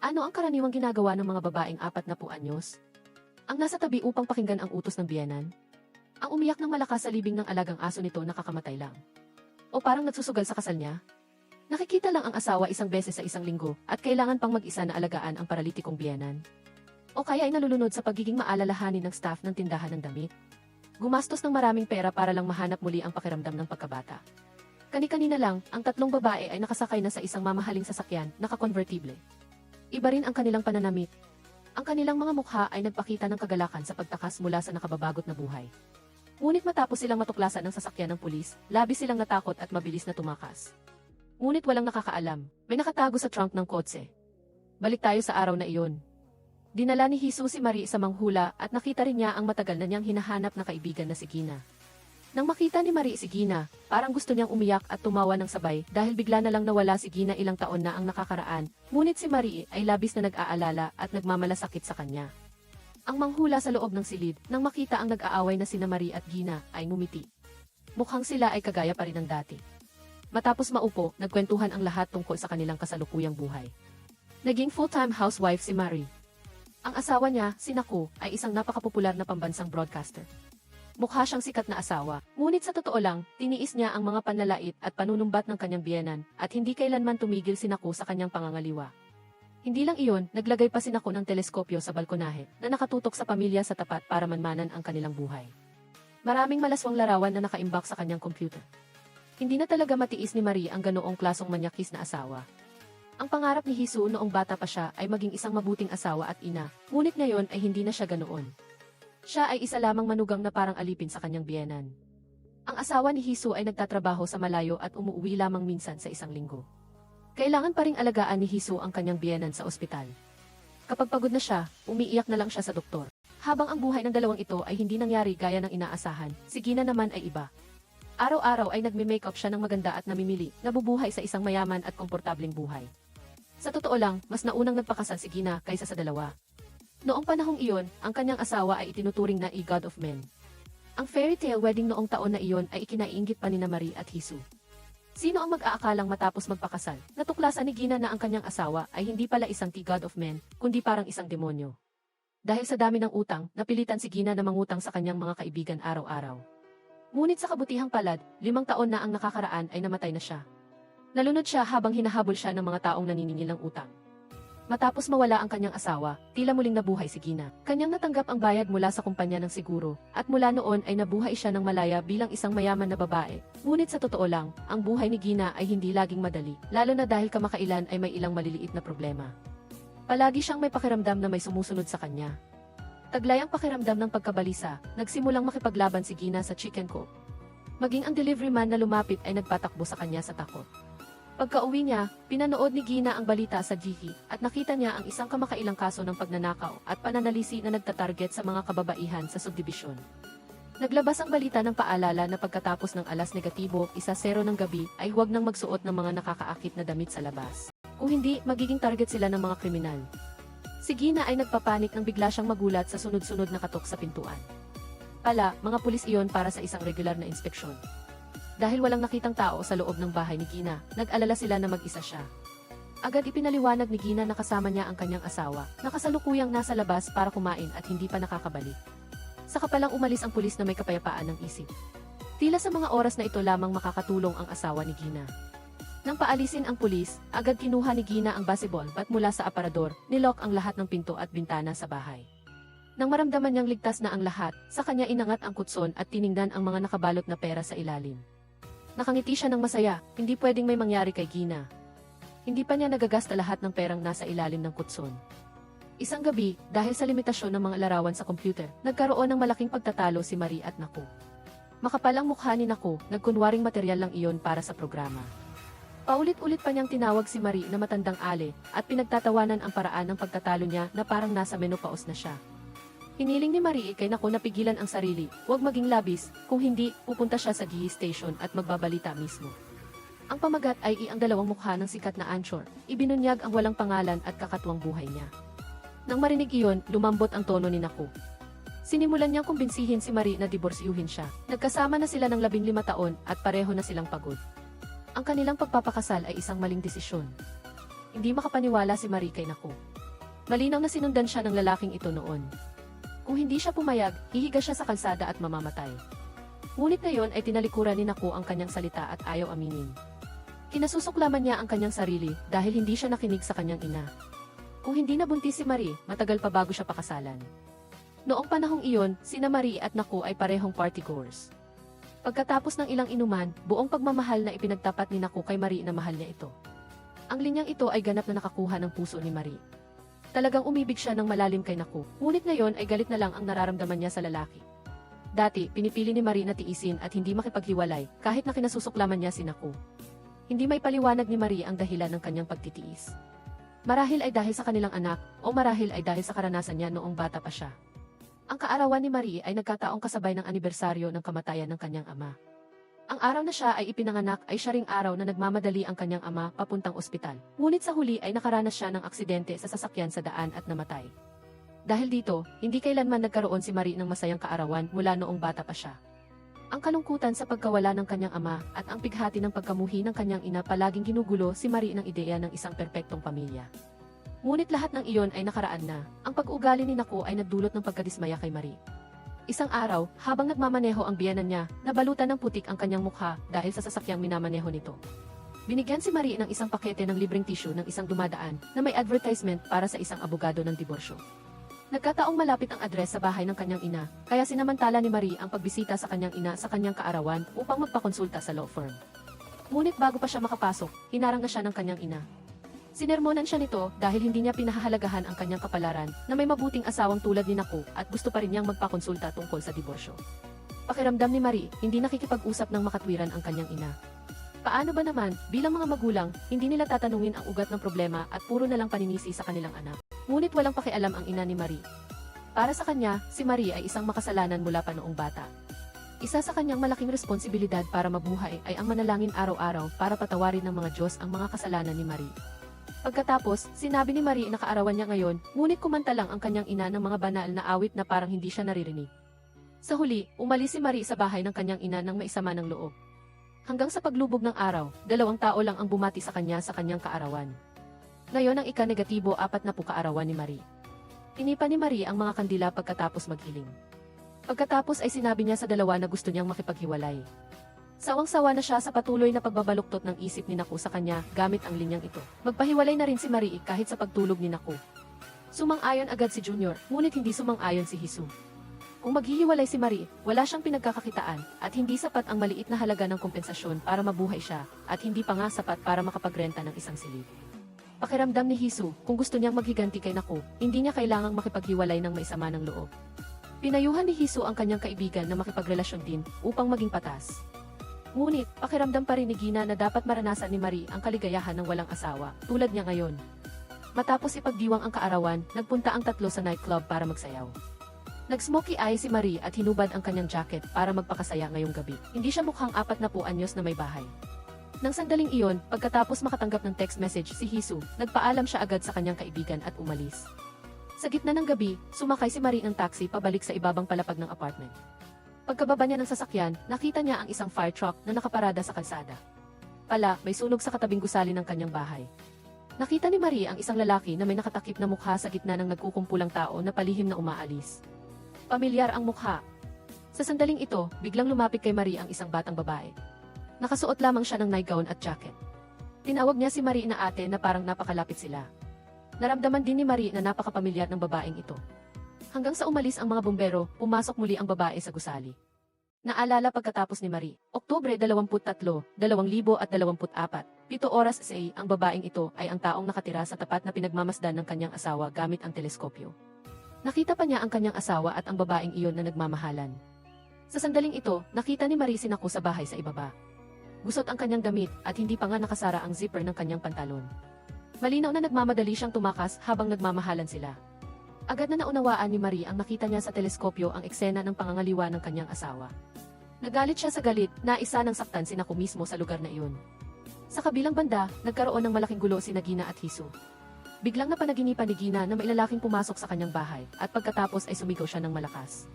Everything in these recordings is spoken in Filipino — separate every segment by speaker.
Speaker 1: Ano ang karaniwang ginagawa ng mga babaeng 40 anyos? Ang nasa tabi upang pakinggan ang utos ng biyenan? Ang umiyak ng malakas sa libing ng alagang aso nito nakakamatay lang? O parang nagsusugal sa kasal niya? Nakikita lang ang asawa isang beses sa isang linggo at kailangan pang mag-isa na alagaan ang paralitikong biyenan? O kaya ay nalulunod sa pagiging maalalahanin ng staff ng tindahan ng damit? Gumastos ng maraming pera para lang mahanap muli ang pakiramdam ng pagkabata. Kani-kanina lang, ang tatlong babae ay nakasakay na sa isang mamahaling sasakyan, naka-convertible. Iba rin ang kanilang pananamit. Ang kanilang mga mukha ay nagpakita ng kagalakan sa pagtakas mula sa nakababagot na buhay. Ngunit matapos silang matuklasan ng sasakyan ng pulis, labis silang natakot at mabilis na tumakas. Ngunit walang nakakaalam, may nakatago sa trunk ng kotse. Balik tayo sa araw na iyon. Dinala ni Jesus si Marie sa manghula at nakita rin niya ang matagal na niyang hinahanap na kaibigan na si Gina. Nang makita ni Marie si Gina, parang gusto niyang umiyak at tumawa ng sabay dahil bigla na lang nawala si Gina ilang taon na ang nakakaraan, ngunit si Marie ay labis na nag-aalala at nagmamalasakit sa kanya. Ang manghula sa loob ng silid, nang makita ang nag-aaway na sina Marie at Gina, ay ngumiti. Mukhang sila ay kagaya pa rin ng dati. Matapos maupo, nagkwentuhan ang lahat tungkol sa kanilang kasalukuyang buhay. Naging full-time housewife si Marie. Ang asawa niya, si Naku, ay isang napakapopular na pambansang broadcaster. Mukha siyang sikat na asawa, ngunit sa totoo lang, tiniis niya ang mga panlalait at panunumbat ng kanyang biyenan, at hindi kailanman tumigil si Naku sa kanyang pangangaliwa. Hindi lang iyon, naglagay pa si Naku ng teleskopyo sa balkonahe, na nakatutok sa pamilya sa tapat para manmanan ang kanilang buhay. Maraming malaswang larawan na nakaimbak sa kanyang computer. Hindi na talaga matiis ni Marie ang ganoong klasong manyakis na asawa. Ang pangarap ni Jesus noong bata pa siya ay maging isang mabuting asawa at ina, ngunit ngayon ay hindi na siya ganoon. Siya ay isa lamang manugang na parang alipin sa kanyang biyenan. Ang asawa ni Jesus ay nagtatrabaho sa malayo at umuwi lamang minsan sa isang linggo. Kailangan pa ring alagaan ni Jesus ang kanyang biyenan sa ospital. Kapag pagod na siya, umiiyak na lang siya sa doktor. Habang ang buhay ng dalawang ito ay hindi nangyari gaya ng inaasahan, si Gina naman ay iba. Araw-araw ay nagme-makeup siya ng maganda at namimili, nabubuhay sa isang mayaman at komportableng buhay. Sa totoo lang, mas naunang nagpakasal si Gina kaysa sa dalawa. Noong panahong iyon, ang kanyang asawa ay itinuturing na God of Men. Ang fairy tale wedding noong taon na iyon ay ikinaiinggit pa ni Marie at Jesus. Sino ang mag-aakalang matapos magpakasal, natuklasan ni Gina na ang kanyang asawa ay hindi pala isang God of Men, kundi parang isang demonyo. Dahil sa dami ng utang, napilitan si Gina na mangutang sa kanyang mga kaibigan araw-araw. Ngunit sa kabutihang palad, 5 taon na ang nakakaraan ay namatay na siya. Nalunod siya habang hinahabol siya ng mga taong naniningil ng utang. Matapos mawala ang kanyang asawa, tila muling nabuhay si Gina. Kanyang natanggap ang bayad mula sa kumpanya ng siguro, at mula noon ay nabuhay siya ng malaya bilang isang mayaman na babae. Ngunit sa totoo lang, ang buhay ni Gina ay hindi laging madali, lalo na dahil kamakailan ay may ilang maliliit na problema. Palagi siyang may pakiramdam na may sumusunod sa kanya. Taglay ang pakiramdam ng pagkabalisa, nagsimulang makipaglaban si Gina sa chicken coop. Maging ang delivery man na lumapit ay nagpatakbo sa kanya sa takot. Pagka-uwi niya, pinanood ni Gina ang balita sa TV at nakita niya ang isang kamakailang kaso ng pagnanakaw at pananalisi na nagtatarget sa mga kababaihan sa subdibisyon. Naglabas ang balita ng paalala na pagkatapos ng 1:0 ng gabi ay huwag nang magsuot ng mga nakakaakit na damit sa labas. Kung hindi, magiging target sila ng mga kriminal. Si Gina ay nagpapanik nang bigla siyang magulat sa sunod-sunod na katok sa pintuan. Mga pulis iyon para sa isang regular na inspeksyon. Dahil walang nakitang tao sa loob ng bahay ni Gina, nag-alala sila na mag-isa siya. Agad ipinaliwanag ni Gina na kasama niya ang kanyang asawa, na kasalukuyang nasa labas para kumain at hindi pa nakakabalik. Saka palang umalis ang pulis na may kapayapaan ng isip. Tila sa mga oras na ito lamang makakatulong ang asawa ni Gina. Nang paalisin ang pulis, agad kinuha ni Gina ang baseball bat mula sa aparador, nilock ang lahat ng pinto at bintana sa bahay. Nang maramdaman niyang ligtas na ang lahat, sa kanya inangat ang kutson at tiningnan ang mga nakabalot na pera sa ilalim. Nakangiti siya ng masaya, hindi pwedeng may mangyari kay Gina. Hindi pa niya nagagasta lahat ng perang nasa ilalim ng kutson. Isang gabi, dahil sa limitasyon ng mga larawan sa computer, nagkaroon ng malaking pagtatalo si Marie at Naku. Makapal ang mukha ni Naku, nagkunwaring material lang iyon para sa programa. Paulit-ulit pa niyang tinawag si Marie na matandang ale, at pinagtatawanan ang paraan ng pagtatalo niya na parang nasa menopause na siya. Hiniling ni Marie kay Naku na pigilan ang sarili, huwag maging labis, kung hindi, pupunta siya sa GE station at magbabalita mismo. Ang pamagat ay ang dalawang mukha ng sikat na anchor, ibinunyag ang walang pangalan at kakatuwang buhay niya. Nang marinig iyon, lumambot ang tono ni Naku. Sinimulan niyang kumbinsihin si Marie na diborsyuhin siya. Nagkasama na sila ng 15 taon at pareho na silang pagod. Ang kanilang pagpapakasal ay isang maling desisyon. Hindi makapaniwala si Marie kay Naku. Malinaw na sinundan siya ng lalaking ito noon. Kung hindi siya pumayag, hihiga siya sa kalsada at mamamatay. Ngunit ngayon ay tinalikuran ni Naku ang kanyang salita at ayaw aminin. Kinasusuklaman niya ang kanyang sarili dahil hindi siya nakinig sa kanyang ina. Kung hindi nabuntis si Marie, matagal pa bago siya pakasalan. Noong panahong iyon, sina Marie at Naku ay parehong partygoers. Pagkatapos ng ilang inuman, buong pagmamahal na ipinagtapat ni Naku kay Marie na mahal niya ito. Ang linyang ito ay ganap na nakakuha ng puso ni Marie. Talagang umibig siya ng malalim kay Naku, ngunit ngayon ay galit na lang ang nararamdaman niya sa lalaki. Dati, pinipili ni Marie na tiisin at hindi makipaghiwalay kahit na kinasusuklaman niya si Naku. Hindi may paliwanag ni Marie ang dahilan ng kanyang pagtitiis. Marahil ay dahil sa kanilang anak o marahil ay dahil sa karanasan niya noong bata pa siya. Ang kaarawan ni Marie ay nagkataong kasabay ng anibersaryo ng kamatayan ng kanyang ama. Ang araw na siya ay ipinanganak ay siya ring araw na nagmamadali ang kanyang ama papuntang ospital. Ngunit sa huli ay nakaranas siya ng aksidente sa sasakyan sa daan at namatay. Dahil dito, hindi kailanman nagkaroon si Marie ng masayang kaarawan mula noong bata pa siya. Ang kalungkutan sa pagkawala ng kanyang ama at ang pighati ng pagkamuhi ng kanyang ina palaging ginugulo si Marie ng ideya ng isang perpektong pamilya. Ngunit lahat ng iyon ay nakaraan na. Ang pag-ugali ni Naku ay nagdulot ng pagkadismaya kay Marie. Isang araw, habang nagmamaneho ang biyenan niya, nabalutan ng putik ang kanyang mukha dahil sa sasakyang minamaneho nito. Binigyan si Marie ng isang pakete ng libreng tissue ng isang dumadaan na may advertisement para sa isang abogado ng diborsyo. Nagkataong malapit ang address sa bahay ng kanyang ina, kaya sinamantala ni Marie ang pagbisita sa kanyang ina sa kanyang kaarawan upang magpakonsulta sa law firm. Ngunit bago pa siya makapasok, hinarang na siya ng kanyang ina. Sinermonan siya nito dahil hindi niya pinahahalagahan ang kanyang kapalaran na may mabuting asawang tulad ni Naku at gusto pa rin niyang magpakonsulta tungkol sa diborsyo. Pakiramdam ni Marie, hindi nakikipag-usap ng makatwiran ang kanyang ina. Paano ba naman, bilang mga magulang, hindi nila tatanungin ang ugat ng problema at puro na lang paninisi sa kanilang anak. Ngunit walang pakialam ang ina ni Marie. Para sa kanya, si Marie ay isang makasalanan mula pa noong bata. Isa sa kanyang malaking responsibilidad para mabuhay ay ang manalangin araw-araw para patawarin ng mga Diyos ang mga kasalanan ni Marie. Pagkatapos, sinabi ni Marie na kaarawan niya ngayon, ngunit kumanta lang ang kanyang ina ng mga banal na awit na parang hindi siya naririnig. Sa huli, umalis si Marie sa bahay ng kanyang ina nang maisama ng loob. Hanggang sa paglubog ng araw, 2 tao lang ang bumati sa kanya sa kanyang kaarawan. Ngayon ang ika-negatibo 40 kaarawan ni Marie. Inipa ni Marie ang mga kandila pagkatapos maghiling. Pagkatapos ay sinabi niya sa dalawa na gusto niyang makipaghiwalay. Sawang-sawa na siya sa patuloy na pagbabaluktot ng isip ni Naku sa kanya gamit ang linyang ito. Magpahiwalay na rin si Marie kahit sa pagtulog ni Naku. Sumang-ayon agad si Junior, ngunit hindi sumang-ayon si Hisu. Kung maghihiwalay si Marie, wala siyang pinagkakakitaan at hindi sapat ang maliit na halaga ng kompensasyon para mabuhay siya at hindi pa nga sapat para makapagrenta ng isang silid. Pakiramdam ni Hisu, kung gusto niyang maghiganti kay Naku, hindi niya kailangang makipaghiwalay ng may sama ng loob. Pinayuhan ni Hisu ang kanyang kaibigan na makipagrelasyon din upang maging patas. Ngunit, pakiramdam pa rin ni Gina na dapat maranasan ni Marie ang kaligayahan ng walang asawa, tulad niya ngayon. Matapos ipagdiwang ang kaarawan, nagpunta ang tatlo sa nightclub para magsayaw. Nag-smoky eye si Marie at hinubad ang kanyang jacket para magpakasaya ngayong gabi. Hindi siya mukhang 40 anyos na may bahay. Nang sandaling iyon, pagkatapos makatanggap ng text message si Hisu, nagpaalam siya agad sa kanyang kaibigan at umalis. Sa gitna ng gabi, sumakay si Marie ng taxi pabalik sa ibabang palapag ng apartment. Pagkababa niya ng sasakyan, nakita niya ang isang fire truck na nakaparada sa kalsada. May sunog sa katabing gusali ng kanyang bahay. Nakita ni Marie ang isang lalaki na may nakatakip na mukha sa gitna ng nagkukumpulang tao na palihim na umaalis. Pamilyar ang mukha. Sa sandaling ito, biglang lumapit kay Marie ang isang batang babae. Nakasuot lamang siya ng nightgown at jacket. Tinawag niya si Marie na ate na parang napakalapit sila. Naramdaman din ni Marie na napakapamilyar ng babaeng ito. Hanggang sa umalis ang mga bumbero, pumasok muli ang babae sa gusali. Naalala pagkatapos ni Marie, Oktubre 23, 2024, 7 oras sa ang babaeng ito ay ang taong nakatira sa tapat na pinagmamasdan ng kanyang asawa gamit ang teleskopyo. Nakita pa niya ang kanyang asawa at ang babaeng iyon na nagmamahalan. Sa sandaling ito, nakita ni Marie si Naku sa bahay sa ibaba. Gusot ang kanyang damit at hindi pa nga nakasara ang zipper ng kanyang pantalon. Malinaw na nagmamadali siyang tumakas habang nagmamahalan sila. Agad na naunawaan ni Marie ang nakita niya sa teleskopyo ang eksena ng pangangaliwa ng kanyang asawa. Nagalit siya sa galit na isa nang saktan si Naku mismo sa lugar na iyon. Sa kabilang banda, nagkaroon ng malaking gulo si Gina at Hisu. Biglang napanaginipan ni Gina na may lalaking pumasok sa kanyang bahay at pagkatapos ay sumigaw siya ng malakas.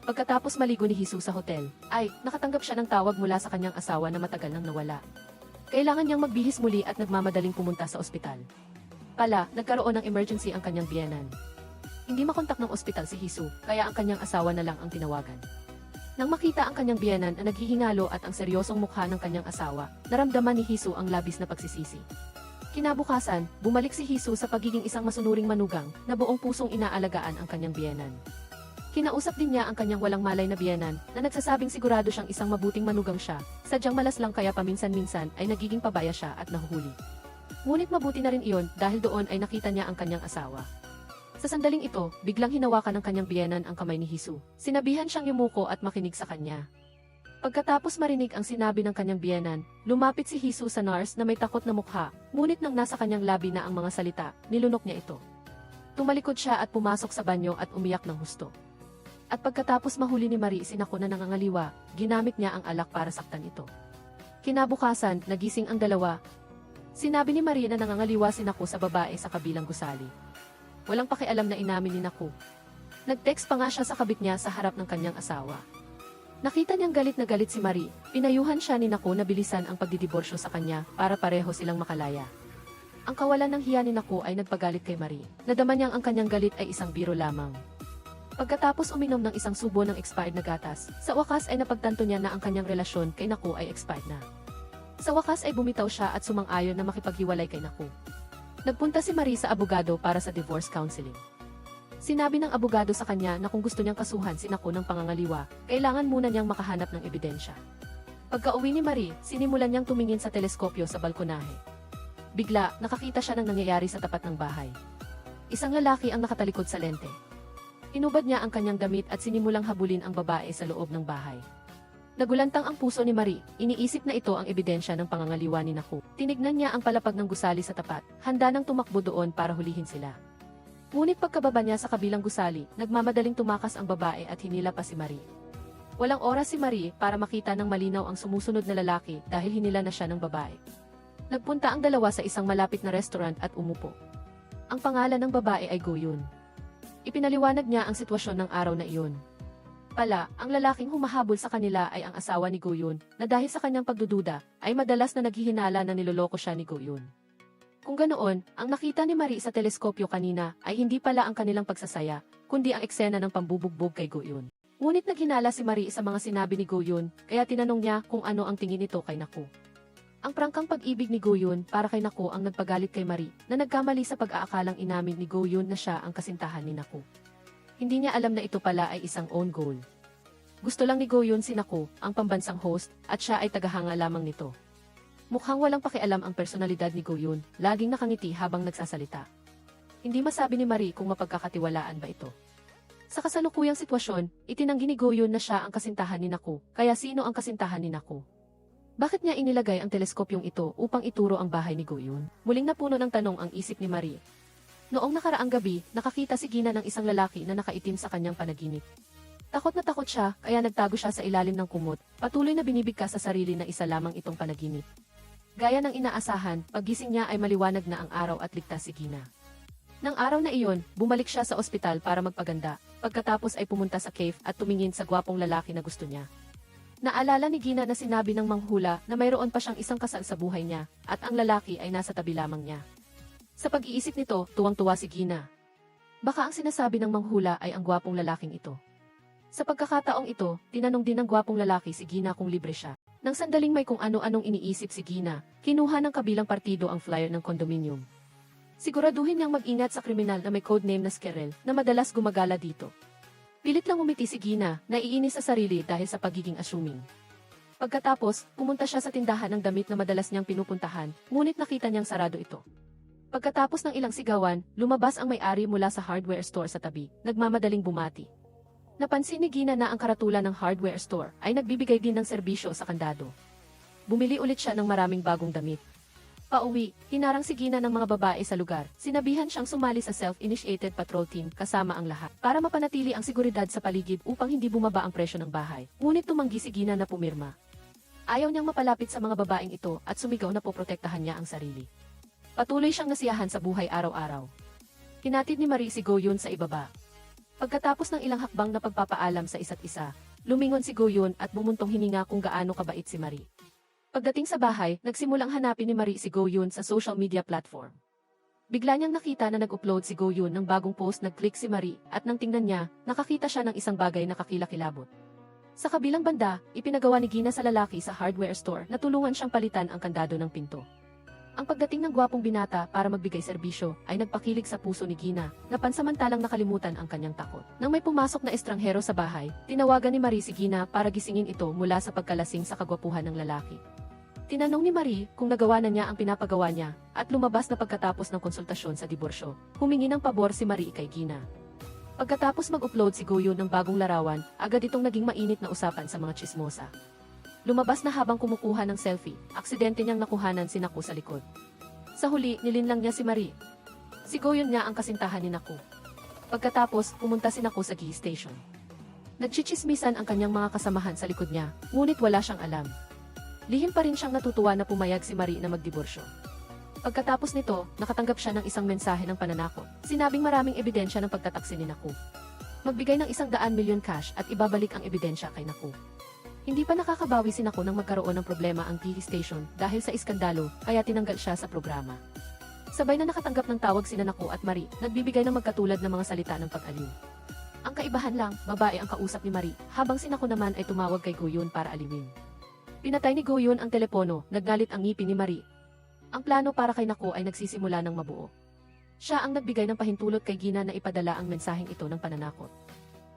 Speaker 1: Pagkatapos maligo ni Hisu sa hotel, ay nakatanggap siya ng tawag mula sa kanyang asawa na matagal nang nawala. Kailangan niyang magbihis muli at nagmamadaling pumunta sa ospital. Pala, nagkaroon ng emergency ang kanyang biyenan. Hindi makontak ng ospital si Hisu, kaya ang kanyang asawa na lang ang tinawagan. Nang makita ang kanyang biyenan na naghihingalo at ang seryosong mukha ng kanyang asawa, naramdaman ni Hisu ang labis na pagsisisi. Kinabukasan, bumalik si Hisu sa pagiging isang masunuring manugang na buong pusong inaalagaan ang kanyang biyenan. Kinausap din niya ang kanyang walang malay na biyenan na nagsasabing sigurado siyang isang mabuting manugang siya, sadyang malas lang kaya paminsan-minsan ay nagiging pabaya siya at nahuhuli. Ngunit mabuti na rin iyon dahil doon ay nakita niya ang kanyang asawa. Sa sandaling ito, biglang hinawakan ng kanyang biyenan ang kamay ni Hisu. Sinabihan siyang yumuko at makinig sa kanya. Pagkatapos marinig ang sinabi ng kanyang biyenan, lumapit si Hisu sa nurse na may takot na mukha, ngunit nang nasa kanyang labi na ang mga salita, nilunok niya ito. Tumalikod siya at pumasok sa banyo at umiyak ng husto. At pagkatapos mahuli ni Marie si Nako na nangangaliwa, ginamit niya ang alak para saktan ito. Kinabukasan, nagising ang dalawa. Sinabi ni Marie na nangangaliwa si Nako sa babae sa kabilang gusali. Walang pakialam na inamin ni Nako. Nag-text pa nga siya sa kabit niya sa harap ng kanyang asawa. Nakita niyang galit na galit si Marie, pinayuhan siya ni Nako na bilisan ang pagdidiborsyo sa kanya para pareho silang makalaya. Ang kawalan ng hiya ni Nako ay nagpagalit kay Marie. Nadama niyang ang kanyang galit ay isang biro lamang. Pagkatapos uminom ng isang subo ng expired na gatas, sa wakas ay napagtanto niya na ang kanyang relasyon kay Nako ay expired na. Sa wakas ay bumitaw siya at sumang-ayon na makipaghiwalay kay Nako. Nagpunta si Marie sa abogado para sa divorce counseling. Sinabi ng abogado sa kanya na kung gusto niyang kasuhan si Nako ng pangangaliwa, kailangan muna niyang makahanap ng ebidensya. Pagka-uwi ni Marie, sinimulan niyang tumingin sa teleskopyo sa balkonahe. Bigla, nakakita siya ng nangyayari sa tapat ng bahay. Isang lalaki ang nakatalikod sa lente. Inubad niya ang kanyang damit at sinimulang habulin ang babae sa loob ng bahay. Nagulantang ang puso ni Marie, iniisip na ito ang ebidensya ng pangangaliwa ni Nako. Tinignan niya ang palapag ng gusali sa tapat, handa nang tumakbo doon para hulihin sila. Ngunit pagkababa niya sa kabilang gusali, nagmamadaling tumakas ang babae at hinila pa si Marie. Walang oras si Marie para makita ng malinaw ang sumusunod na lalaki dahil hinila na siya ng babae. Nagpunta ang dalawa sa isang malapit na restaurant at umupo. Ang pangalan ng babae ay Go-Yun. Ipinaliwanag niya ang sitwasyon ng araw na iyon. Pala, ang lalaking humahabol sa kanila ay ang asawa ni Go-Yun, na dahil sa kanyang pagdududa, ay madalas na naghihinala na niloloko siya ni Go-Yun. Kung ganoon, ang nakita ni Marie sa teleskopyo kanina ay hindi pala ang kanilang pagsasaya, kundi ang eksena ng pambubugbog kay Go-Yun. Ngunit naghinala si Marie sa mga sinabi ni Go-Yun, kaya tinanong niya kung ano ang tingin nito kay Nako. Ang prangkang pag-ibig ni Go-Yun para kay Nako ang nagpagalit kay Marie, na nagkamali sa pag-aakalang inamin ni Go-Yun na siya ang kasintahan ni Nako. Hindi niya alam na ito pala ay isang own goal. Gusto lang ni Go-Yun si Nako, ang pambansang host, at siya ay tagahanga lamang nito. Mukhang walang pakialam ang personalidad ni Go-Yun, laging nakangiti habang nagsasalita. Hindi masabi ni Marie kung mapagkakatiwalaan ba ito. Sa kasalukuyang sitwasyon, itinanggi ni Go-Yun na siya ang kasintahan ni Nako, kaya sino ang kasintahan ni Nako? Bakit niya inilagay ang teleskopyong ito upang ituro ang bahay ni Go-Yun? Muling napuno ng tanong ang isip ni Marie. Noong nakaraang gabi, nakakita si Gina ng isang lalaki na nakaitim sa kanyang panaginip. Takot na takot siya, kaya nagtago siya sa ilalim ng kumot, patuloy na binibigkas sa sarili na isa lamang itong panaginip. Gaya ng inaasahan, paggising niya ay maliwanag na ang araw at ligtas si Gina. Nang araw na iyon, bumalik siya sa ospital para magpaganda, pagkatapos ay pumunta sa cave at tumingin sa gwapong lalaki na gusto niya. Naalala ni Gina na sinabi ng manghula na mayroon pa siyang isang kasal sa buhay niya, at ang lalaki ay nasa tabi lamang niya. Sa pag-iisip nito, tuwang-tuwa si Gina. Baka ang sinasabi ng manghula ay ang gwapong lalaking ito. Sa pagkakataong ito, tinanong din ng gwapong lalaki si Gina kung libre siya. Nang sandaling may kung ano-anong iniisip si Gina, kinuha ng kabilang partido ang flyer ng condominium. Siguraduhin niyang mag-ingat sa kriminal na may codename na Skerel na madalas gumagala dito. Pilit lang umiti si Gina, naiinis sa sarili dahil sa pagiging assuming. Pagkatapos, pumunta siya sa tindahan ng damit na madalas niyang pinupuntahan, ngunit nakita niyang sarado ito. Pagkatapos ng ilang sigawan, lumabas ang may-ari mula sa hardware store sa tabi, nagmamadaling bumati. Napansin ni Gina na ang karatula ng hardware store ay nagbibigay din ng serbisyo sa kandado. Bumili ulit siya ng maraming bagong damit. Pauwi, hinarang si Gina ng mga babae sa lugar. Sinabihan siyang sumali sa self-initiated patrol team kasama ang lahat para mapanatili ang seguridad sa paligid upang hindi bumaba ang presyo ng bahay. Ngunit tumanggi si Gina na pumirma. Ayaw niyang mapalapit sa mga babaeng ito at sumigaw na poprotektahan niya ang sarili. Patuloy siyang nasiyahan sa buhay araw-araw. Hinatid ni Marie si Go-Yun sa ibaba. Pagkatapos ng ilang hakbang na pagpapaalam sa isa't isa, lumingon si Go-Yun at bumuntong hininga kung gaano kabait si Marie. Pagdating sa bahay, nagsimulang hanapin ni Marie si Go-Yun sa social media platform. Bigla niyang nakita na nag-upload si Go Yoon ng bagong post, nag-click si Marie, at nang tingnan niya, nakakita siya ng isang bagay na kakilakilabot. Sa kabilang banda, ipinagawa ni Gina sa lalaki sa hardware store na tulungan siyang palitan ang kandado ng pinto. Ang pagdating ng gwapong binata para magbigay serbisyo ay nagpakilig sa puso ni Gina, na pansamantalang nakalimutan ang kanyang takot. Nang may pumasok na estranghero sa bahay, tinawagan ni Marie si Gina para gisingin ito mula sa pagkalasing sa kagwapuhan ng lalaki. Tinanong ni Marie kung nagawa na niya ang pinapagawa niya, at lumabas na pagkatapos ng konsultasyon sa diborsyo, humingi ng pabor si Marie kay Gina. Pagkatapos mag-upload si Go Yoon ng bagong larawan, agad itong naging mainit na usapan sa mga tsismosa. Lumabas na habang kumukuha ng selfie, aksidente niyang nakuhanan si Naku sa likod. Sa huli, nilinlang niya si Marie. Si Go Yoon nga ang kasintahan ni Naku. Pagkatapos, pumunta si Naku sa gas station. Nagchichismisan ang kanyang mga kasamahan sa likod niya, ngunit wala siyang alam. Lihim pa rin siyang natutuwa na pumayag si Marie na magdiborsyo. Pagkatapos nito, nakatanggap siya ng isang mensahe ng pananakot. Sinabing maraming ebidensya ng pagtataksil ni Naku. Magbigay ng 100 milyon cash at ibabalik ang ebidensya kay Naku. Hindi pa nakakabawi si Naku nang magkaroon ng problema ang TV station dahil sa iskandalo, kaya tinanggal siya sa programa. Sabay na nakatanggap ng tawag sina Naku at Marie, nagbibigay ng magkatulad ng mga salita ng pag-aliw. Ang kaibahan lang, babae ang kausap ni Marie, habang si Naku naman ay tumawag kay Go Yoon para aliwin. Pinatay ni Go Yoon ang telepono, naggalit ang ngipin ni Marie. Ang plano para kay Naku ay nagsisimula ng mabuo. Siya ang nagbigay ng pahintulot kay Gina na ipadala ang mensaheng ito ng pananakot.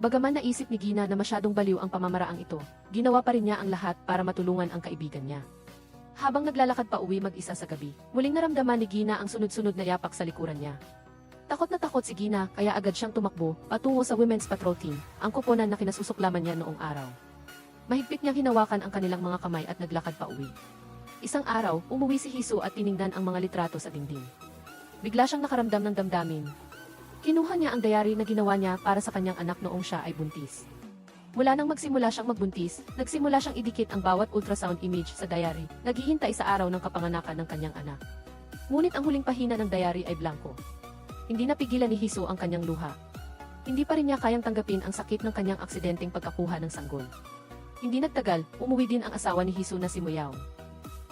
Speaker 1: Bagaman naisip ni Gina na masyadong baliw ang pamamaraang ito, ginawa pa rin niya ang lahat para matulungan ang kaibigan niya. Habang naglalakad pa uwi mag-isa sa gabi, muling naramdaman ni Gina ang sunod-sunod na yapak sa likuran niya. Takot na takot si Gina, kaya agad siyang tumakbo patungo sa Women's Patrol Team, ang kuponan na kinasusuklaman niya noong araw. Mahigpit niyang hinawakan ang kanilang mga kamay at naglakad pa uwi. Isang araw, umuwi si Hisu at tiningnan ang mga litrato sa dingding. Bigla siyang nakaramdam ng damdamin. Kinuha niya ang diary na ginawa niya para sa kanyang anak noong siya ay buntis. Mula nang magsimula siyang magbuntis, nagsimula siyang idikit ang bawat ultrasound image sa diary, naghihintay sa araw ng kapanganakan ng kanyang anak. Ngunit ang huling pahina ng diary ay blanko. Hindi napigilan ni Hisu ang kanyang luha. Hindi pa rin niya kayang tanggapin ang sakit ng kanyang aksidenteng pagkakuha ng sanggol. Hindi nagtagal, umuwi din ang asawa ni Hisu na si Moyaong.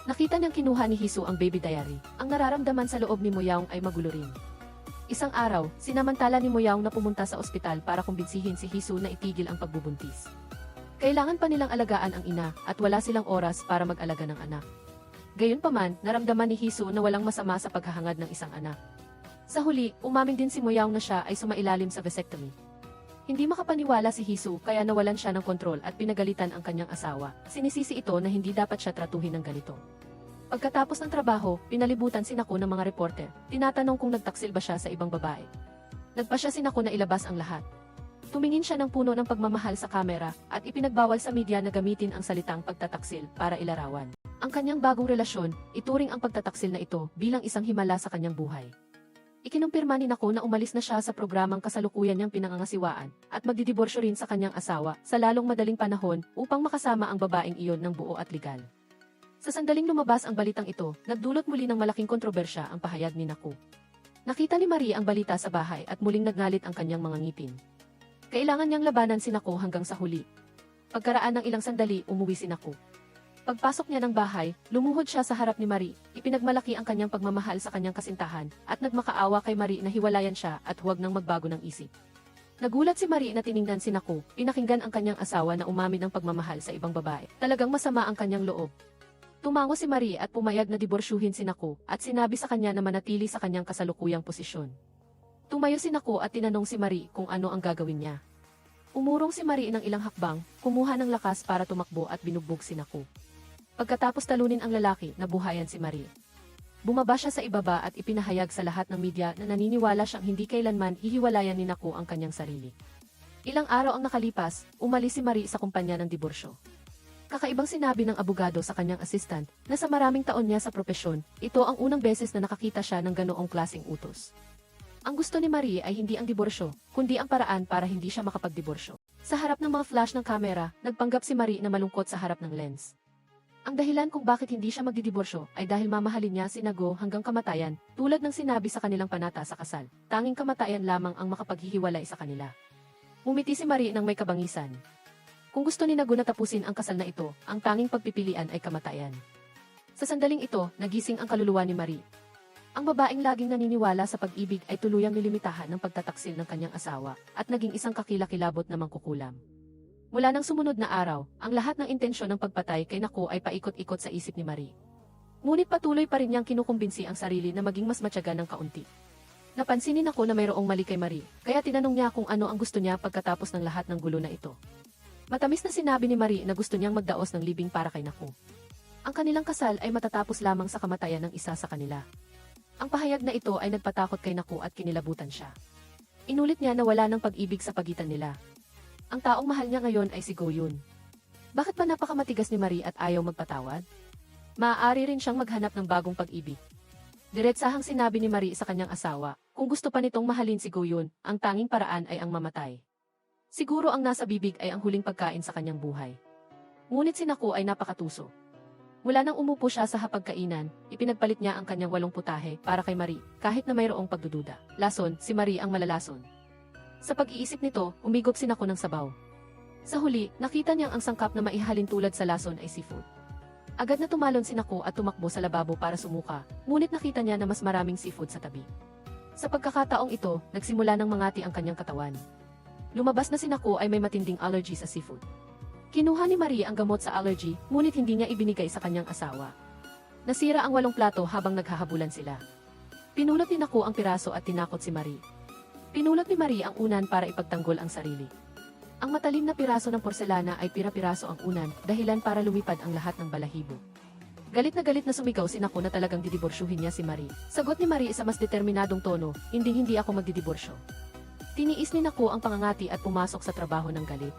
Speaker 1: Nakita niyang kinuha ni Hisu ang baby diary. Ang nararamdaman sa loob ni Moyaong ay magulo rin. Isang araw, sinamantala ni Moyaong na pumunta sa ospital para kumbinsihin si Hisu na itigil ang pagbubuntis. Kailangan pa nilang alagaan ang ina at wala silang oras para mag-alaga ng anak. Gayunpaman, naramdaman ni Hisu na walang masama sa paghahangad ng isang anak. Sa huli, umamin din si Moyaong na siya ay sumailalim sa vasectomy. Hindi makapaniwala si Hisu kaya nawalan siya ng kontrol at pinagalitan ang kanyang asawa. Sinisisi ito na hindi dapat siya tratuhin ng ganito. Pagkatapos ng trabaho, pinalibutan si Naku ng mga reporter. Tinatanong kung nagtaksil ba siya sa ibang babae. Nagpasya si Naku na ilabas ang lahat. Tumingin siya ng puno ng pagmamahal sa kamera at ipinagbawal sa media na gamitin ang salitang pagtataksil para ilarawan ang kanyang bagong relasyon. Ituring ang pagtataksil na ito bilang isang himala sa kanyang buhay. Ikinumpirma ni Naku na umalis na siya sa programang kasalukuyan niyang pinangangasiwaan at magdidiborsyo rin sa kanyang asawa sa lalong madaling panahon upang makasama ang babaeng iyon ng buo at legal. Sa sandaling lumabas ang balitang ito, nagdulot muli ng malaking kontrobersya ang pahayag ni Naku. Nakita ni Marie ang balita sa bahay at muling naggalit ang kanyang mga ngipin. Kailangan niyang labanan si Naku hanggang sa huli. Pagkaraan ng ilang sandali, umuwi si Naku. Pagpasok niya ng bahay, lumuhod siya sa harap ni Marie, ipinagmalaki ang kanyang pagmamahal sa kanyang kasintahan, at nagmakaawa kay Marie na hiwalayan siya at huwag nang magbago ng isip. Nagulat si Marie na tiningnan si Naku, pinakinggan ang kanyang asawa na umamin ng pagmamahal sa ibang babae. Talagang masama ang kanyang loob. Tumango si Marie at pumayag na diborsyuhin si Naku, at sinabi sa kanya na manatili sa kanyang kasalukuyang posisyon. Tumayo si Naku at tinanong si Marie kung ano ang gagawin niya. Umurong si Marie ng ilang hakbang, kumuha ng lakas para tumakbo at binugbog si Naku. Pagkatapos talunin ang lalaki, nabuhayan si Marie. Bumaba siya sa ibaba at ipinahayag sa lahat ng media na naniniwala siyang hindi kailanman hihiwalayan ni Naku ang kanyang sarili. Ilang araw ang nakalipas, umalis si Marie sa kumpanya ng diborsyo. Kakaibang sinabi ng abogado sa kanyang assistant na sa maraming taon niya sa propesyon, ito ang unang beses na nakakita siya ng ganoong klaseng utos. Ang gusto ni Marie ay hindi ang diborsyo, kundi ang paraan para hindi siya makapagdiborsyo. Sa harap ng mga flash ng kamera, nagpanggap si Marie na malungkot sa harap ng lens. Ang dahilan kung bakit hindi siya magdidiborsyo ay dahil mamahalin niya si Nago hanggang kamatayan, tulad ng sinabi sa kanilang panata sa kasal. Tanging kamatayan lamang ang makapaghihiwalay sa kanila. Umiti si Marie nang may kabangisan. Kung gusto ni Nago na tapusin ang kasal na ito, ang tanging pagpipilian ay kamatayan. Sa sandaling ito, nagising ang kaluluwa ni Marie. Ang babaeng laging naniniwala sa pag-ibig ay tuluyang nilimitahan ng pagtataksil ng kanyang asawa at naging isang kakilakilabot na mangkukulam. Mula nang sumunod na araw, ang lahat ng intensyon ng pagpatay kay Naku ay paikot-ikot sa isip ni Marie. Ngunit patuloy pa rin niyang kinukumbinsi ang sarili na maging mas matyaga ng kaunti. Napansin ni Naku na mayroong mali kay Marie, kaya tinanong niya kung ano ang gusto niya pagkatapos ng lahat ng gulo na ito. Matamis na sinabi ni Marie na gusto niyang magdaos ng libing para kay Naku. Ang kanilang kasal ay matatapos lamang sa kamatayan ng isa sa kanila. Ang pahayag na ito ay nagpatakot kay Naku at kinilabutan siya. Inulit niya na wala ng pag-ibig sa pagitan nila. Ang taong mahal niya ngayon ay si Go-yoon. Bakit pa napakamatigas ni Marie at ayaw magpatawad? Maaari rin siyang maghanap ng bagong pag-ibig. Diretsahang sinabi ni Marie sa kanyang asawa, kung gusto pa nitong mahalin si Go-yoon, ang tanging paraan ay ang mamatay. Siguro ang nasa bibig ay ang huling pagkain sa kanyang buhay. Ngunit si Naku ay napakatuso. Mula nang umupo siya sa hapagkainan, ipinagpalit niya ang kanyang 8 putahe para kay Marie, kahit na mayroong pagdududa. Lason, si Marie ang malalason. Sa pag-iisip nito, umigop si Naku ng sabaw. Sa huli, nakita niyang ang sangkap na maihalin tulad sa lason ay seafood. Agad na tumalon si Naku at tumakbo sa lababo para sumuka, ngunit nakita niya na mas maraming seafood sa tabi. Sa pagkakataong ito, nagsimula ng mangati ang kanyang katawan. Lumabas na si Naku ay may matinding allergy sa seafood. Kinuha ni Marie ang gamot sa allergy, ngunit hindi niya ibinigay sa kanyang asawa. Nasira ang 8 plato habang naghahabulan sila. Pinulot ni Naku ang piraso at tinakot si Marie. Pinulot ni Marie ang unan para ipagtanggol ang sarili. Ang matalim na piraso ng porselana ay pira-piraso ang unan, dahilan para lumipad ang lahat ng balahibo. Galit na sumigaw si Naku na talagang didiborsyuhin niya si Marie. Sagot ni Marie sa mas determinadong tono, hindi ako magdidiborsyo. Tiniis ni Naku ang pangangati at pumasok sa trabaho ng galit.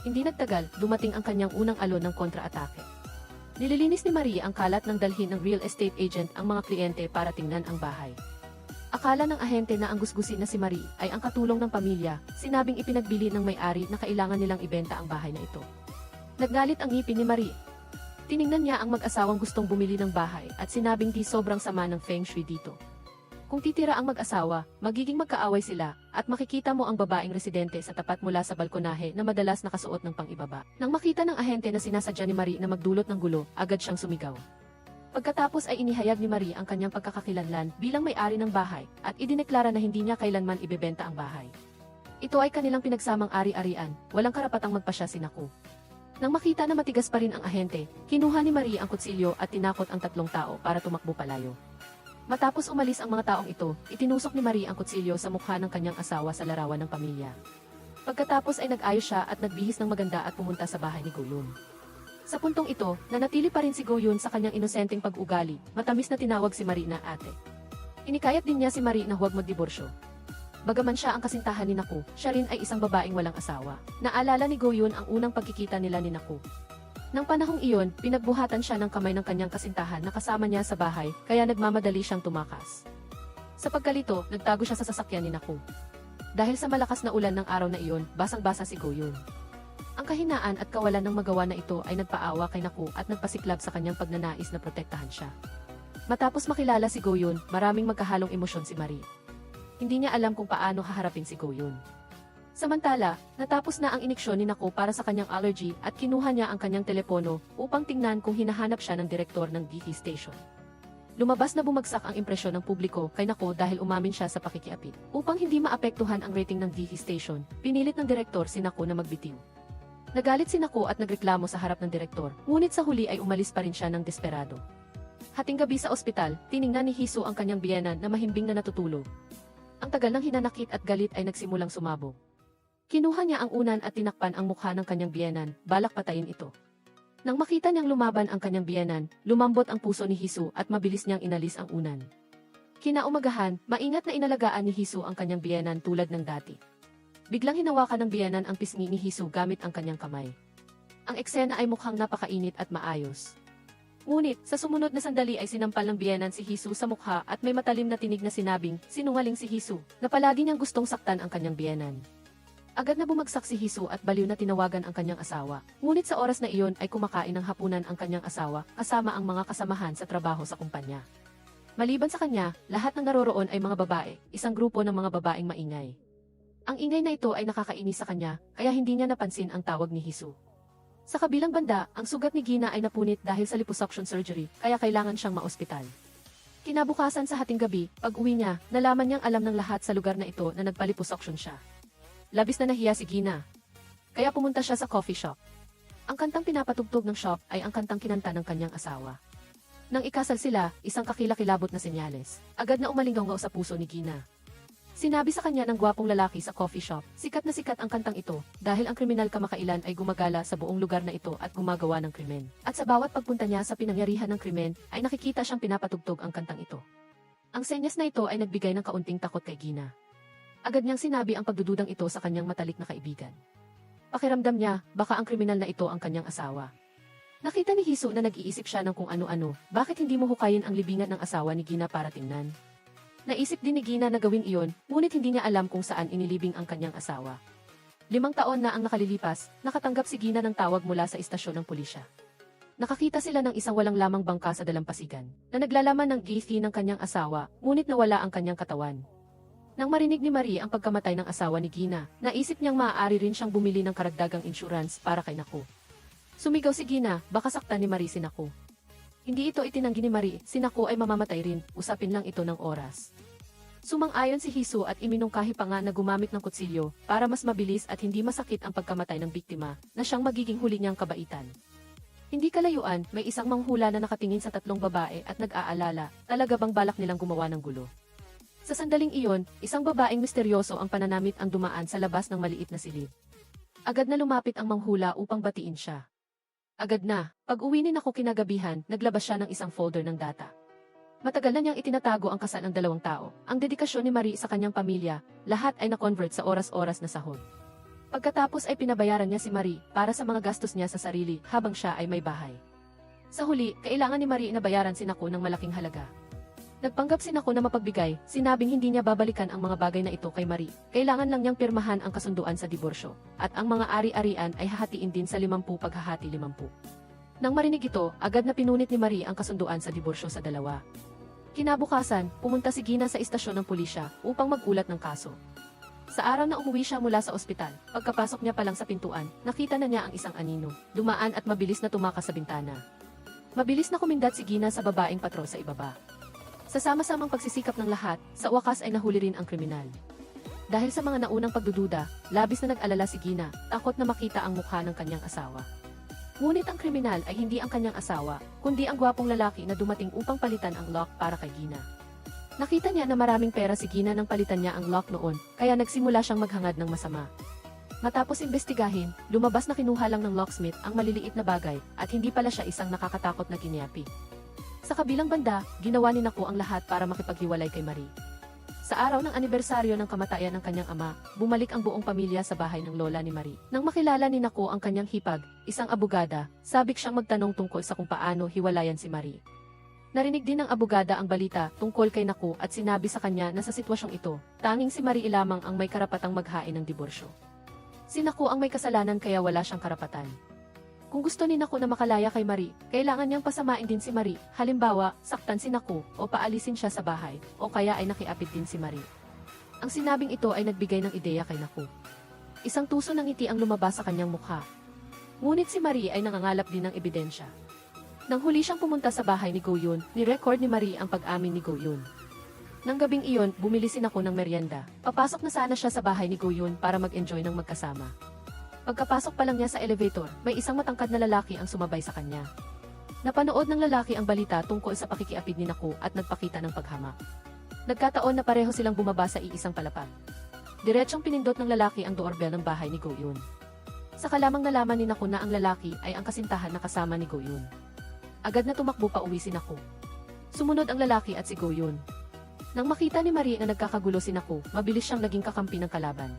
Speaker 1: Hindi nagtagal, dumating ang kanyang unang alon ng kontra-atake. Nililinis ni Marie ang kalat ng dalhin ng real estate agent ang mga kliyente para tingnan ang bahay. Akala ng ahente na ang gusgusin na si Marie ay ang katulong ng pamilya, sinabing ipinagbili ng may-ari na kailangan nilang ibenta ang bahay na ito. Naggalit ang ngipin ni Marie. Tiningnan niya ang mag-asawang gustong bumili ng bahay at sinabing di sobrang sama ng feng shui dito. Kung titira ang mag-asawa, magiging magkaaway sila at makikita mo ang babaeng residente sa tapat mula sa balkonahe na madalas nakasuot ng pang-ibaba. Nang makita ng ahente na sinasadya ni Marie na magdulot ng gulo, agad siyang sumigaw. Pagkatapos ay inihayag ni Marie ang kanyang pagkakakilanlan bilang may-ari ng bahay at idineklara na hindi niya kailanman ibebenta ang bahay. Ito ay kanilang pinagsamang ari-arian, walang karapatang magpasya si Naku. Nang makita na matigas pa rin ang ahente, kinuha ni Marie ang kutsilyo at tinakot ang 3 tao para tumakbo palayo. Matapos umalis ang mga taong ito, itinusok ni Marie ang kutsilyo sa mukha ng kanyang asawa sa larawan ng pamilya. Pagkatapos ay nag-ayos siya at nagbihis ng maganda at pumunta sa bahay ni Go-yoon. Sa puntong ito, nanatili pa rin si Go-yoon sa kanyang inosenteng pag-ugali, matamis na tinawag si Marie na ate. Inikayat din niya si Marie na huwag magdiborsyo. Bagaman siya ang kasintahan ni Naku, siya rin ay isang babaeng walang asawa. Naalala ni Go-yoon ang unang pagkikita nila ni Naku. Nang panahong iyon, pinagbuhatan siya ng kamay ng kanyang kasintahan na kasama niya sa bahay, kaya nagmamadali siyang tumakas. Sa pagkalito, nagtago siya sa sasakyan ni Naku. Dahil sa malakas na ulan ng araw na iyon, basang-basa si Go-yoon. Ang kahinaan at kawalan ng magawa na ito ay nagpaawa kay Naku at nagpasiklab sa kanyang pagnanais na protektahan siya. Matapos makilala si Go-yoon, maraming magkahalong emosyon si Marie. Hindi niya alam kung paano haharapin si Go-yoon. Samantala, natapos na ang iniksyon ni Naku para sa kanyang allergy at kinuha niya ang kanyang telepono upang tingnan kung hinahanap siya ng direktor ng DT station. Lumabas na bumagsak ang impresyon ng publiko kay Naku dahil umamin siya sa pakikiapid. Upang hindi maapektuhan ang rating ng DT station, pinilit ng direktor si Naku na magbitiw. Nagalit si Naku at nagreklamo sa harap ng direktor, ngunit sa huli ay umalis pa rin siya ng desperado. Hating gabi sa ospital, tiningnan ni Hisu ang kanyang biyenan na mahimbing na natutulog. Ang tagal ng hinanakit at galit ay nagsimulang sumabog. Kinuha niya ang unan at tinakpan ang mukha ng kanyang biyenan, balak patayin ito. Nang makita niyang lumaban ang kanyang biyenan, lumambot ang puso ni Hisu at mabilis niyang inalis ang unan. Kinaumagahan, maingat na inalagaan ni Hisu ang kanyang biyenan tulad ng dati. Biglang hinawakan ng biyenan ang pisngi ni Hisu gamit ang kanyang kamay. Ang eksena ay mukhang napakainit at maayos. Ngunit, sa sumunod na sandali ay sinampal ng biyenan si Hisu sa mukha at may matalim na tinig na sinabing, sinungaling si Hisu, na palagi niyang gustong saktan ang kanyang biyenan. Agad na bumagsak si Hisu at baliw na tinawagan ang kanyang asawa. Ngunit sa oras na iyon ay kumakain ng hapunan ang kanyang asawa, kasama ang mga kasamahan sa trabaho sa kumpanya. Maliban sa kanya, lahat ng naroroon ay mga babae, isang grupo ng mga babaeng maingay. Ang ingay na ito ay nakakainis sa kanya, kaya hindi niya napansin ang tawag ni Hisu. Sa kabilang banda, ang sugat ni Gina ay napunit dahil sa liposuction surgery, kaya kailangan siyang maospital. Kinabukasan sa hating gabi, pag-uwi niya, nalaman niyang alam ng lahat sa lugar na ito na nagpalipos-auction siya. Labis na nahiya si Gina. Kaya pumunta siya sa coffee shop. Ang kantang pinapatugtog ng shop ay ang kantang kinanta ng kanyang asawa. Nang ikasal sila, isang kakilakilabot na senyales. Agad na umalinggaw sa puso ni Gina. Sinabi sa kanya ng gwapong lalaki sa coffee shop, sikat na sikat ang kantang ito dahil ang kriminal kamakailan ay gumagala sa buong lugar na ito at gumagawa ng krimen. At sa bawat pagpunta niya sa pinangyarihan ng krimen, ay nakikita siyang pinapatugtog ang kantang ito. Ang senyas na ito ay nagbigay ng kaunting takot kay Gina. Agad niyang sinabi ang pagdududang ito sa kanyang matalik na kaibigan. Pakiramdam niya, baka ang kriminal na ito ang kanyang asawa. Nakita ni Hiso na nag-iisip siya ng kung ano-ano, bakit hindi mo hukayin ang libingan ng asawa ni Gina para tingnan? Naisip din ni Gina na gawin iyon, ngunit hindi niya alam kung saan inilibing ang kanyang asawa. 5 taon na ang nakalilipas, nakatanggap si Gina ng tawag mula sa istasyon ng pulisya. Nakakita sila ng isang walang lamang bangka sa dalampasigan, na naglalaman ng GT ng kanyang asawa, ngunit nawala ang kanyang katawan. Nang marinig ni Marie ang pagkamatay ng asawa ni Gina, naisip niyang maaari rin siyang bumili ng karagdagang insurance para kay Naku. Sumigaw si Gina, baka saktan ni Marie si Naku. Hindi ito itinanggi ni Marie, si Naku ay mamamatay rin, usapin lang ito ng oras. Sumang-ayon si Hiso at iminungkahi pa nga na gumamit ng kutsilyo para mas mabilis at hindi masakit ang pagkamatay ng biktima na siyang magiging huli niyang kabaitan. Hindi kalayuan, may isang manghula na nakatingin sa 3 babae at nag-aalala, talaga bang balak nilang gumawa ng gulo? Sa sandaling iyon, isang babaeng misteryoso ang pananamit ang dumaan sa labas ng maliit na silid. Agad na lumapit ang manghula upang batiin siya. Agad na, pag-uwi ni Naku kinagabihan, naglabas siya ng isang folder ng data. Matagal na niyang itinatago ang kasal ng 2 tao, ang dedikasyon ni Marie sa kanyang pamilya, lahat ay na-convert sa oras-oras na sahod. Pagkatapos ay pinabayaran niya si Marie para sa mga gastos niya sa sarili habang siya ay may bahay. Sa huli, kailangan ni Marie na bayaran si Naku ng malaking halaga. Nagpanggap si Naku na mapagbigay, sinabing hindi niya babalikan ang mga bagay na ito kay Marie. Kailangan lang niyang pirmahan ang kasunduan sa diborsyo, at ang mga ari-arian ay hahatiin din sa 50 paghahati 50. Nang marinig ito, agad na pinunit ni Marie ang kasunduan sa diborsyo sa 2. Kinabukasan, pumunta si Gina sa istasyon ng pulisya upang magulat ng kaso. Sa araw na umuwi siya mula sa ospital, pagkapasok niya pa lang sa pintuan, nakita na niya ang isang anino, dumaan at mabilis na tumakas sa bintana. Mabilis na kumindat si Gina sa babaeng patrol sa ibaba. Sa sama-samang pagsisikap ng lahat, sa wakas ay nahuli rin ang kriminal. Dahil sa mga naunang pagdududa, labis na nag-alala si Gina, takot na makita ang mukha ng kanyang asawa. Ngunit ang kriminal ay hindi ang kanyang asawa, kundi ang gwapong lalaki na dumating upang palitan ang lock para kay Gina. Nakita niya na maraming pera si Gina nang palitan niya ang lock noon, kaya nagsimula siyang maghangad ng masama. Matapos imbestigahin, lumabas na kinuha lang ng locksmith ang maliliit na bagay at hindi pala siya isang nakakatakot na ginyapi. Sa kabilang banda, ginawa ni Naku ang lahat para makipaghiwalay kay Marie. Sa araw ng anibersaryo ng kamatayan ng kanyang ama, bumalik ang buong pamilya sa bahay ng lola ni Marie. Nang makilala ni Naku ang kanyang hipag, isang abogada, sabik siyang magtanong tungkol sa kung paano hiwalayan si Marie. Narinig din ng abogada ang balita tungkol kay Naku at sinabi sa kanya na sa sitwasyong ito, tanging si Marie lamang ang may karapatang maghain ng diborsyo. Si Naku ang may kasalanan kaya wala siyang karapatan. Kung gusto ni Naku na makalaya kay Marie, kailangan niyang pasamain din si Marie, halimbawa, saktan si Naku, o paalisin siya sa bahay, o kaya ay nakiapit din si Marie. Ang sinabing ito ay nagbigay ng ideya kay Naku. Isang tuso ng ngiti ang lumabas sa kanyang mukha. Ngunit si Marie ay nangangalap din ng ebidensya. Nang huli siyang pumunta sa bahay ni Go-yun, ni-record ni Marie ang pag-amin ni Go-yun. Nang gabing iyon, bumili si Naku ng merienda. Papasok na sana siya sa bahay ni Go-yun para mag-enjoy ng magkasama. Pagkapasok pa lang niya sa elevator, may isang matangkad na lalaki ang sumabay sa kanya. Napanood ng lalaki ang balita tungkol sa pakikiapid ni Naku at nagpakita ng paghamak. Nagkataon na pareho silang bumaba sa iisang palapag. Diretsyong pinindot ng lalaki ang doorbell ng bahay ni Go-yun. Saka lamang nalaman ni Naku na ang lalaki ay ang kasintahan na kasama ni Go-yun. Agad na tumakbo pa uwi si Naku. Sumunod ang lalaki at si Go-yun. Nang makita ni Marie na nagkakagulo si Naku, mabilis siyang naging kakampi ng kalaban.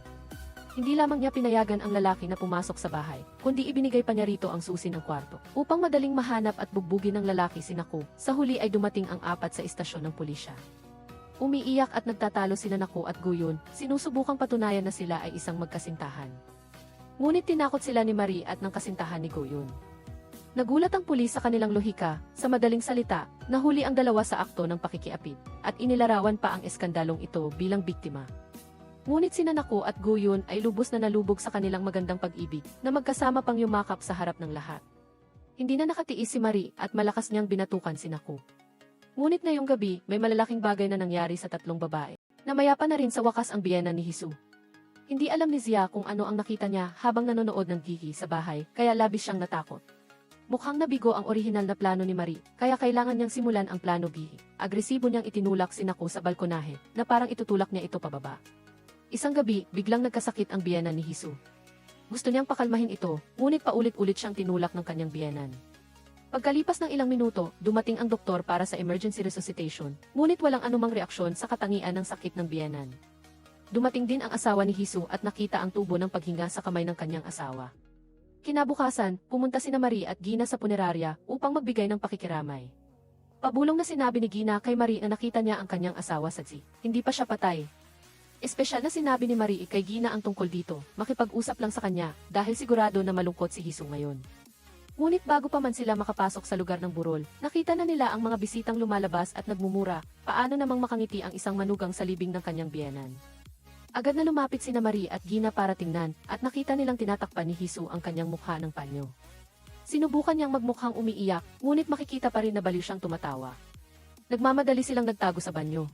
Speaker 1: Hindi lamang niya pinayagan ang lalaki na pumasok sa bahay, kundi ibinigay pa niya rito ang susi ng kwarto. Upang madaling mahanap at bugbugin ng lalaki si Naku, sa huli ay dumating ang 4 sa istasyon ng pulisya. Umiiyak at nagtatalo sina Naku at Go-yun, sinusubukang patunayan na sila ay isang magkasintahan. Ngunit tinakot sila ni Marie at ng kasintahan ni Go-yun. Nagulat ang pulis sa kanilang lohika, sa madaling salita, nahuli ang 2 sa akto ng pakikiapid, at inilarawan pa ang eskandalong ito bilang biktima. Ngunit sina Naku at Go-yun ay lubos na nalubog sa kanilang magandang pag-ibig na magkasama pang yumakap sa harap ng lahat. Hindi na nakatiis si Marie at malakas niyang binatukan si Naku. Ngunit ngayong gabi, may malalaking bagay na nangyari sa tatlong babae. Namaya pa na rin sa wakas ang biyenan ni Hisu. Hindi alam ni Zia kung ano ang nakita niya habang nanonood ng TV sa bahay, kaya labis siyang natakot. Mukhang nabigo ang orihinal na plano ni Marie, kaya kailangan niyang simulan ang plano B. Agresibo niyang itinulak si Naku sa balkonahe, na parang itutulak niya ito pababa. Isang gabi, biglang nagkasakit ang biyenan ni Hisu. Gusto niyang pakalmahin ito, ngunit paulit-ulit siyang tinulak ng kanyang biyenan. Pagkalipas ng ilang minuto, dumating ang doktor para sa emergency resuscitation, ngunit walang anumang reaksyon sa katangian ng sakit ng biyenan. Dumating din ang asawa ni Hisu at nakita ang tubo ng paghinga sa kamay ng kanyang asawa. Kinabukasan, pumunta sina Marie at Gina sa punerarya upang magbigay ng pakikiramay. Pabulong na sinabi ni Gina kay Marie na nakita niya ang kanyang asawa sa Zi. Hindi pa siya patay. Espesyal na sinabi ni Marie kay Gina ang tungkol dito, makipag-usap lang sa kanya dahil sigurado na malungkot si Hisu ngayon. Ngunit bago pa man sila makapasok sa lugar ng burol, nakita na nila ang mga bisitang lumalabas at nagmumura, paano namang makangiti ang isang manugang sa libing ng kanyang biyenan. Agad na lumapit sina Marie at Gina para tingnan, at nakita nilang tinatakpan ni Hisu ang kanyang mukha ng panyo. Sinubukan niyang magmukhang umiiyak, ngunit makikita pa rin na baliw siyang tumatawa. Nagmamadali silang nagtago sa banyo.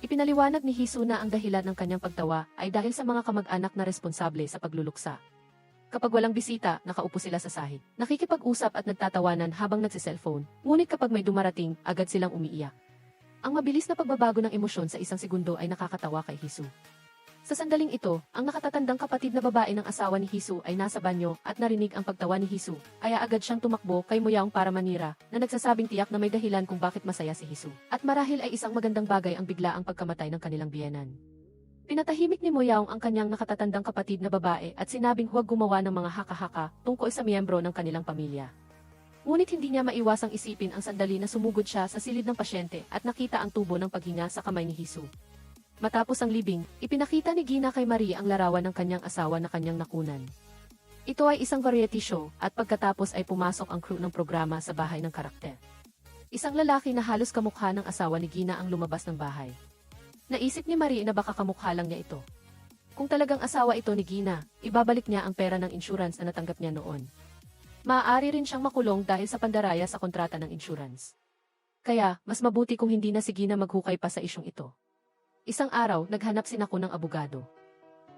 Speaker 1: Ipinaliwanag ni Hisu na ang dahilan ng kanyang pagtawa ay dahil sa mga kamag-anak na responsable sa pagluluksa. Kapag walang bisita, nakaupo sila sa sahig. Nakikipag-usap at nagtatawanan habang nagsiselfone, ngunit kapag may dumarating, agad silang umiiyak. Ang mabilis na pagbabago ng emosyon sa isang segundo ay nakakatawa kay Hisu. Sa sandaling ito, ang nakatatandang kapatid na babae ng asawa ni Hisu ay nasa banyo at narinig ang pagtawa ni Hisu, kaya agad siyang tumakbo kay Moyaong para manira, na nagsasabing tiyak na may dahilan kung bakit masaya si Hisu. At marahil ay isang magandang bagay ang biglaang pagkamatay ng kanilang biyenan. Pinatahimik ni Moyaong ang kanyang nakatatandang kapatid na babae at sinabing huwag gumawa ng mga haka-haka tungkol sa miyembro ng kanilang pamilya. Ngunit hindi niya maiwasang isipin ang sandali na sumugod siya sa silid ng pasyente at nakita ang tubo ng paghinga sa kamay ni Hisu. Matapos ang libing, ipinakita ni Gina kay Marie ang larawan ng kanyang asawa na kanyang nakunan. Ito ay isang variety show at pagkatapos ay pumasok ang crew ng programa sa bahay ng karakter. Isang lalaki na halos kamukha ng asawa ni Gina ang lumabas ng bahay. Naisip ni Marie na baka kamukha lang niya ito. Kung talagang asawa ito ni Gina, ibabalik niya ang pera ng insurance na natanggap niya noon. Maaari rin siyang makulong dahil sa pandaraya sa kontrata ng insurance. Kaya, mas mabuti kung hindi na si Gina maghukay pa sa isyong ito. Isang araw, naghanap si Naku ng abogado.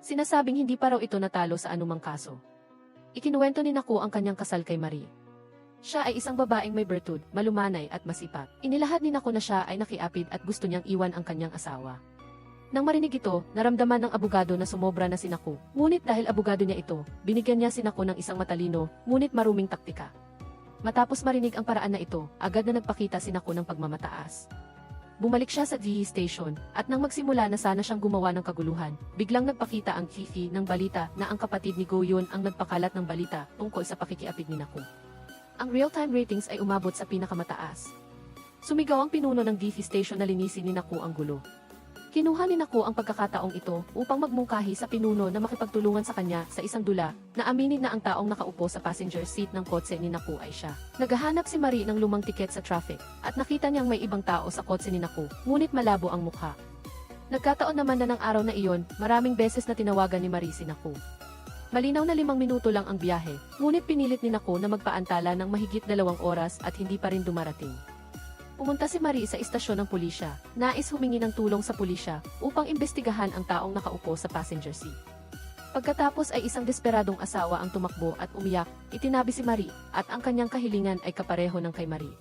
Speaker 1: Sinasabing hindi pa raw ito natalo sa anumang kaso. Ikinuwento ni Naku ang kanyang kasal kay Marie. Siya ay isang babaeng may bertud, malumanay at masipag. Inilahad ni Naku na siya ay nakiapid at gusto niyang iwan ang kanyang asawa. Nang marinig ito, naramdaman ng abogado na sumobra na si Naku. Ngunit dahil abogado niya ito, binigyan niya si Naku ng isang matalino, ngunit maruming taktika. Matapos marinig ang paraan na ito, agad na nagpakita si Naku ng pagmamataas. Bumalik siya sa DE station, at nang magsimula na sana siyang gumawa ng kaguluhan, biglang nagpakita ang Fifi ng balita na ang kapatid ni Go Yun ang nagpakalat ng balita tungkol sa pakikiapid ni Naku. Ang real-time ratings ay umabot sa pinakamataas. Sumigaw ang pinuno ng DE station na linisin ni Naku ang gulo. Kinuha ni Naku ang pagkakataong ito upang magmungkahi sa pinuno na makipagtulungan sa kanya sa isang dula na aminin na ang taong nakaupo sa passenger seat ng kotse ni Naku ay siya. Naghahanap si Marie ng lumang tiket sa traffic at nakita niyang may ibang tao sa kotse ni Naku, ngunit malabo ang mukha. Nagkataon naman na ng araw na iyon, maraming beses na tinawagan ni Marie si Naku. Malinaw na 5 minuto lang ang biyahe, ngunit pinilit ni Naku na magpaantala ng mahigit 2 oras at hindi pa rin dumarating. Pumunta si Marie sa istasyon ng pulisya, nais humingi ng tulong sa pulisya upang imbestigahan ang taong nakaupo sa passenger seat. Pagkatapos ay isang desperadong asawa ang tumakbo at umiyak, itinabi si Marie, at ang kanyang kahilingan ay kapareho ng kay Marie.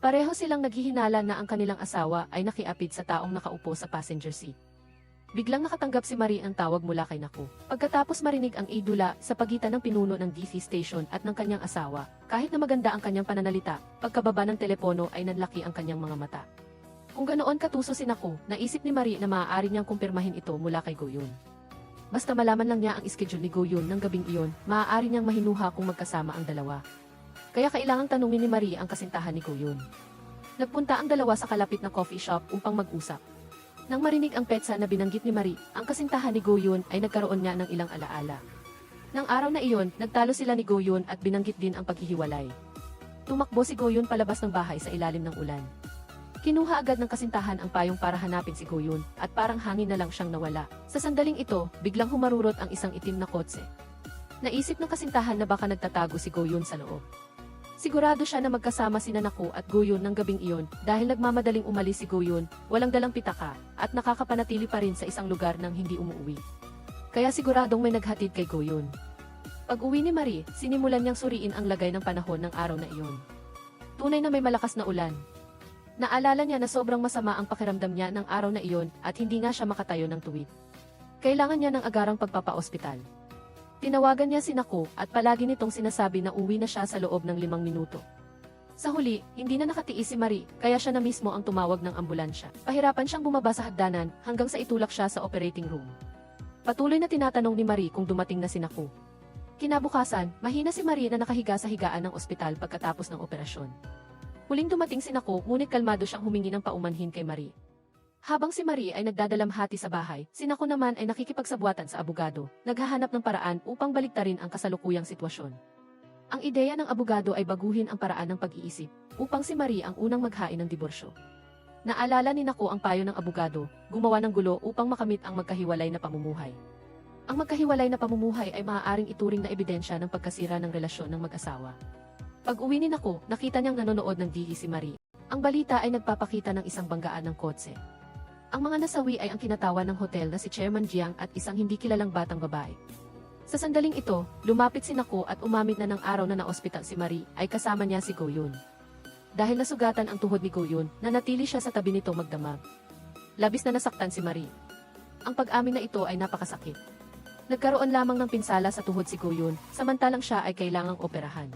Speaker 1: Pareho silang naghihinala na ang kanilang asawa ay nakiapid sa taong nakaupo sa passenger seat. Biglang nakatanggap si Marie ang tawag mula kay Naku. Pagkatapos marinig ang idula sa pagitan ng pinuno ng DE station at ng kanyang asawa, kahit na maganda ang kanyang pananalita, pagkababa ng telepono ay nanlaki ang kanyang mga mata. Kung ganoon katuso si Naku, naisip ni Marie na maaari niyang kumpirmahin ito mula kay Go Yun. Basta malaman lang niya ang schedule ni Go Yun ng gabing iyon, maaari niyang mahinuha kung magkasama ang dalawa. Kaya kailangang tanungin ni Marie ang kasintahan ni Go Yun. Nagpunta ang dalawa sa kalapit na coffee shop upang mag-usap. Nang marinig ang petsa na binanggit ni Marie, ang kasintahan ni Go Yun ay nagkaroon niya ng ilang alaala. Nang araw na iyon, nagtalo sila ni Go Yun at binanggit din ang paghihiwalay. Tumakbo si Go Yun palabas ng bahay sa ilalim ng ulan. Kinuha agad ng kasintahan ang payong para hanapin si Go Yun at parang hangin na lang siyang nawala. Sa sandaling ito, biglang humarurot ang isang itim na kotse. Naisip ng kasintahan na baka nagtatago si Go Yun sa loob. Sigurado siya na magkasama sina Naku at Goyun ng gabing iyon dahil nagmamadaling umalis si Goyun, walang dalang pitaka, at nakakapanatili pa rin sa isang lugar nang hindi umuwi. Kaya siguradong may naghatid kay Goyun. Pag-uwi ni Marie, sinimulan niyang suriin ang lagay ng panahon ng araw na iyon. Tunay na may malakas na ulan. Naalala niya na sobrang masama ang pakiramdam niya ng araw na iyon at hindi nga siya makatayo ng tuwid. Kailangan niya ng agarang pagpapa-ospital. Tinawagan niya si Naku at palagi nitong sinasabi na uwi na siya sa loob ng 5 minuto. Sa huli, hindi na nakatiis si Marie, kaya siya na mismo ang tumawag ng ambulansya. Pahirapan siyang bumaba sa hagdanan hanggang sa itulak siya sa operating room. Patuloy na tinatanong ni Marie kung dumating na si Naku. Kinabukasan, mahina si Marie na nakahiga sa higaan ng ospital pagkatapos ng operasyon. Huling dumating si Naku, ngunit kalmado siyang humingi ng paumanhin kay Marie. Habang si Marie ay nagdadalamhati sa bahay, si Naku naman ay nakikipagsabwatan sa abogado, naghahanap ng paraan upang baliktarin ang kasalukuyang sitwasyon. Ang ideya ng abogado ay baguhin ang paraan ng pag-iisip, upang si Marie ang unang maghain ng diborsyo. Naalala ni Naku ang payo ng abogado, gumawa ng gulo upang makamit ang magkahiwalay na pamumuhay. Ang magkahiwalay na pamumuhay ay maaaring ituring na ebidensya ng pagkasira ng relasyon ng mag-asawa. Pag-uwi ni Naku, nakita niyang nanonood ng TV si Marie. Ang balita ay nagpapakita ng isang banggaan ng kotse. Ang mga nasawi ay ang kinatawan ng hotel na si Chairman Jiang at isang hindi kilalang batang babae. Sa sandaling ito, lumapit si Naku at umamit na ng araw na naospital si Marie ay kasama niya si Goyun. Dahil nasugatan ang tuhod ni Goyun, nanatili siya sa tabi nito magdamag. Labis na nasaktan si Marie. Ang pag-amin na ito ay napakasakit. Nagkaroon lamang ng pinsala sa tuhod si Goyun, samantalang siya ay kailangang operahan.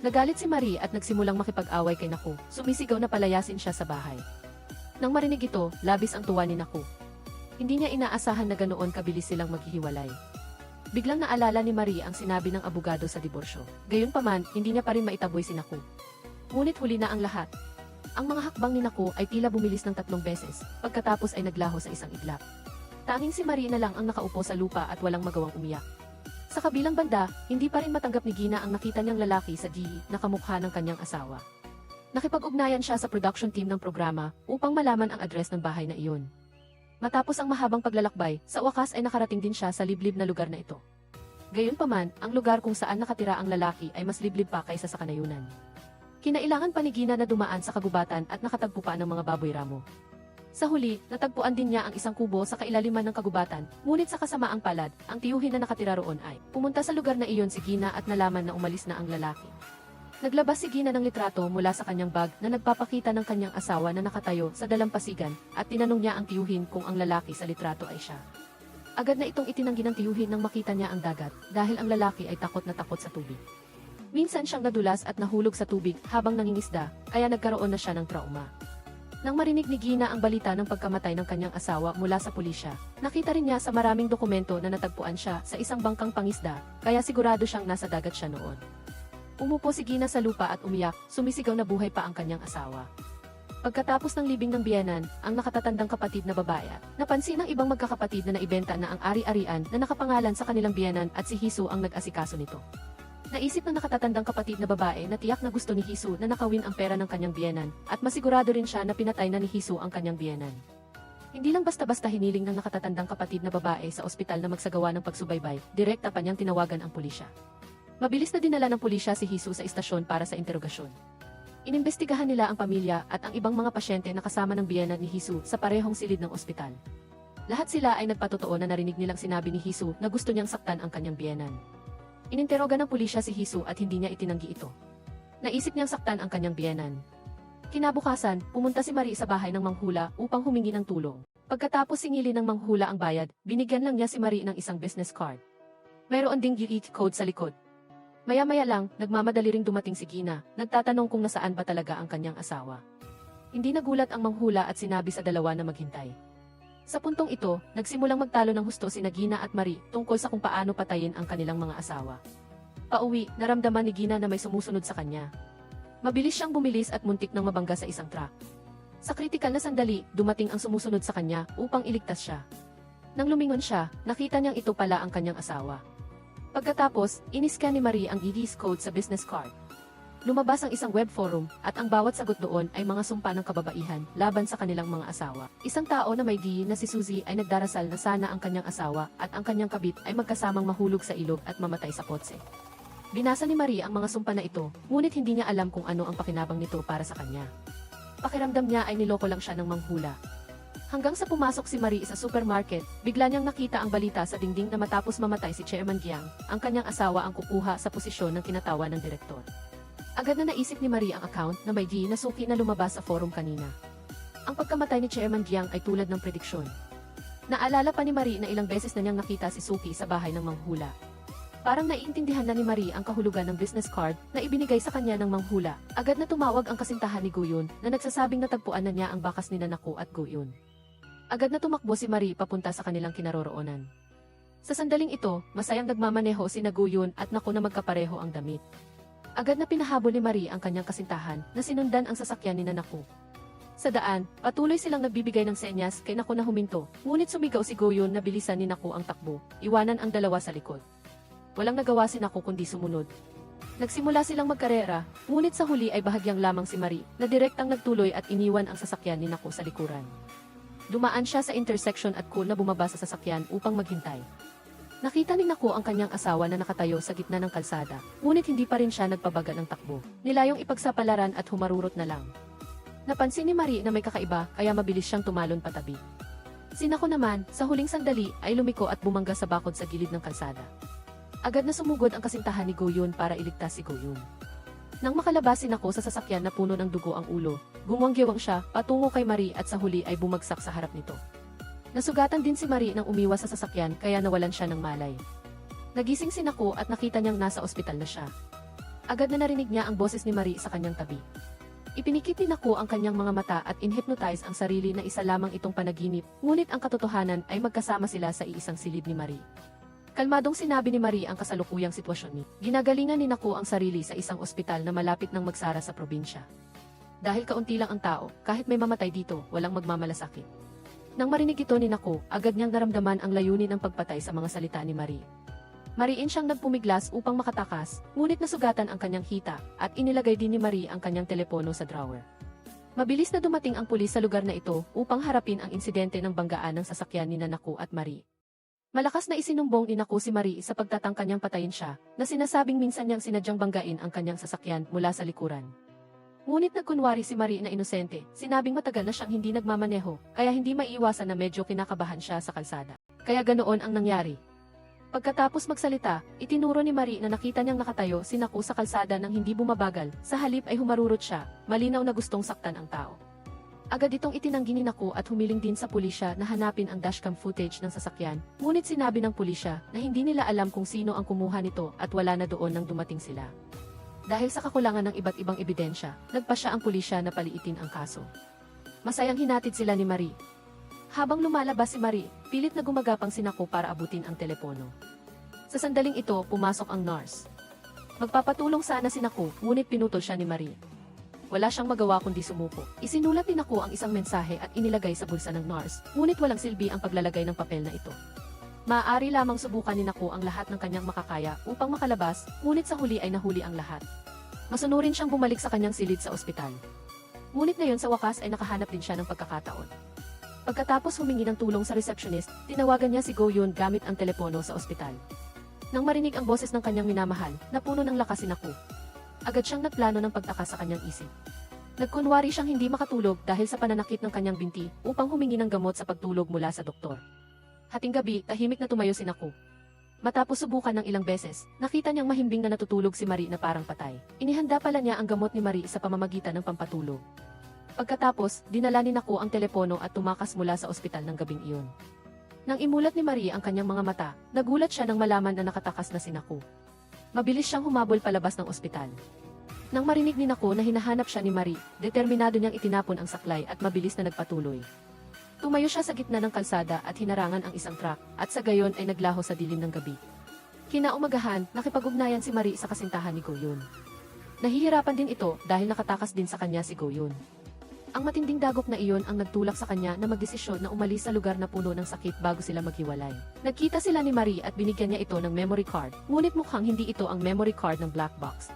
Speaker 1: Nagalit si Marie at nagsimulang makipag-away kay Naku, sumisigaw na palayasin siya sa bahay. Nang marinig ito, labis ang tuwa ni Naku. Hindi niya inaasahan na ganoon kabilis silang maghihiwalay. Biglang naalala ni Marie ang sinabi ng abogado sa diborsyo. Gayunpaman, hindi niya pa rin maitaboy si Naku. Ngunit huli na ang lahat. Ang mga hakbang ni Naku ay tila bumilis ng 3 beses, pagkatapos ay naglaho sa isang iglap. Tanging si Marie na lang ang nakaupo sa lupa at walang magawang umiyak. Sa kabilang banda, hindi pa rin matanggap ni Gina ang nakita niyang lalaki sa GE na kamukha ng kanyang asawa. Nakipag-ugnayan siya sa production team ng programa upang malaman ang address ng bahay na iyon. Matapos ang mahabang paglalakbay, sa wakas ay nakarating din siya sa liblib na lugar na ito. Gayunpaman, ang lugar kung saan nakatira ang lalaki ay mas liblib pa kaysa sa kanayunan. Kinailangan pa ni Gina na dumaan sa kagubatan at nakatagpo pa ng mga baboy ramo. Sa huli, natagpuan din niya ang isang kubo sa kailaliman ng kagubatan, ngunit sa kasamaang palad, ang tiyuhin na nakatira roon ay pumunta sa lugar na iyon si Gina at nalaman na umalis na ang lalaki. Naglabas si Gina ng litrato mula sa kanyang bag na nagpapakita ng kanyang asawa na nakatayo sa dalampasigan at tinanong niya ang tiyuhin kung ang lalaki sa litrato ay siya. Agad na itong itinanggi ng tiyuhin nang makita niya ang dagat dahil ang lalaki ay takot na takot sa tubig. Minsan siyang nadulas at nahulog sa tubig habang nangingisda, kaya nagkaroon na siya ng trauma. Nang marinig ni Gina ang balita ng pagkamatay ng kanyang asawa mula sa pulisya, nakita rin niya sa maraming dokumento na natagpuan siya sa isang bangkang pangisda, kaya sigurado siyang nasa dagat siya noon. Umupo si Gina sa lupa at umiyak, sumisigaw na buhay pa ang kanyang asawa. Pagkatapos ng libing ng biyenan, ang nakatatandang kapatid na babae, napansin ng ibang magkakapatid na naibenta na ang ari-arian na nakapangalan sa kanilang biyenan at si Hisu ang nag-asikaso nito. Naisip ng nakatatandang kapatid na babae na tiyak na gusto ni Hisu na nakawin ang pera ng kanyang biyenan at masigurado rin siya na pinatay na ni Hisu ang kanyang biyenan. Hindi lang basta-basta hiniling ng nakatatandang kapatid na babae sa ospital na magsagawa ng pagsubaybay, direkta pa niyang tinawagan ang pulisya. Mabilis na dinala ng pulisya si Hisu sa istasyon para sa interogasyon. Inimbestigahan nila ang pamilya at ang ibang mga pasyente na kasama ng biyenan ni Hisu sa parehong silid ng ospital. Lahat sila ay nagpatotoo na narinig nilang sinabi ni Hisu na gusto niyang saktan ang kanyang biyenan. Ininteroga ng pulisya si Hisu at hindi niya itinanggi ito. Naisip niyang saktan ang kanyang biyenan. Kinabukasan, pumunta si Marie sa bahay ng manghula upang humingi ng tulong. Pagkatapos singilin ng manghula ang bayad, binigyan lang niya si Marie ng isang business card. Mayroon ding UE code sa likod. Maya-maya lang, nagmamadali ring dumating si Gina, nagtatanong kung nasaan ba talaga ang kanyang asawa. Hindi nagulat ang manghula at sinabi sa dalawa na maghintay. Sa puntong ito, nagsimulang magtalo ng husto sina Gina at Marie tungkol sa kung paano patayin ang kanilang mga asawa. Pauwi, naramdaman ni Gina na may sumusunod sa kanya. Mabilis siyang bumilis at muntik nang mabangga sa isang truck. Sa kritikal na sandali, dumating ang sumusunod sa kanya upang iligtas siya. Nang lumingon siya, nakita niyang ito pala ang kanyang asawa. Pagkatapos, iniskan ni Marie ang ED's code sa business card. Lumabas ang isang web forum, at ang bawat sagot doon ay mga sumpa ng kababaihan laban sa kanilang mga asawa. Isang tao na may DE na si Suzy ay nagdarasal na sana ang kanyang asawa at ang kanyang kabit ay magkasamang mahulog sa ilog at mamatay sa kotse. Binasa ni Marie ang mga sumpa na ito, ngunit hindi niya alam kung ano ang pakinabang nito para sa kanya. Pakiramdam niya ay niloko lang siya ng manghula. Hanggang sa pumasok si Marie sa supermarket, bigla niyang nakita ang balita sa dingding na matapos mamatay si Chairman Jiang, ang kanyang asawa ang kukuha sa posisyon ng kinatawa ng direktor. Agad na naisip ni Marie ang account na may G na suki na lumabas sa forum kanina. Ang pagkamatay ni Chairman Jiang ay tulad ng prediksyon. Naalala pa ni Marie na ilang beses na niyang nakita si Suki sa bahay ng manghula. Parang naiintindihan na ni Marie ang kahulugan ng business card na ibinigay sa kanya ng manghula. Agad na tumawag ang kasintahan ni Goyun na nagsasabing natagpuan na niya ang bakas ni Naku at Goyun. Agad na tumakbo si Marie papunta sa kanilang kinaroroonan. Sa sandaling ito, masayang nagmamaneho si Goyun at Naku na magkapareho ang damit. Agad na pinahabol ni Marie ang kanyang kasintahan na sinundan ang sasakyan ni Naku. Sa daan, patuloy silang nagbibigay ng senyas kay Naku na huminto, ngunit sumigaw si Goyun na bilisan ni Naku ang takbo, iwanan ang dalawa sa likod. Walang nagawa si Naku kundi sumunod. Nagsimula silang magkarera, ngunit sa huli ay bahagyang lamang si Marie, na direktang nagtuloy at iniwan ang sasakyan ni Naku sa likuran. Dumaan siya sa intersection at cool na bumaba sa sasakyan upang maghintay. Nakita ni Naku ang kanyang asawa na nakatayo sa gitna ng kalsada, ngunit hindi pa rin siya nagpabagal ng takbo. Nilayong ipagsapalaran at humarurot na lang. Napansin ni Marie na may kakaiba, kaya mabilis siyang tumalon patabi. Si Naku naman, sa huling sandali, ay lumiko at bumangga sa bakod sa gilid ng kalsada. Agad na sumugod ang kasintahan ni Goyun para iligtas si Goyun. Nang makalabas si Naku sa sasakyan na puno ng dugo ang ulo, gumwang-giwang siya, patungo kay Marie at sa huli ay bumagsak sa harap nito. Nasugatan din si Marie nang umiwas sa sasakyan kaya nawalan siya ng malay. Nagising si Naku at nakita niyang nasa ospital na siya. Agad na narinig niya ang boses ni Marie sa kanyang tabi. Ipinikit ni Naku ang kanyang mga mata at inhypnotize ang sarili na isa lamang itong panaginip, ngunit ang katotohanan ay magkasama sila sa iisang silid ni Marie. Kalmadong sinabi ni Marie ang kasalukuyang sitwasyon ni. Ginagalingan ni Naku ang sarili sa isang ospital na malapit ng magsara sa probinsya. Dahil kaunti lang ang tao, kahit may mamatay dito, walang magmamalasakit. Nang marinig ito ni Naku, agad niyang naramdaman ang layunin ng pagpatay sa mga salita ni Marie. Mariin siyang nagpumiglas upang makatakas, ngunit nasugatan ang kanyang hita, at inilagay din ni Marie ang kanyang telepono sa drawer. Mabilis na dumating ang pulis sa lugar na ito upang harapin ang insidente ng banggaan ng sasakyan ni Naku at Marie. Malakas na isinumbong ni Naku si Marie sa pagtatangka niyang patayin siya, na sinasabing minsan niyang sinadyang banggain ang kanyang sasakyan mula sa likuran. Ngunit nagkunwari si Marie na inosente, sinabing matagal na siyang hindi nagmamaneho, kaya hindi maiiwasan na medyo kinakabahan siya sa kalsada. Kaya ganoon ang nangyari. Pagkatapos magsalita, itinuro ni Marie na nakita niyang nakatayo si Naku sa kalsada nang hindi bumabagal, sa halip ay humarurot siya, malinaw na gustong saktan ang tao. Agad itong itinanggi ni Naku at humiling din sa pulisya na hanapin ang dashcam footage ng sasakyan, ngunit sinabi ng pulisya na hindi nila alam kung sino ang kumuha nito at wala na doon nang dumating sila. Dahil sa kakulangan ng iba't ibang ebidensya, nagpasya ang pulisya na paliitin ang kaso. Masayang hinatid sila ni Marie. Habang lumalabas si Marie, pilit na gumagapang si Naku para abutin ang telepono. Sa sandaling ito, pumasok ang nurse. Magpapatulong sana si Naku, ngunit pinutol siya ni Marie. Wala siyang magawa kundi sumuko. Isinulat ni Naku ang isang mensahe at inilagay sa bulsa ng nurse, ngunit walang silbi ang paglalagay ng papel na ito. Maaari lamang subukan ni Naku ang lahat ng kanyang makakaya upang makalabas, ngunit sa huli ay nahuli ang lahat. Masunurin siyang bumalik sa kanyang silid sa ospital. Ngunit ngayon sa wakas ay nakahanap din siya ng pagkakataon. Pagkatapos humingi ng tulong sa receptionist, tinawagan niya si Goyun gamit ang telepono sa ospital. Nang marinig ang boses ng kanyang minamahal, napuno ng lakas si Naku. Agad siyang nagplano ng pagtaka sa kanyang isip. Nagkunwari siyang hindi makatulog dahil sa pananakit ng kanyang binti upang humingi ng gamot sa pagtulog mula sa doktor. Hating gabi, tahimik na tumayo si Naku. Matapos subukan ng ilang beses, nakita niyang mahimbing na natutulog si Marie na parang patay. Inihanda pala niya ang gamot ni Marie sa pamamagitan ng pampatulog. Pagkatapos, dinala ni Naku ang telepono at tumakas mula sa ospital ng gabing iyon. Nang imulat ni Marie ang kanyang mga mata, nagulat siya nang malaman na nakatakas na si Naku. Mabilis siyang humabol palabas ng ospital. Nang marinig ni Naku na hinahanap siya ni Marie, determinado niyang itinapon ang saklay at mabilis na nagpatuloy. Tumayo siya sa gitna ng kalsada at hinarangan ang isang truck, at sa gayon ay naglaho sa dilim ng gabi. Kinaumagahan, nakipag-ugnayan si Marie sa kasintahan ni Goyun. Nahihirapan din ito dahil nakatakas din sa kanya si Goyun. Ang matinding dagok na iyon ang nagtulak sa kanya na magdesisyon na umalis sa lugar na puno ng sakit bago sila maghiwalay. Nagkita sila ni Marie at binigyan niya ito ng memory card, ngunit mukhang hindi ito ang memory card ng black box.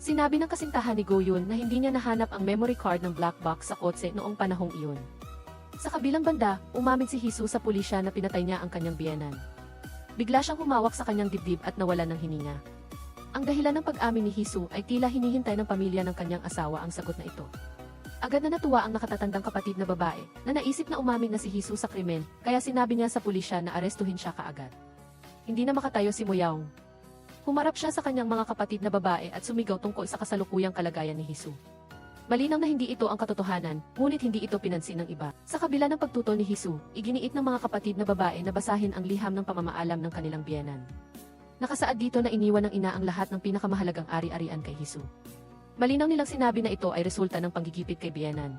Speaker 1: Sinabi ng kasintahan ni Goyun na hindi niya nahanap ang memory card ng black box sa kotse noong panahong iyon. Sa kabilang banda, umamin si Hisu sa pulisya na pinatay niya ang kanyang biyenan. Bigla siyang humawak sa kanyang dibdib at nawalan ng hininga. Ang dahilan ng pag-amin ni Hisu ay tila hinihintay ng pamilya ng kanyang asawa ang sagot na ito. Agad na natuwa ang nakatatandang kapatid na babae na naisip na umamin na si Hisu sa krimen, kaya sinabi niya sa pulisya na arestuhin siya kaagad. Hindi na makatayo si Moyaong. Humarap siya sa kanyang mga kapatid na babae at sumigaw tungkol sa kasalukuyang kalagayan ni Hisu. Malinaw na hindi ito ang katotohanan, ngunit hindi ito pinansin ng iba. Sa kabila ng pagtutol ni Hisu, iginiit ng mga kapatid na babae na basahin ang liham ng pamamaalam ng kanilang biyenan. Nakasaad dito na iniwan ng ina ang lahat ng pinakamahalagang ari-arian kay Hisu. Malinaw nilang sinabi na ito ay resulta ng panggigipit kay biyenan.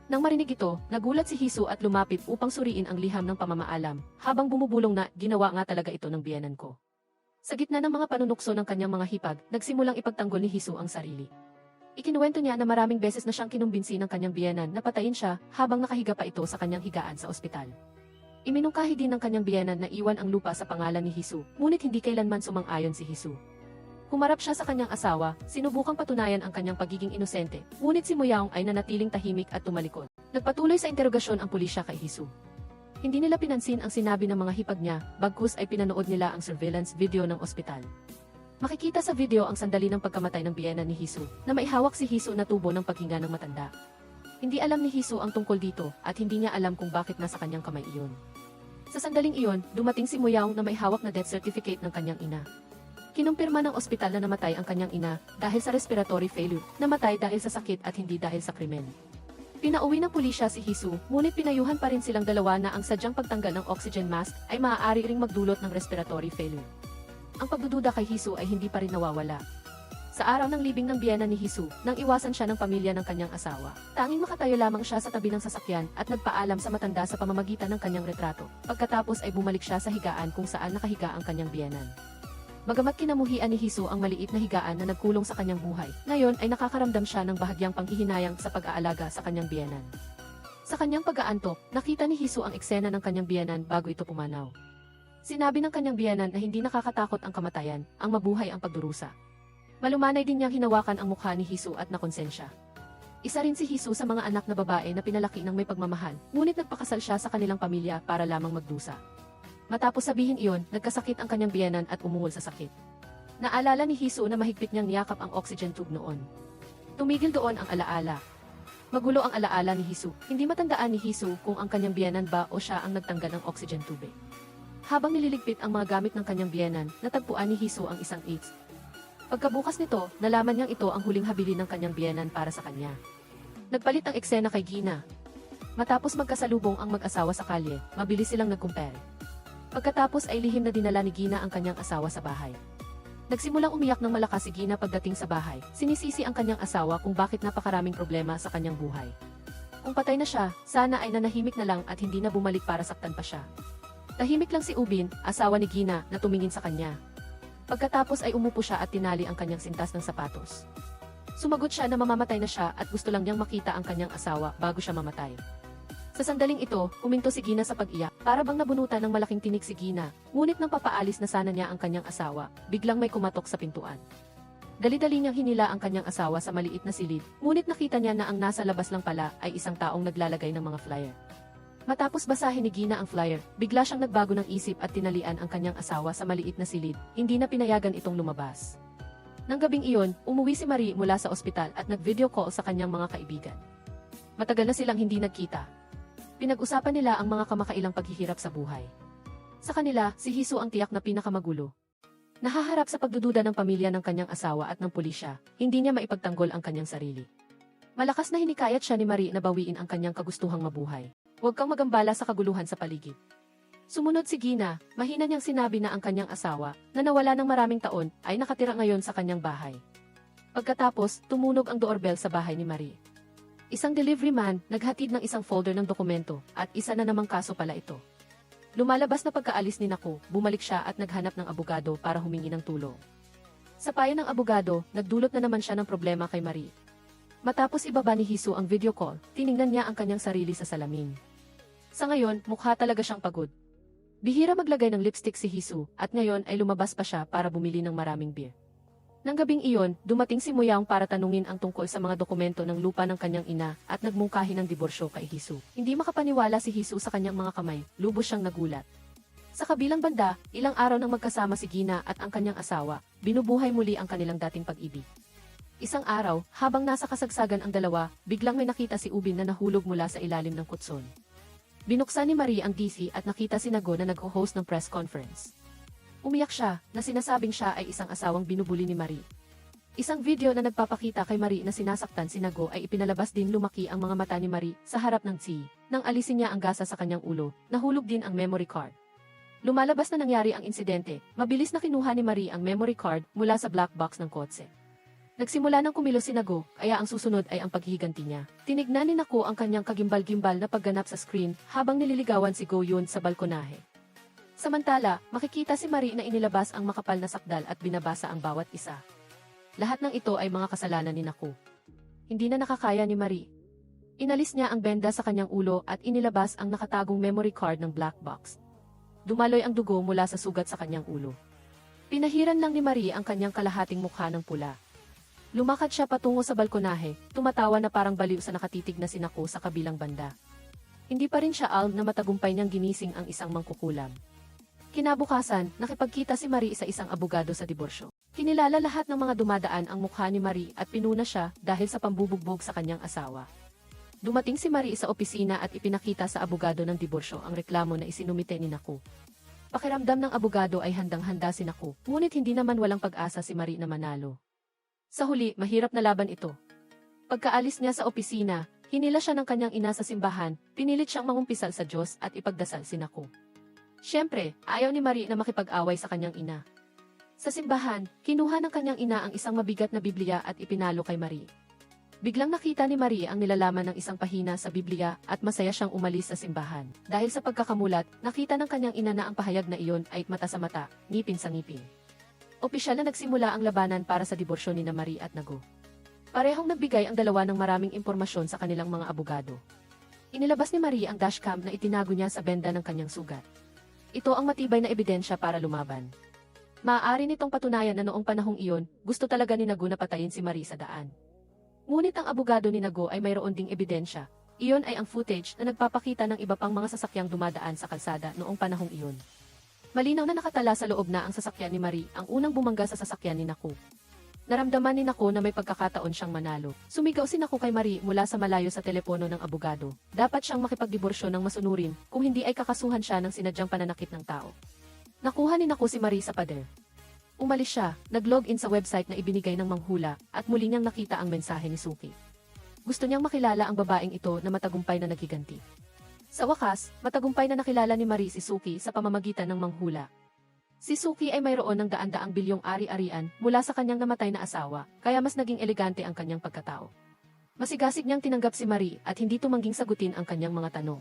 Speaker 1: Nang marinig ito, nagulat si Hisu at lumapit upang suriin ang liham ng pamamaalam, habang bumubulong na ginawa nga talaga ito ng biyenan ko. Sa gitna ng mga panunukso ng kanyang mga hipag, nagsimulang ipagtanggol ni Hisu ang sarili. Ikinuwento niya na maraming beses na siyang kinumbinsi ng kanyang biyenan na patayin siya habang nakahiga pa ito sa kanyang higaan sa ospital. Iminungkahi din ng kanyang biyenan na iwan ang lupa sa pangalan ni Hisu, ngunit hindi kailanman sumang-ayon si Hisu. Humarap siya sa kanyang asawa, sinubukang patunayan ang kanyang pagiging inosente, ngunit si Moyaong ay nanatiling tahimik at tumalikod. Nagpatuloy sa interogasyon ang pulisya kay Hisu. Hindi nila pinansin ang sinabi ng mga hipag niya, bagkus ay pinanood nila ang surveillance video ng ospital. Makikita sa video ang sandali ng pagkamatay ng biyenan ni Hisu, na maihawak si Hisu na tubo ng paghinga ng matanda. Hindi alam ni Hisu ang tungkol dito, at hindi niya alam kung bakit nasa kanyang kamay iyon. Sa sandaling iyon, dumating si Moyaong na may hawak na death certificate ng kanyang ina. Kinumpirma ng ospital na namatay ang kanyang ina dahil sa respiratory failure, namatay dahil sa sakit at hindi dahil sa krimen. Pinauwi ng pulisya si Hisu, ngunit pinayuhan pa rin silang dalawa na ang sadyang pagtanggal ng oxygen mask ay maaari ring magdulot ng respiratory failure. Ang pagdududa kay Hisu ay hindi pa rin nawawala. Sa araw ng libing ng biyenan ni Hisu, nang iwasan siya ng pamilya ng kanyang asawa, tanging makatayo lamang siya sa tabi ng sasakyan at nagpaalam sa matanda sa pamamagitan ng kanyang retrato. Pagkatapos ay bumalik siya sa higaan kung saan nakahiga ang kanyang biyenan. Bagamat kinamuhian ni Hisu ang maliit na higaan na nagkulong sa kanyang buhay, ngayon ay nakakaramdam siya ng bahagyang panghihinayang sa pag-aalaga sa kanyang biyenan. Sa kanyang pag-aantok, nakita ni Hisu ang eksena ng kanyang biyenan bago ito pumanaw. Sinabi ng kanyang biyenan na hindi nakakatakot ang kamatayan, ang mabuhay ang pagdurusa. Malumanay din niyang hinawakan ang mukha ni Hisu at nakonsensya. Isa rin si Hisu sa mga anak na babae na pinalaki ng may pagmamahal, ngunit nagpakasal siya sa kanilang pamilya para lamang magdusa. Matapos sabihin iyon, nagkasakit ang kanyang biyenan at umuhol sa sakit. Naalala ni Hisu na mahigpit niyang niyakap ang oxygen tube noon. Tumigil doon ang alaala. Magulo ang alaala ni Hisu. Hindi matandaan ni Hisu kung ang kanyang biyenan ba o siya ang nagtanggal ng oxygen tube. Habang nililigpit ang mga gamit ng kanyang biyenan, natagpuan ni Hisu ang isang AIDS. Pagkabukas nito, nalaman niyang ito ang huling habilin ng kanyang biyenan para sa kanya. Nagpalit ang eksena kay Gina. Matapos magkasalubong ang mag-asawa sa kalye, mabilis silang nagkumpare. Pagkatapos ay lihim na dinala ni Gina ang kanyang asawa sa bahay. Nagsimulang umiyak ng malakas si Gina pagdating sa bahay. Sinisisi ang kanyang asawa kung bakit napakaraming problema sa kanyang buhay. Kung patay na siya, sana ay nanahimik na lang at hindi na bumalik para saktan pa siya. Tahimik lang si Ubin, asawa ni Gina, na tumingin sa kanya. Pagkatapos ay umupo siya at tinali ang kanyang sintas ng sapatos. Sumagot siya na mamamatay na siya at gusto lang niyang makita ang kanyang asawa bago siya mamatay. Sa sandaling ito, huminto si Gina sa pag-iyak, para bang nabunutan ng malaking tinik si Gina, ngunit nang papaalis na sana niya ang kanyang asawa, biglang may kumatok sa pintuan. Dali-dali niyang hinila ang kanyang asawa sa maliit na silid, ngunit nakita niya na ang nasa labas lang pala ay isang taong naglalagay ng mga flyer. Matapos basahin ni Gina ang flyer, bigla siyang nagbago ng isip at tinalian ang kanyang asawa sa maliit na silid, hindi na pinayagan itong lumabas. Nang gabing iyon, umuwi si Marie mula sa ospital at nag-video call sa kanyang mga kaibigan. Matagal na silang hindi nagkita. Pinag-usapan nila ang mga kamakailang paghihirap sa buhay. Sa kanila, si Hisu ang tiyak na pinakamagulo. Nahaharap sa pagdududa ng pamilya ng kanyang asawa at ng pulisya, hindi niya maipagtanggol ang kanyang sarili. Malakas na hinikayat siya ni Marie na bawiin ang kanyang kagustuhang mabuhay. Huwag kang magambala sa kaguluhan sa paligid. Sumunod si Gina, mahina niyang sinabi na ang kanyang asawa, na nawala ng maraming taon, ay nakatira ngayon sa kanyang bahay. Pagkatapos, tumunog ang doorbell sa bahay ni Marie. Isang delivery man, naghatid ng isang folder ng dokumento, at isa na namang kaso pala ito. Lumalabas na pagkaalis ni Naku, bumalik siya at naghanap ng abogado para humingi ng tulong. Sa payo ng abogado, nagdulot na naman siya ng problema kay Marie. Matapos ibaba ni Hisu ang video call, tiningnan niya ang kanyang sarili sa salamin. Sa ngayon, mukha talaga siyang pagod. Bihira maglagay ng lipstick si Hisu, at ngayon ay lumabas pa siya para bumili ng maraming beer. Nang gabing iyon, dumating si Moyaong para tanungin ang tungkol sa mga dokumento ng lupa ng kanyang ina at nagmungkahi ng diborsyo kay Hisu. Hindi makapaniwala si Hisu sa kanyang mga kamay, lubos siyang nagulat. Sa kabilang banda, ilang araw nang magkasama si Gina at ang kanyang asawa, binubuhay muli ang kanilang dating pag-ibig. Isang araw, habang nasa kasagsagan ang dalawa, biglang may nakita si Ubin na nahulog mula sa ilalim ng kutson. Binuksan ni Marie ang DC at nakita si Nago na nag-host ng press conference. Umiyak siya, na sinasabing siya ay isang asawang binubuli ni Marie. Isang video na nagpapakita kay Marie na sinasaktan si Nago ay ipinalabas din. Lumaki ang mga mata ni Marie sa harap ng Tsi. Nang alisin niya ang gasa sa kanyang ulo, nahulog din ang memory card. Lumalabas na nangyari ang insidente, mabilis na kinuha ni Marie ang memory card mula sa black box ng kotse. Nagsimula ng kumilos si Nago, kaya ang susunod ay ang paghihiganti niya. Tinignan ni Nago ang kanyang kagimbal-gimbal na pagganap sa screen habang nililigawan si Go Yun sa balkonahe. Samantala, makikita si Marie na inilabas ang makapal na sakdal at binabasa ang bawat isa. Lahat ng ito ay mga kasalanan ni Nago. Hindi na nakakaya ni Marie. Inalis niya ang benda sa kanyang ulo at inilabas ang nakatagong memory card ng black box. Dumaloy ang dugo mula sa sugat sa kanyang ulo. Pinahiran lang ni Marie ang kanyang kalahating mukha ng pula. Lumakad siya patungo sa balkonahe, tumatawa na parang baliw sa nakatitig na si Nago sa kabilang banda. Hindi pa rin siya alam na matagumpay niyang ginising ang isang mangkukulam. Kinabukasan, nakipagkita si Marie sa isang abogado sa diborsyo. Kinilala lahat ng mga dumadaan ang mukha ni Marie at pinuna siya dahil sa pambubugbog sa kanyang asawa. Dumating si Marie sa opisina at ipinakita sa abogado ng diborsyo ang reklamo na isinumite ni Nago. Pakiramdam ng abogado ay handang-handa si Nago, ngunit hindi naman walang pag-asa si Marie na manalo. Sa huli, mahirap na laban ito. Pagkaalis niya sa opisina, hinila siya ng kanyang ina sa simbahan, pinilit siyang mangumpisal sa Diyos at ipagdasal si Nago. Siyempre, ayaw ni Marie na makipag-away sa kanyang ina. Sa simbahan, kinuha ng kanyang ina ang isang mabigat na Biblia at ipinalo kay Marie. Biglang nakita ni Marie ang nilalaman ng isang pahina sa Biblia at masaya siyang umalis sa simbahan. Dahil sa pagkakamulat, nakita ng kanyang ina na ang pahayag na iyon ay mata sa mata, ngipin sa ngipin. Opisyal na nagsimula ang labanan para sa diborsyo ni Marie at Nago. Parehong nagbigay ang dalawa ng maraming impormasyon sa kanilang mga abogado. Inilabas ni Marie ang dashcam na itinago niya sa benda ng kanyang sugat. Ito ang matibay na ebidensya para lumaban. Maaari nitong patunayan na noong panahong iyon, gusto talaga ni Nago na patayin si Marie sa daan. Ngunit ang abogado ni Nago ay mayroon ding ebidensya. Iyon ay ang footage na nagpapakita ng iba pang mga sasakyang dumadaan sa kalsada noong panahong iyon. Malinaw na nakatala sa loob na ang sasakyan ni Marie ang unang bumangga sa sasakyan ni Nago. Naramdaman ni Nago na may pagkakataon siyang manalo. Sumigaw si Nago kay Marie mula sa malayo sa telepono ng abogado. Dapat siyang makipagdiborsyo ng masunurin, kung hindi ay kakasuhan siya ng sinadyang pananakit ng tao. Nakuha ni Nago si Marie sa pader. Umalis siya, nag-login sa website na ibinigay ng manghula, at muli niyang nakita ang mensahe ni Suki. Gusto niyang makilala ang babaeng ito na matagumpay na naghiganti. Sa wakas, matagumpay na nakilala ni Marie si Suki sa pamamagitan ng manghula. Si Suki ay mayroon ng daan-daang bilyong ari-arian mula sa kanyang namatay na asawa, kaya mas naging elegante ang kanyang pagkatao. Masigasig niyang tinanggap si Marie at hindi tumangging sagutin ang kanyang mga tanong.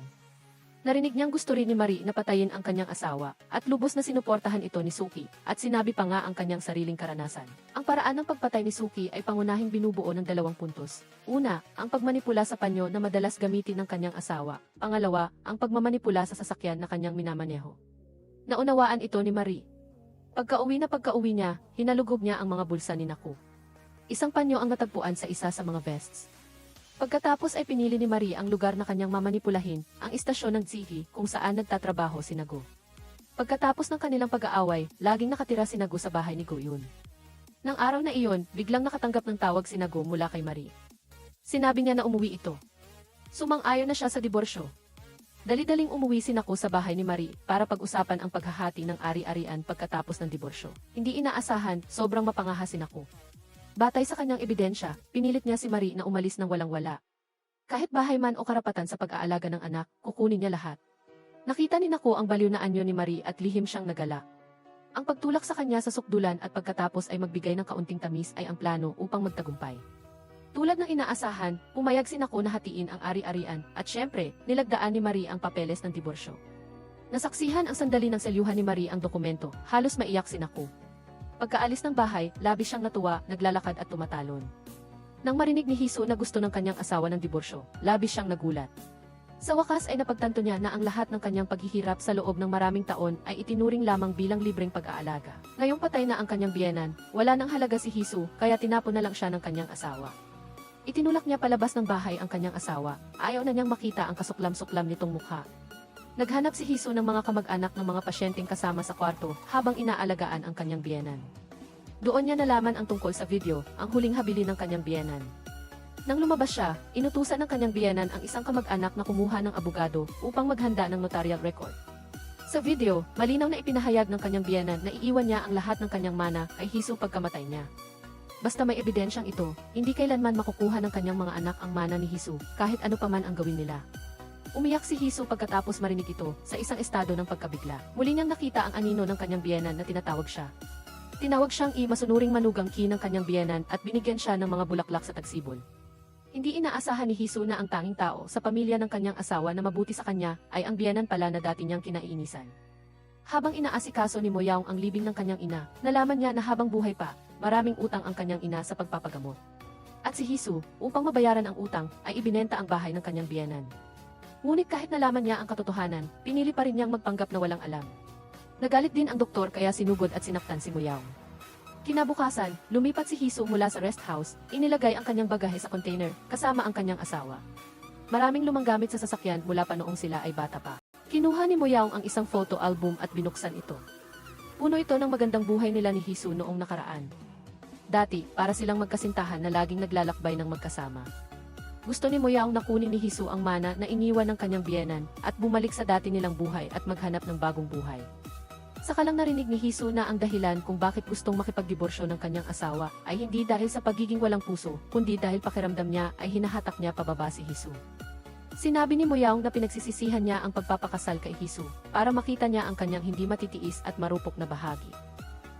Speaker 1: Narinig niyang gusto rin ni Marie na patayin ang kanyang asawa, at lubos na sinuportahan ito ni Suki, at sinabi pa nga ang kanyang sariling karanasan. Ang paraan ng pagpatay ni Suki ay pangunahing binubuo ng 2 puntos. Una, ang pagmanipula sa panyo na madalas gamitin ng kanyang asawa. Pangalawa, ang pagmamanipula sa sasakyan na kanyang minamaneho. Naunawaan ito ni Marie. Pagka-uwi niya, hinalugog niya ang mga bulsa ni Nago. Isang panyo ang natagpuan sa isa sa mga vests. Pagkatapos ay pinili ni Marie ang lugar na kanyang mamanipulahin, ang istasyon ng Tsihi kung saan nagtatrabaho si Nago. Pagkatapos ng kanilang pag-aaway, laging nakatira si Nago sa bahay ni Go Yun. Nang araw na iyon, biglang nakatanggap ng tawag si Nago mula kay Marie. Sinabi niya na umuwi ito. Sumang-ayon na siya sa diborsyo. Dali-daling umuwi si Nago sa bahay ni Marie para pag-usapan ang paghahati ng ari-arian pagkatapos ng diborsyo. Hindi inaasahan, sobrang mapangahas si Nago. Batay sa kanyang ebidensya, pinilit niya si Marie na umalis ng walang-wala. Kahit bahay man o karapatan sa pag-aalaga ng anak, kukunin niya lahat. Nakita ni Nago ang baliw na anyo ni Marie at lihim siyang nagalak. Ang pagtulak sa kanya sa sukdulan at pagkatapos ay magbigay ng kaunting tamis ay ang plano upang magtagumpay. Tulad ng inaasahan, pumayag si Nago na hatiin ang ari-arian at syempre, nilagdaan ni Marie ang papeles ng diborsyo. Nasaksihan ang sandali ng selyuhan ni Marie ang dokumento, halos maiyak si Nago. Pagkaalis ng bahay, labis siyang natuwa, naglalakad at tumatalon. Nang marinig ni Hisu na gusto ng kanyang asawa ng diborsyo, labis siyang nagulat. Sa wakas ay napagtanto niya na ang lahat ng kanyang paghihirap sa loob ng maraming taon ay itinuring lamang bilang libreng pag-aalaga. Ngayong patay na ang kanyang biyenan, wala nang halaga si Hisu, kaya tinapon na lang siya ng kanyang asawa. Itinulak niya palabas ng bahay ang kanyang asawa, ayaw na niyang makita ang kasuklam-suklam nitong mukha. Naghanap si Hisu ng mga kamag-anak ng mga pasyenteng kasama sa kwarto habang inaalagaan ang kanyang biyenan. Doon niya nalaman ang tungkol sa video, ang huling habili ng kanyang biyenan. Nang lumabas siya, inutusan ng kanyang biyenan ang isang kamag-anak na kumuha ng abogado upang maghanda ng notarial record. Sa video, malinaw na ipinahayag ng kanyang biyenan na iiwan niya ang lahat ng kanyang mana kay Hisu pagkamatay niya. Basta may ebidensyang ito, hindi kailanman makukuha ng kanyang mga anak ang mana ni Hisu, kahit ano paman ang gawin nila. Umiyak si Hisu pagkatapos marinig ito, sa isang estado ng pagkabigla. Muli niyang nakita ang anino ng kanyang biyenan na tinatawag siya. Tinawag siyang masunuring manugang ki ng kanyang biyenan at binigyan siya ng mga bulaklak sa tagsibol. Hindi inaasahan ni Hisu na ang tanging tao sa pamilya ng kanyang asawa na mabuti sa kanya ay ang biyenan pala na dati niyang kinaiinisan. Habang inaasikaso ni Moyaong ang libing ng kanyang ina, nalaman niya na habang buhay pa, maraming utang ang kanyang ina sa pagpapagamot. At si Hisu, upang mabayaran ang utang, ay ibinenta ang bahay ng kanyang biyenan. Ngunit kahit nalaman niya ang katotohanan, pinili pa rin niyang magpanggap na walang alam. Nagalit din ang doktor kaya sinugod at sinaktan si Moyaong. Kinabukasan, lumipat si Hisu mula sa rest house, inilagay ang kanyang bagahe sa container, kasama ang kanyang asawa. Maraming lumang gamit sa sasakyan mula pa noong sila ay bata pa. Kinuha ni Moyaong ang isang photo album at binuksan ito. Puno ito ng magandang buhay nila ni Hisu noong nakaraan. Dati, para silang magkasintahan na laging naglalakbay ng magkasama. Gusto ni Moyaong na kunin ni Hisu ang mana na iniwan ng kanyang biyenan at bumalik sa dati nilang buhay at maghanap ng bagong buhay. Saka lang narinig ni Hisu na ang dahilan kung bakit gustong makipagdiborsyo ng kanyang asawa ay hindi dahil sa pagiging walang puso, kundi dahil pakiramdam niya ay hinahatak niya pababa si Hisu. Sinabi ni Moyaong na pinagsisisihan niya ang pagpapakasal kay Hisu para makita niya ang kanyang hindi matitiis at marupok na bahagi.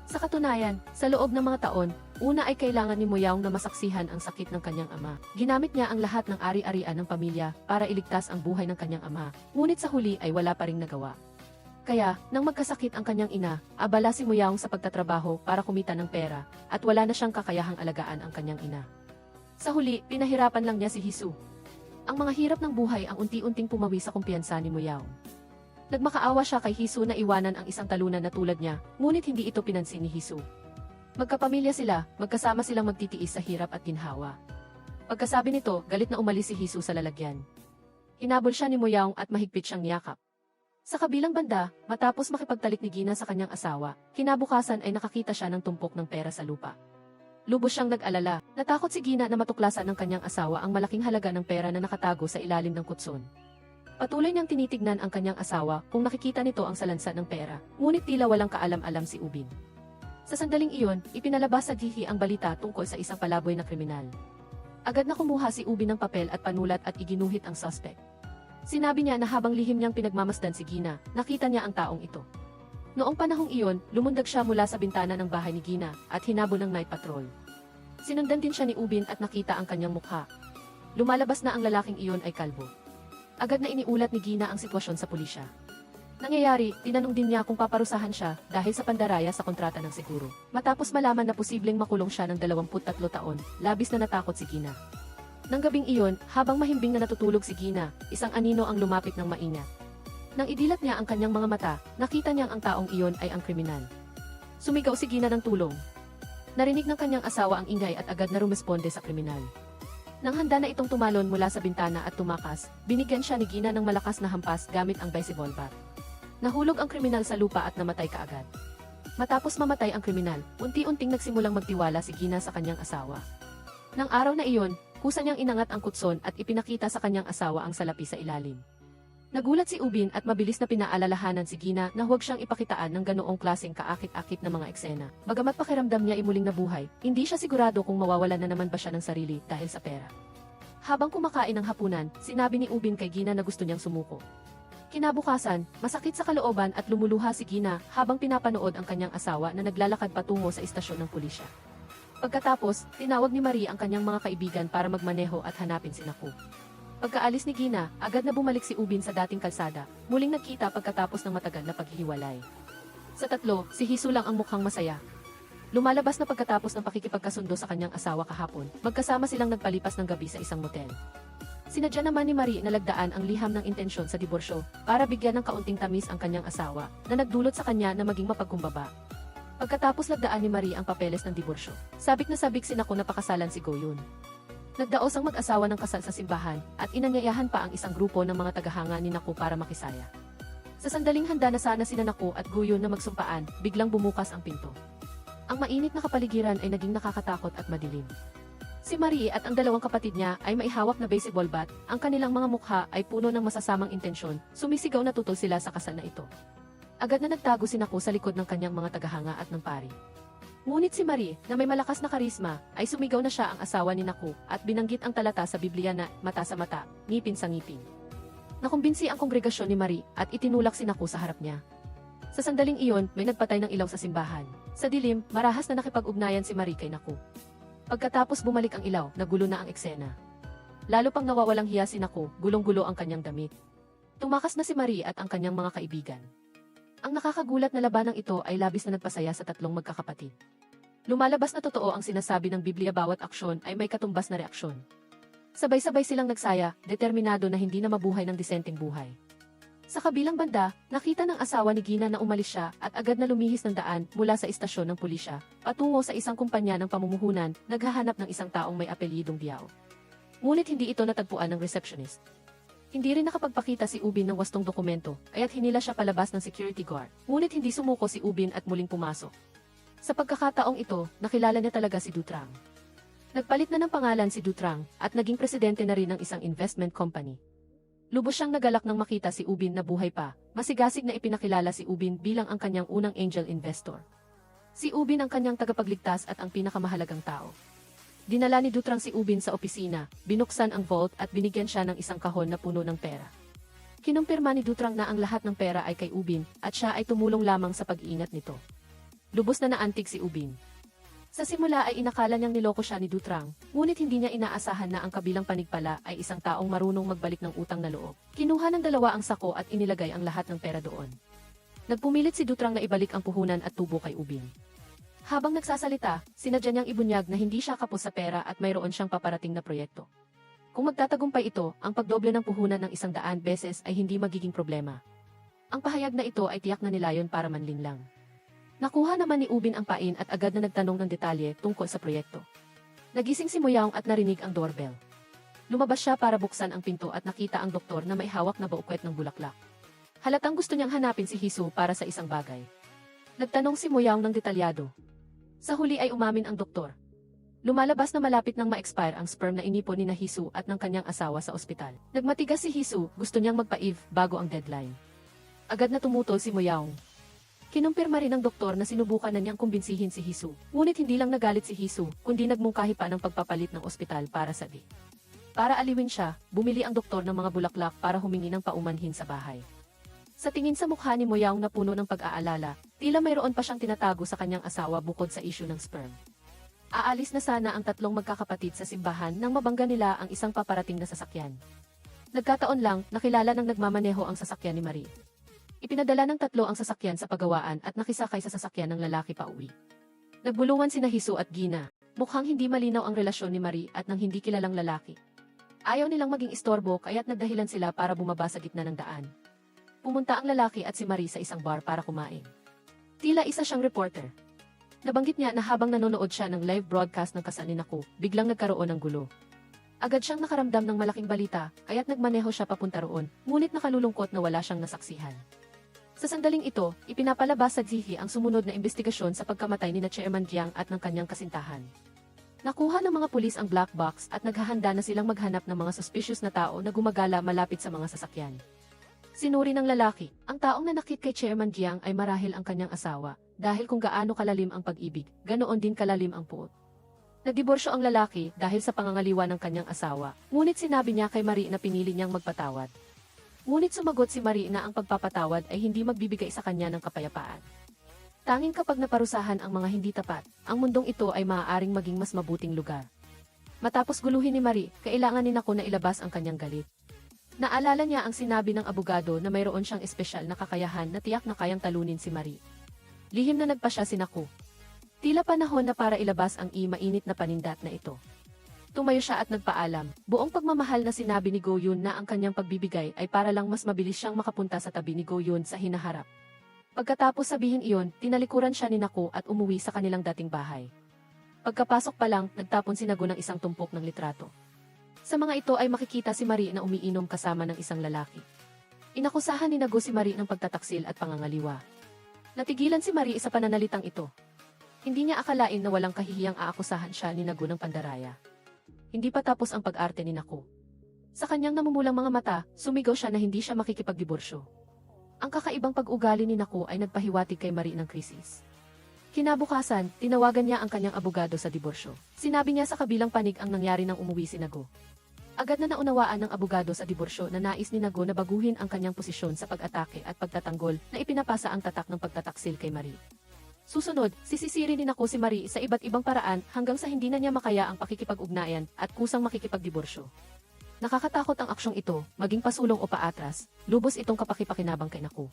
Speaker 1: Sa katunayan, sa loob ng mga taon, una ay kailangan ni Moyaong na masaksihan ang sakit ng kanyang ama. Ginamit niya ang lahat ng ari-arian ng pamilya para iligtas ang buhay ng kanyang ama, ngunit sa huli ay wala pa ring nagawa. Kaya, nang magkasakit ang kanyang ina, abala si Moyaong sa pagtatrabaho para kumita ng pera, at wala na siyang kakayahang alagaan ang kanyang ina. Sa huli, pinahirapan lang niya si Hisu. Ang mga hirap ng buhay ang unti-unting pumawi sa kumpiyansa ni Moyaong. Nagmakaawa siya kay Hisu na iwanan ang isang talunan na tulad niya, ngunit hindi ito pinansin ni Hisu. Magkapamilya sila, magkasama silang magtitiis sa hirap at ginhawa. Pagkasabi nito, galit na umalis si Hisu sa lalagyan. Hinabol siya ni Moyaong at mahigpit siyang niyakap. Sa kabilang banda, matapos makipagtalik ni Gina sa kanyang asawa, kinabukasan ay nakakita siya ng tumpok ng pera sa lupa. Lubos siyang nag-alala, natakot si Gina na matuklasan ng kanyang asawa ang malaking halaga ng pera na nakatago sa ilalim ng kutson. Patuloy niyang tinitignan ang kanyang asawa kung nakikita nito ang salansa ng pera, ngunit tila walang kaalam-alam si Ubin. Sa sandaling iyon, ipinalabas sa Gihi ang balita tungkol sa isang palaboy na kriminal. Agad na kumuha si Ubin ng papel at panulat at iginuhit ang suspect. Sinabi niya na habang lihim niyang pinagmamasdan si Gina, nakita niya ang taong ito. Noong panahong iyon, lumundag siya mula sa bintana ng bahay ni Gina at hinabol ng night patrol. Sinundan din siya ni Ubin at nakita ang kanyang mukha. Lumalabas na ang lalaking iyon ay kalbo. Agad na iniulat ni Gina ang sitwasyon sa pulisya. Nangyayari, tinanong din niya kung paparusahan siya dahil sa pandaraya sa kontrata ng seguro. Matapos malaman na posibleng makulong siya ng 23 taon, labis na natakot si Gina. Nang gabing iyon, habang mahimbing na natutulog si Gina, isang anino ang lumapit ng maingat. Nang idilat niya ang kanyang mga mata, nakita niyang ang taong iyon ay ang kriminal. Sumigaw si Gina ng tulong. Narinig ng kanyang asawa ang ingay at agad na rumesponde sa kriminal. Nang handa na itong tumalon mula sa bintana at tumakas, binigyan siya ni Gina ng malakas na hampas gamit ang baseball bat. Nahulog ang kriminal sa lupa at namatay kaagad. Matapos mamatay ang kriminal, unti-unting nagsimulang magtiwala si Gina sa kanyang asawa. Nang araw na iyon, kusa niyang inangat ang kutson at ipinakita sa kanyang asawa ang salapi sa ilalim. Nagulat si Ubin at mabilis na pinaalalahanan si Gina na huwag siyang ipakitaan ng ganoong klaseng kaakit-akit na mga eksena. Bagamat pakiramdam niya imuling nabuhay, hindi siya sigurado kung mawawalan na naman ba siya ng sarili dahil sa pera. Habang kumakain ng hapunan, sinabi ni Ubin kay Gina na gusto niyang sumuko. Kinabukasan, masakit sa kalooban at lumuluha si Gina habang pinapanood ang kanyang asawa na naglalakad patungo sa istasyon ng pulisya. Pagkatapos, tinawag ni Marie ang kanyang mga kaibigan para magmaneho at hanapin si Naku. Pagkaalis ni Gina, agad na bumalik si Ubin sa dating kalsada, muling nagkita pagkatapos ng matagal na paghihiwalay. Sa tatlo, si Hisu lang ang mukhang masaya. Lumalabas na pagkatapos ng pakikipagkasundo sa kanyang asawa kahapon, magkasama silang nagpalipas ng gabi sa isang motel. Sinadya naman ni Marie na lagdaan ang liham ng intensyon sa diborsyo para bigyan ng kaunting tamis ang kanyang asawa na nagdulot sa kanya na maging mapagkumbaba. Pagkatapos lagdaan ni Marie ang papeles ng diborsyo, sabik na sabik si Naku na pakasalan si Goyun. Nagdaos ang mag-asawa ng kasal sa simbahan at inanyayahan pa ang isang grupo ng mga tagahanga ni Naku para makisaya. Sa sandaling handa na sana sina Naku at Guyon na magsumpaan, biglang bumukas ang pinto. Ang mainit na kapaligiran ay naging nakakatakot at madilim. Si Marie at ang dalawang kapatid niya ay maihawak na baseball bat, ang kanilang mga mukha ay puno ng masasamang intensyon, sumisigaw na tutol sila sa kasal na ito. Agad na nagtago si Naku sa likod ng kanyang mga tagahanga at ng pari. Ngunit si Marie, na may malakas na karisma, ay sumigaw na siya ang asawa ni Naku at binanggit ang talata sa Biblia na mata sa mata, ngipin sa ngipin. Nakumbinsi ang kongregasyon ni Marie at itinulak si Naku sa harap niya. Sa sandaling iyon, may nagpatay ng ilaw sa simbahan. Sa dilim, marahas na nakipag-ugnayan si Marie kay Naku. Pagkatapos bumalik ang ilaw, nagulo na ang eksena. Lalo pang nawawalang hiya si Naku, gulong-gulo ang kanyang damit. Tumakas na si Marie at ang kanyang mga kaibigan. Ang nakakagulat na labanang ito ay labis na nagpasaya sa tatlong magkakapatid. Lumalabas na totoo ang sinasabi ng Biblia, bawat aksyon ay may katumbas na reaksyon. Sabay-sabay silang nagsaya, determinado na hindi na mabuhay ng disenteng buhay. Sa kabilang banda, nakita ng asawa ni Gina na umalis siya at agad na lumihis ng daan mula sa istasyon ng pulisya, patungo sa isang kumpanya ng pamumuhunan, naghahanap ng isang taong may apelyidong Biao. Ngunit hindi ito natagpuan ng receptionist. Hindi rin nakapagpakita si Ubin ng wastong dokumento, kaya't hinila siya palabas ng security guard. Ngunit hindi sumuko si Ubin at muling pumasok. Sa pagkakataong ito, nakilala niya talaga si Dutrang. Nagpalit na ng pangalan si Dutrang at naging presidente na rin ng isang investment company. Lubos siyang nagalak nang makita si Ubin na buhay pa, masigasig na ipinakilala si Ubin bilang ang kanyang unang angel investor. Si Ubin ang kanyang tagapagligtas at ang pinakamahalagang tao. Dinala ni Dutrang si Ubin sa opisina, binuksan ang vault at binigyan siya ng isang kahon na puno ng pera. Kinumpirma ni Dutrang na ang lahat ng pera ay kay Ubin at siya ay tumulong lamang sa pag-iingat nito. Lubos na naantig si Ubin. Sa simula ay inakala niyang niloko siya ni Dutrang, ngunit hindi niya inaasahan na ang kabilang panig pala ay isang taong marunong magbalik ng utang na loob. Kinuha ng dalawa ang sako at inilagay ang lahat ng pera doon. Nagpumilit si Dutrang na ibalik ang puhunan at tubo kay Ubin. Habang nagsasalita, sinadya niyang ibunyag na hindi siya kapos sa pera at mayroon siyang paparating na proyekto. Kung magtatagumpay ito, ang pagdoble ng puhunan ng 100 beses ay hindi magiging problema. Ang pahayag na ito ay tiyak na nilayon para manlinlang. Nakuha naman ni Ubin ang pain at agad na nagtanong ng detalye tungkol sa proyekto. Nagising si Moyaong at narinig ang doorbell. Lumabas siya para buksan ang pinto at nakita ang doktor na may hawak na baukwet ng bulaklak. Halatang gusto niyang hanapin si Hisu para sa isang bagay. Nagtanong si Moyaong ng detalyado. Sa huli ay umamin ang doktor. Lumalabas na malapit nang ma-expire ang sperm na inipon ni na Hisu at ng kanyang asawa sa ospital. Nagmatigas si Hisu, gusto niyang magpa-eve bago ang deadline. Agad na tumutol si Moyaong. Kinumpirma rin ng doktor na sinubukan na niyang kumbinsihin si Hisu, ngunit hindi lang nagalit si Hisu, kundi nagmungkahi pa ng pagpapalit ng ospital para sa di. Para aliwin siya, bumili ang doktor ng mga bulaklak para humingi ng paumanhin sa bahay. Sa tingin sa mukha ni Moyaong na puno ng pag-aalala, tila mayroon pa siyang tinatago sa kanyang asawa bukod sa issue ng sperm. Aalis na sana ang tatlong magkakapatid sa simbahan nang mabangga nila ang isang paparating na sasakyan. Nagkataon lang, nakilala ng nagmamaneho ang sasakyan ni Marie. Ipinadala ng tatlo ang sasakyan sa pagawaan at nakisakay sa sasakyan ng lalaki pauwi. Nagbulungan sina Hisu at Gina. Mukhang hindi malinaw ang relasyon ni Marie at ng hindi kilalang lalaki. Ayaw nilang maging istorbo kaya't nagdahilan sila para bumaba sa gitna ng daan. Pumunta ang lalaki at si Marie sa isang bar para kumain. Tila isa siyang reporter. Nabanggit niya na habang nanonood siya ng live broadcast ng kasal ni Naku, biglang nagkaroon ng gulo. Agad siyang nakaramdam ng malaking balita, kaya't nagmaneho siya papunta roon, ngunit nakalulungkot na wala siyang nasaksihan. Sa sandaling ito, ipinapalabas sa TV ang sumunod na investigasyon sa pagkamatay ni na Chairman Jiang at ng kanyang kasintahan. Nakuha ng mga pulis ang black box at naghahanda na silang maghanap ng mga suspicious na tao na gumagala malapit sa mga sasakyan. Sinuri ng lalaki, ang taong nanakit kay Chairman Jiang ay marahil ang kanyang asawa, dahil kung gaano kalalim ang pag-ibig, ganoon din kalalim ang puot. Nagdiborsyo ang lalaki dahil sa pangangaliwa ng kanyang asawa, ngunit sinabi niya kay Marie na pinili niyang magpatawad. Ngunit sumagot si Marie na ang pagpapatawad ay hindi magbibigay sa kanya ng kapayapaan. Tanging kapag naparusahan ang mga hindi tapat, ang mundong ito ay maaaring maging mas mabuting lugar. Matapos guluhin ni Marie, kailangan ni Naku na ilabas ang kanyang galit. Naalala niya ang sinabi ng abogado na mayroon siyang espesyal na kakayahan na tiyak na kayang talunin si Marie. Lihim na nagpa siya si Naku. Tila panahon na para ilabas ang mainit na panindat na ito. Tumayo siya at nagpaalam, buong pagmamahal na sinabi ni Go Yun na ang kanyang pagbibigay ay para lang mas mabilis siyang makapunta sa tabi ni Go Yun sa hinaharap. Pagkatapos sabihin iyon, tinalikuran siya ni Naku at umuwi sa kanilang dating bahay. Pagkapasok pa lang, nagtapon si Nago ng isang tumpok ng litrato. Sa mga ito ay makikita si Marie na umiinom kasama ng isang lalaki. Inakusahan ni Nago si Marie ng pagtataksil at pangangaliwa. Natigilan si Marie sa pananalitang ito. Hindi niya akalain na walang kahihiyang aakusahan siya ni Nago ng pandaraya. Hindi pa tapos ang pag-arte ni Nago. Sa kanyang namumulang mga mata, sumigaw siya na hindi siya makikipagdiborsyo. Ang kakaibang pag-ugali ni Nago ay nagpahiwatig kay Marie ng krisis. Kinabukasan, tinawagan niya ang kanyang abogado sa diborsyo. Sinabi niya sa kabilang panig ang nangyari nang umuwi si Nago. Agad na naunawaan ng abogado sa diborsyo na nais ni Nago na baguhin ang kanyang posisyon sa pag-atake at pagtatanggol na ipinapasa ang tatak ng pagtataksil kay Marie. Susunod, sisisirin ni Nago si Marie sa iba't ibang paraan hanggang sa hindi na niya makaya ang pakikipag-ugnayan at kusang makikipagdiborsyo. Nakakatakot ang aksyong ito, maging pasulong o paatras, lubos itong kapakipakinabang kay Nago.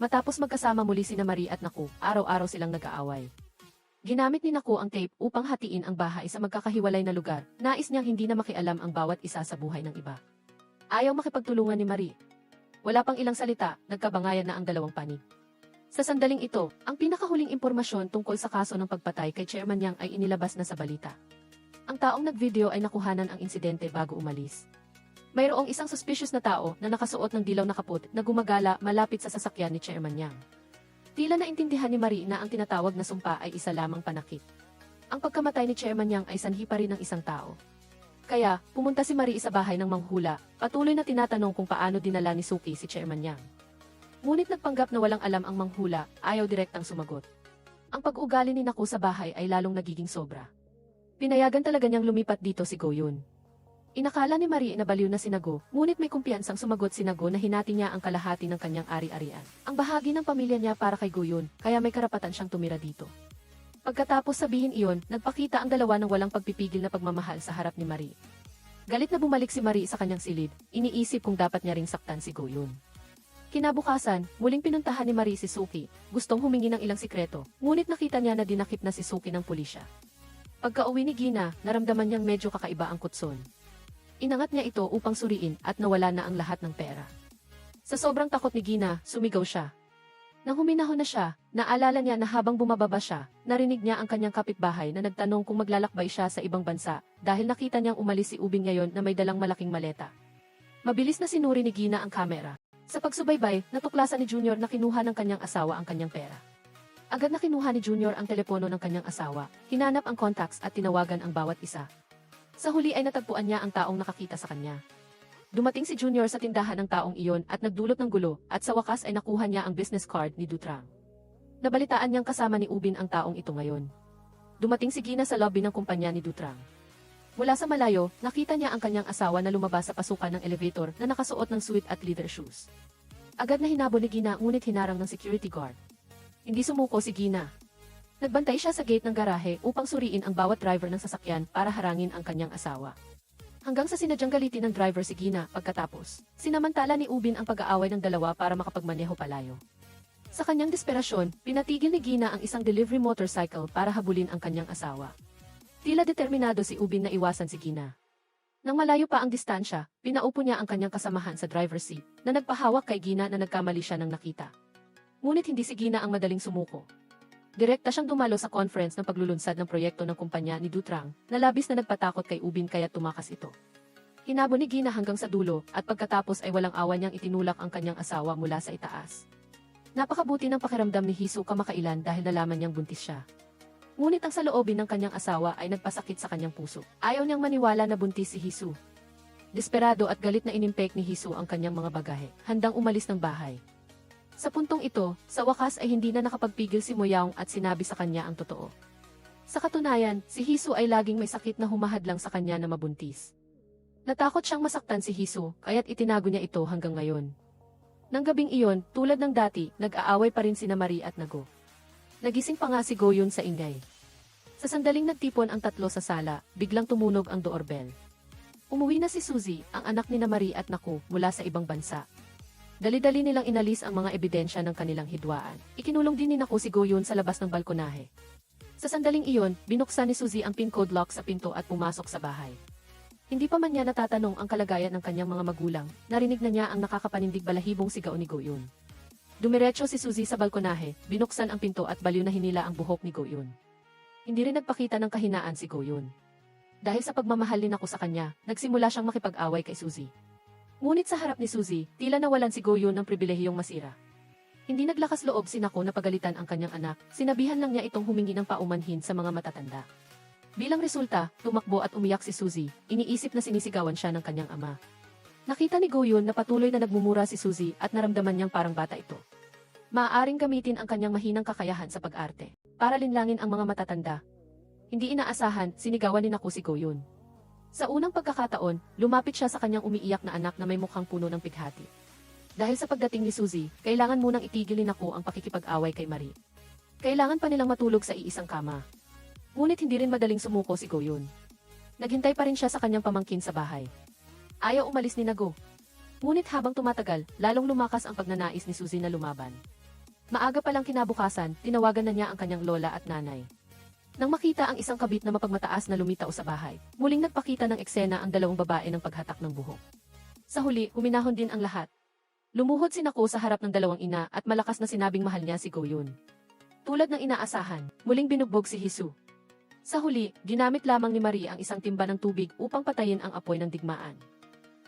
Speaker 1: Matapos magkasama muli sina Marie at Nago, araw-araw silang nag-aaway. Ginamit ni Nago ang tape upang hatiin ang bahay sa magkakahiwalay na lugar. Nais niyang hindi na makialam ang bawat isa sa buhay ng iba. Ayaw makipagtulungan ni Marie. Wala pang ilang salita, nagkabangayan na ang dalawang panig. Sa sandaling ito, ang pinakahuling impormasyon tungkol sa kaso ng pagpatay kay Chairman Yang ay inilabas na sa balita. Ang taong nag-video ay nakuhanan ang insidente bago umalis. Mayroong isang suspicious na tao na nakasuot ng dilaw na kaput na gumagala malapit sa sasakyan ni Chairman Yang. Tila naintindihan ni Marie na ang tinatawag na sumpa ay isa lamang panakit. Ang pagkamatay ni Chairman Yang ay sanhi pa rin ng isang tao. Kaya, pumunta si Marie sa bahay ng manghula, patuloy na tinatanong kung paano dinala ni Suki si Chairman Yang. Ngunit nagpanggap na walang alam ang manghula, ayaw direktang sumagot. Ang pag-ugali ni Nago sa bahay ay lalong nagiging sobra. Pinayagan talaga niyang lumipat dito si Go-yun. Inakala ni Marie na baliw na si Nago, ngunit may kumpiyansang sumagot si Nago na hinati niya ang kalahati ng kanyang ari-arian. Ang bahagi ng pamilya niya para kay Go-yun, kaya may karapatan siyang tumira dito. Pagkatapos sabihin iyon, nagpakita ang dalawa ng walang pagpipigil na pagmamahal sa harap ni Marie. Galit na bumalik si Marie sa kanyang silid, iniisip kung dapat niya ring saktan si Go-yun. Kinabukasan, muling pinuntahan ni Marie si Suki, gustong humingi ng ilang sikreto, ngunit nakita niya na dinakip na si Suki ng pulisya. Pagka-uwi ni Gina, naramdaman niyang medyo kakaiba ang kutson. Inangat niya ito upang suriin at nawala na ang lahat ng pera. Sa sobrang takot ni Gina, sumigaw siya. Nang huminahon na siya, naalala niya na habang bumababa siya, narinig niya ang kanyang kapitbahay na nagtanong kung maglalakbay siya sa ibang bansa dahil nakita niyang umalis si Ubin ngayon na may dalang malaking maleta. Mabilis na sinuri ni Gina ang kamera. Sa pagsubaybay, natuklasan ni Junior na kinuha ng kanyang asawa ang kanyang pera. Agad na kinuha ni Junior ang telepono ng kanyang asawa, hinanap ang contacts at tinawagan ang bawat isa. Sa huli ay natagpuan niya ang taong nakakita sa kanya. Dumating si Junior sa tindahan ng taong iyon at nagdulot ng gulo at sa wakas ay nakuha niya ang business card ni Dutrang. Nabalitaan niyang kasama ni Ubin ang taong ito ngayon. Dumating si Gina sa lobby ng kumpanya ni Dutrang. Mula sa malayo, nakita niya ang kanyang asawa na lumabas sa pasukan ng elevator na nakasuot ng suit at leather shoes. Agad na hinabol ni Gina ngunit hinarang ng security guard. Hindi sumuko si Gina. Nagbantay siya sa gate ng garahe upang suriin ang bawat driver ng sasakyan para harangin ang kanyang asawa. Hanggang sa sinadyang galitin ng driver si Gina pagkatapos, sinamantala ni Ubin ang pag-aaway ng dalawa para makapagmaneho palayo. Sa kanyang desperasyon, pinatigil ni Gina ang isang delivery motorcycle para habulin ang kanyang asawa. Tila determinado si Ubin na iwasan si Gina. Nang malayo pa ang distansya, pinaupo niya ang kanyang kasamahan sa driver's seat na nagpahawak kay Gina na nagkamali siya ng nakita. Ngunit hindi si Gina ang madaling sumuko. Direkta siyang dumalo sa conference ng paglulunsad ng proyekto ng kumpanya ni Dutrang na labis na nagpatakot kay Ubin kaya tumakas ito. Hinabol ni Gina hanggang sa dulo at pagkatapos ay walang awa niyang itinulak ang kanyang asawa mula sa itaas. Napakabuti ng pakiramdam ni Hisu kamakailan dahil nalaman niyang buntis siya. Ngunit ang saloobin ng kanyang asawa ay nagpasakit sa kanyang puso. Ayaw niyang maniwala na buntis si Hisu. Desperado at galit na inimpek ni Hisu ang kanyang mga bagahe, handang umalis ng bahay. Sa puntong ito, sa wakas ay hindi na nakapagpigil si Moyaong at sinabi sa kanya ang totoo. Sa katunayan, si Hisu ay laging may sakit na humahadlang sa kanya na mabuntis. Natakot siyang masaktan si Hisu, kaya't itinago niya ito hanggang ngayon. Nang gabing iyon, tulad ng dati, nag-aaway pa rin sina Marie at Nago. Nagising pa nga si Go-yun sa ingay. Sa sandaling nagtipon ang tatlo sa sala, biglang tumunog ang doorbell. Umuwi na si Suzy, ang anak ni Marie at Nago, mula sa ibang bansa. Dali-dali nilang inalis ang mga ebidensya ng kanilang hidwaan. Ikinulong din ni Nago si Go-yun sa labas ng balkonahe. Sa sandaling iyon, binuksan ni Suzy ang pin code lock sa pinto at pumasok sa bahay. Hindi pa man niya natatanong ang kalagayan ng kanyang mga magulang, narinig na niya ang nakakapanindig balahibong sigaw ni Go-yun. Dumiretso si Suzy sa balkonahe, binuksan ang pinto at baliw na hinila ang buhok ni Go-yun. Hindi rin nagpakita ng kahinaan si Go-yun. Dahil sa pagmamahal ni Nago sa kanya, nagsimula siyang makipag-away kay Suzy. Ngunit sa harap ni Suzy, tila nawalan si Goyun ng pribilehiyong masira. Hindi naglakas loob si Nako na pagalitan ang kanyang anak, sinabihan lang niya itong humingi ng paumanhin sa mga matatanda. Bilang resulta, tumakbo at umiyak si Suzy, iniisip na sinisigawan siya ng kanyang ama. Nakita ni Goyun na patuloy na nagmumura si Suzy at naramdaman niyang parang bata ito. Maaaring gamitin ang kanyang mahinang kakayahan sa pag-arte para linlangin ang mga matatanda. Hindi inaasahan, sinigawan ni Nako si Goyun. Sa unang pagkakataon, lumapit siya sa kanyang umiiyak na anak na may mukhang puno ng pighati. Dahil sa pagdating ni Suzy, kailangan munang itigil ni Nako ang pakikipag-away kay Marie. Kailangan pa nilang matulog sa iisang kama. Ngunit hindi rin madaling sumuko si Goyun. Naghintay pa rin siya sa kanyang pamangkin sa bahay. Ayaw umalis ni Nago. Ngunit habang tumatagal, lalong lumakas ang pagnanais ni Suzy na lumaban. Maaga pa lang kinabukasan, tinawagan na niya ang kanyang lola at nanay. Nang makita ang isang kabit na mapagmataas na lumitaw sa bahay, muling nagpakita ng eksena ang dalawang babae ng paghatak ng buhok. Sa huli, huminahon din ang lahat. Lumuhod si Nako sa harap ng dalawang ina at malakas na sinabing mahal niya si Goyun. Tulad ng inaasahan, muling binugbog si Hisu. Sa huli, ginamit lamang ni Marie ang isang timba ng tubig upang patayin ang apoy ng digmaan.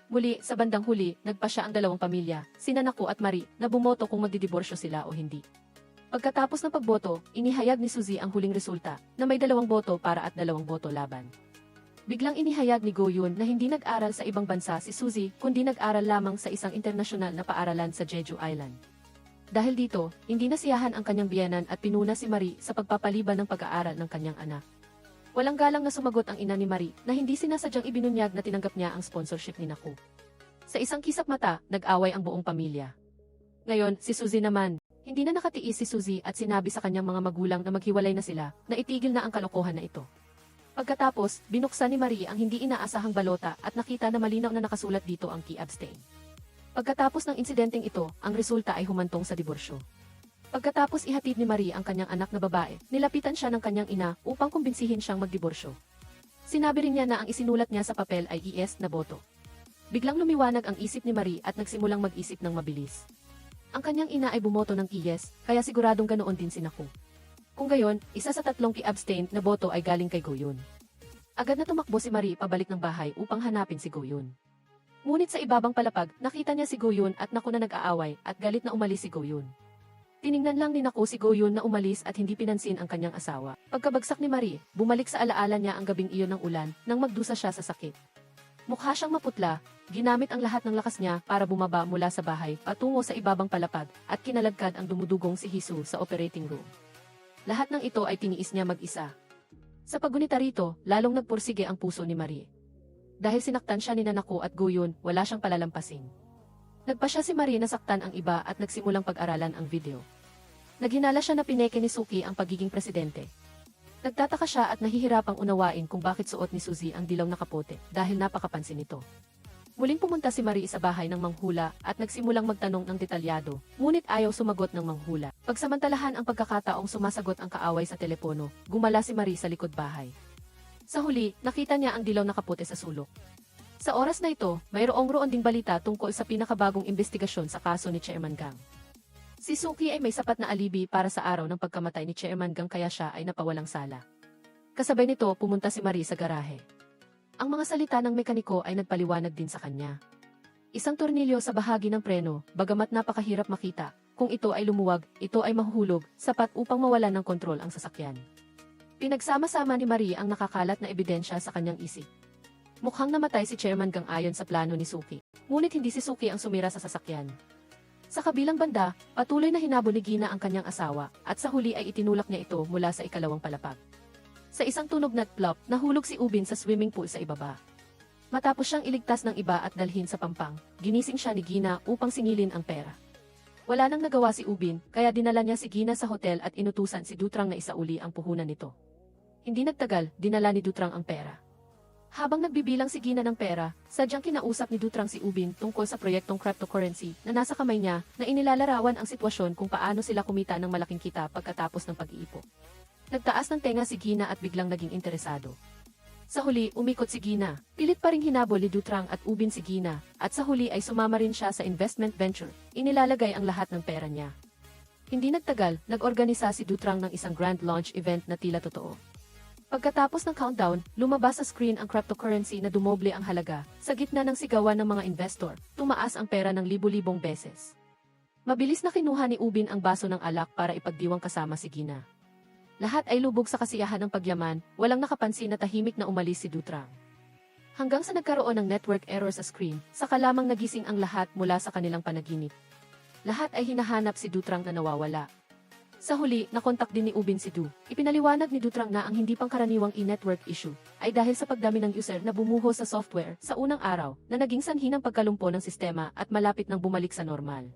Speaker 1: Muli, sa bandang huli, nagpasya ang dalawang pamilya, sina Nako at Marie, na bumoto kung magdidiborsyo sila o hindi. Pagkatapos ng pagboto, inihayag ni Suzy ang huling resulta, na may 2 boto para at 2 boto laban. Biglang inihayag ni Goyun na hindi nag-aral sa ibang bansa si Suzy, kundi nag-aral lamang sa isang internasyonal na paaralan sa Jeju Island. Dahil dito, hindi nasiyahan ang kanyang biyenan at pinuna si Marie sa pagpapaliban ng pag-aaral ng kanyang anak. Walang galang na sumagot ang ina ni Marie na hindi sinasadyang ibinunyag na tinanggap niya ang sponsorship ni Nako. Sa isang kisap mata, nag-away ang buong pamilya. Ngayon, si Suzy naman, hindi na nakatiis si Suzy at sinabi sa kanyang mga magulang na maghiwalay na sila, na itigil na ang kalokohan na ito. Pagkatapos, binuksan ni Marie ang hindi inaasahang balota at nakita na malinaw na nakasulat dito ang key abstain. Pagkatapos ng insidenteng ito, ang resulta ay humantong sa diborsyo. Pagkatapos ihatid ni Marie ang kanyang anak na babae, nilapitan siya ng kanyang ina upang kumbinsihin siyang magdiborsyo. Sinabi rin niya na ang isinulat niya sa papel ay yes na boto. Biglang lumiwanag ang isip ni Marie at nagsimulang mag-isip ng mabilis. Ang kanyang ina ay bumoto ng yes, kaya siguradong ganoon din si Nako. Kung gayon, isa sa 3 ki-abstain na boto ay galing kay Goyun. Agad na tumakbo si Marie pabalik ng bahay upang hanapin si Goyun. Ngunit sa ibabang palapag, nakita niya si Goyun at Nako na nag-aaway at galit na umalis si Goyun. Tiningnan lang ni Nako si Goyun na umalis at hindi pinansin ang kanyang asawa. Pagkabagsak ni Marie, bumalik sa alaala niya ang gabing iyon ng ulan nang magdusa siya sa sakit. Mukha siyang maputla, ginamit ang lahat ng lakas niya para bumaba mula sa bahay patungo sa ibabang palapag at kinaladkad ang dumudugong si Hisu sa operating room. Lahat ng ito ay tiniis niya mag-isa. Sa paggunita rito, lalong nagpursige ang puso ni Marie. Dahil sinaktan siya ni Nako at Goyun, wala siyang palalampasin. Nagpasya si Marie na saktan ang iba at nagsimulang pag-aralan ang video. Naghinala siya na pineke ni Suki ang pagiging presidente. Nagtataka siya at nahihirapang unawain kung bakit suot ni Suzy ang dilaw na kapote dahil napakapansin nito. Muling pumunta si Marie sa bahay ng manghula at nagsimulang magtanong ng detalyado, ngunit ayaw sumagot ng manghula. Pagsamantalahan ang pagkakataong sumasagot ang kaaway sa telepono, gumala si Marie sa likod bahay. Sa huli, nakita niya ang dilaw na kapote sa sulok. Sa oras na ito, mayroong ding balita tungkol sa pinakabagong investigasyon sa kaso ni Chairman Gang. Si Suki ay may sapat na alibi para sa araw ng pagkamatay ni Chairman Gang kaya siya ay napawalang sala. Kasabay nito, pumunta si Marie sa garahe. Ang mga salita ng mekaniko ay nagpaliwanag din sa kanya. Isang tornilyo sa bahagi ng preno, bagamat napakahirap makita, kung ito ay lumuwag, ito ay mahuhulog, sapat upang mawalan ng kontrol ang sasakyan. Pinagsama-sama ni Marie ang nakakalat na ebidensya sa kanyang isip. Mukhang namatay si Chairman Gang ayon sa plano ni Suki. Ngunit hindi si Suki ang sumira sa sasakyan. Sa kabilang banda, patuloy na hinabol ni Gina ang kanyang asawa, at sa huli ay itinulak niya ito mula sa ikalawang palapag. Sa isang tunog na plop, nahulog si Ubin sa swimming pool sa ibaba. Matapos siyang iligtas ng iba at dalhin sa pampang, ginising siya ni Gina upang singilin ang pera. Wala nang nagawa si Ubin, kaya dinala niya si Gina sa hotel at inutusan si Dutrang na isauli ang puhunan nito. Hindi nagtagal, dinala ni Dutrang ang pera. Habang nagbibilang si Gina ng pera, sadyang kinausap ni Dutrang si Ubin tungkol sa proyektong cryptocurrency na nasa kamay niya na inilalarawan ang sitwasyon kung paano sila kumita ng malaking kita pagkatapos ng pag-iipon. Nagtaas ng tenga si Gina at biglang naging interesado. Sa huli, umikot si Gina. Pilit pa ring hinabol ni Dutrang at Ubin si Gina, at sa huli ay sumama rin siya sa investment venture. Inilalagay ang lahat ng pera niya. Hindi nagtagal, nag-organisa si Dutrang ng isang grand launch event na tila totoo. Pagkatapos ng countdown, lumabas sa screen ang cryptocurrency na dumoble ang halaga. Sa gitna ng sigawan ng mga investor, tumaas ang pera ng libu-libong beses. Mabilis na kinuha ni Ubin ang baso ng alak para ipagdiwang kasama si Gina. Lahat ay lubog sa kasiyahan ng pagyaman, walang nakapansin na tahimik na umalis si Dutrang. Hanggang sa nagkaroon ng network error sa screen, saka lamang nagising ang lahat mula sa kanilang panaginip. Lahat ay hinahanap si Dutrang na nawawala. Sa huli, nakontak din ni Ubin si Du. Ipinaliwanag ni Dutrang na ang hindi pangkaraniwang e-network issue ay dahil sa pagdami ng user na bumuho sa software sa unang araw na naging sanhi ng pagkalumpo ng sistema at malapit nang bumalik sa normal.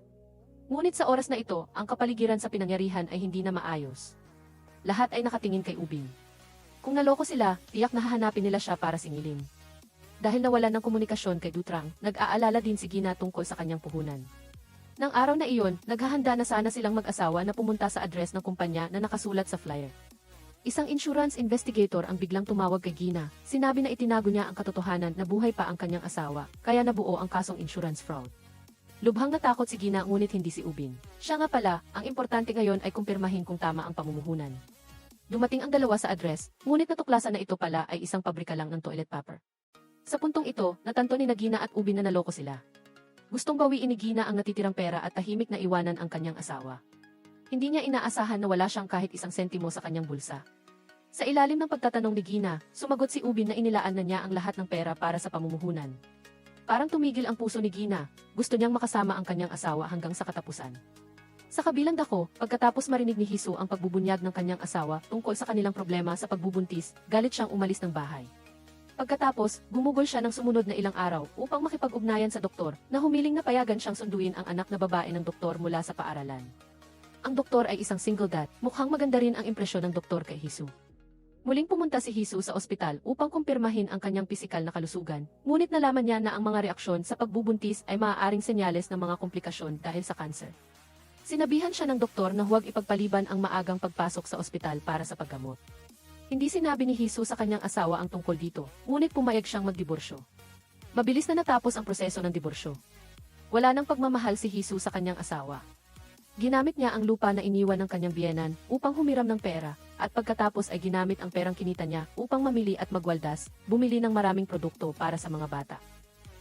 Speaker 1: Ngunit sa oras na ito, ang kapaligiran sa pinangyarihan ay hindi na maayos. Lahat ay nakatingin kay Ubin. Kung naloko sila, tiyak na hahanapin nila siya para singilin. Dahil nawalan ng komunikasyon kay Dutrang, nag-aalala din si Gina tungkol sa kanyang puhunan. Nang araw na iyon, naghahanda na sana silang mag-asawa na pumunta sa address ng kumpanya na nakasulat sa flyer. Isang insurance investigator ang biglang tumawag kay Gina. Sinabi na itinago niya ang katotohanan na buhay pa ang kanyang asawa, kaya nabuo ang kasong insurance fraud. Lubhang natakot si Gina ngunit hindi si Ubin. Siya nga pala, ang importante ngayon ay kumpirmahin kung tama ang pamumuhunan. Dumating ang dalawa sa address, ngunit natuklasan na ito pala ay isang pabrika lang ng toilet paper. Sa puntong ito, natanto ni Gina at Ubin na naloko sila. Gustong bawiin ni Gina ang natitirang pera at tahimik na iwanan ang kanyang asawa. Hindi niya inaasahan na wala siyang kahit isang sentimo sa kanyang bulsa. Sa ilalim ng pagtatanong ni Gina, sumagot si Ubin na inilaan na niya ang lahat ng pera para sa pamumuhunan. Parang tumigil ang puso ni Gina, gusto niyang makasama ang kanyang asawa hanggang sa katapusan. Sa kabilang dako, pagkatapos marinig ni Hisu ang pagbubunyag ng kanyang asawa tungkol sa kanilang problema sa pagbubuntis, galit siyang umalis ng bahay. Pagkatapos, gumugol siya ng sumunod na ilang araw upang makipag-ugnayan sa doktor na humiling na payagan siyang sunduin ang anak na babae ng doktor mula sa paaralan. Ang doktor ay isang single dad, mukhang maganda rin ang impresyon ng doktor kay Hisu. Muling pumunta si Hisu sa ospital upang kumpirmahin ang kanyang pisikal na kalusugan, ngunit nalaman niya na ang mga reaksyon sa pagbubuntis ay maaaring senyales ng mga komplikasyon dahil sa kanser. Sinabihan siya ng doktor na huwag ipagpaliban ang maagang pagpasok sa ospital para sa paggamot. Hindi sinabi ni Hisu sa kanyang asawa ang tungkol dito, ngunit pumayag siyang magdiborsyo. Mabilis na natapos ang proseso ng diborsyo. Wala nang pagmamahal si Hisu sa kanyang asawa. Ginamit niya ang lupa na iniwan ng kanyang biyenan upang humiram ng pera, at pagkatapos ay ginamit ang perang kinita niya upang mamili at magwaldas, bumili ng maraming produkto para sa mga bata.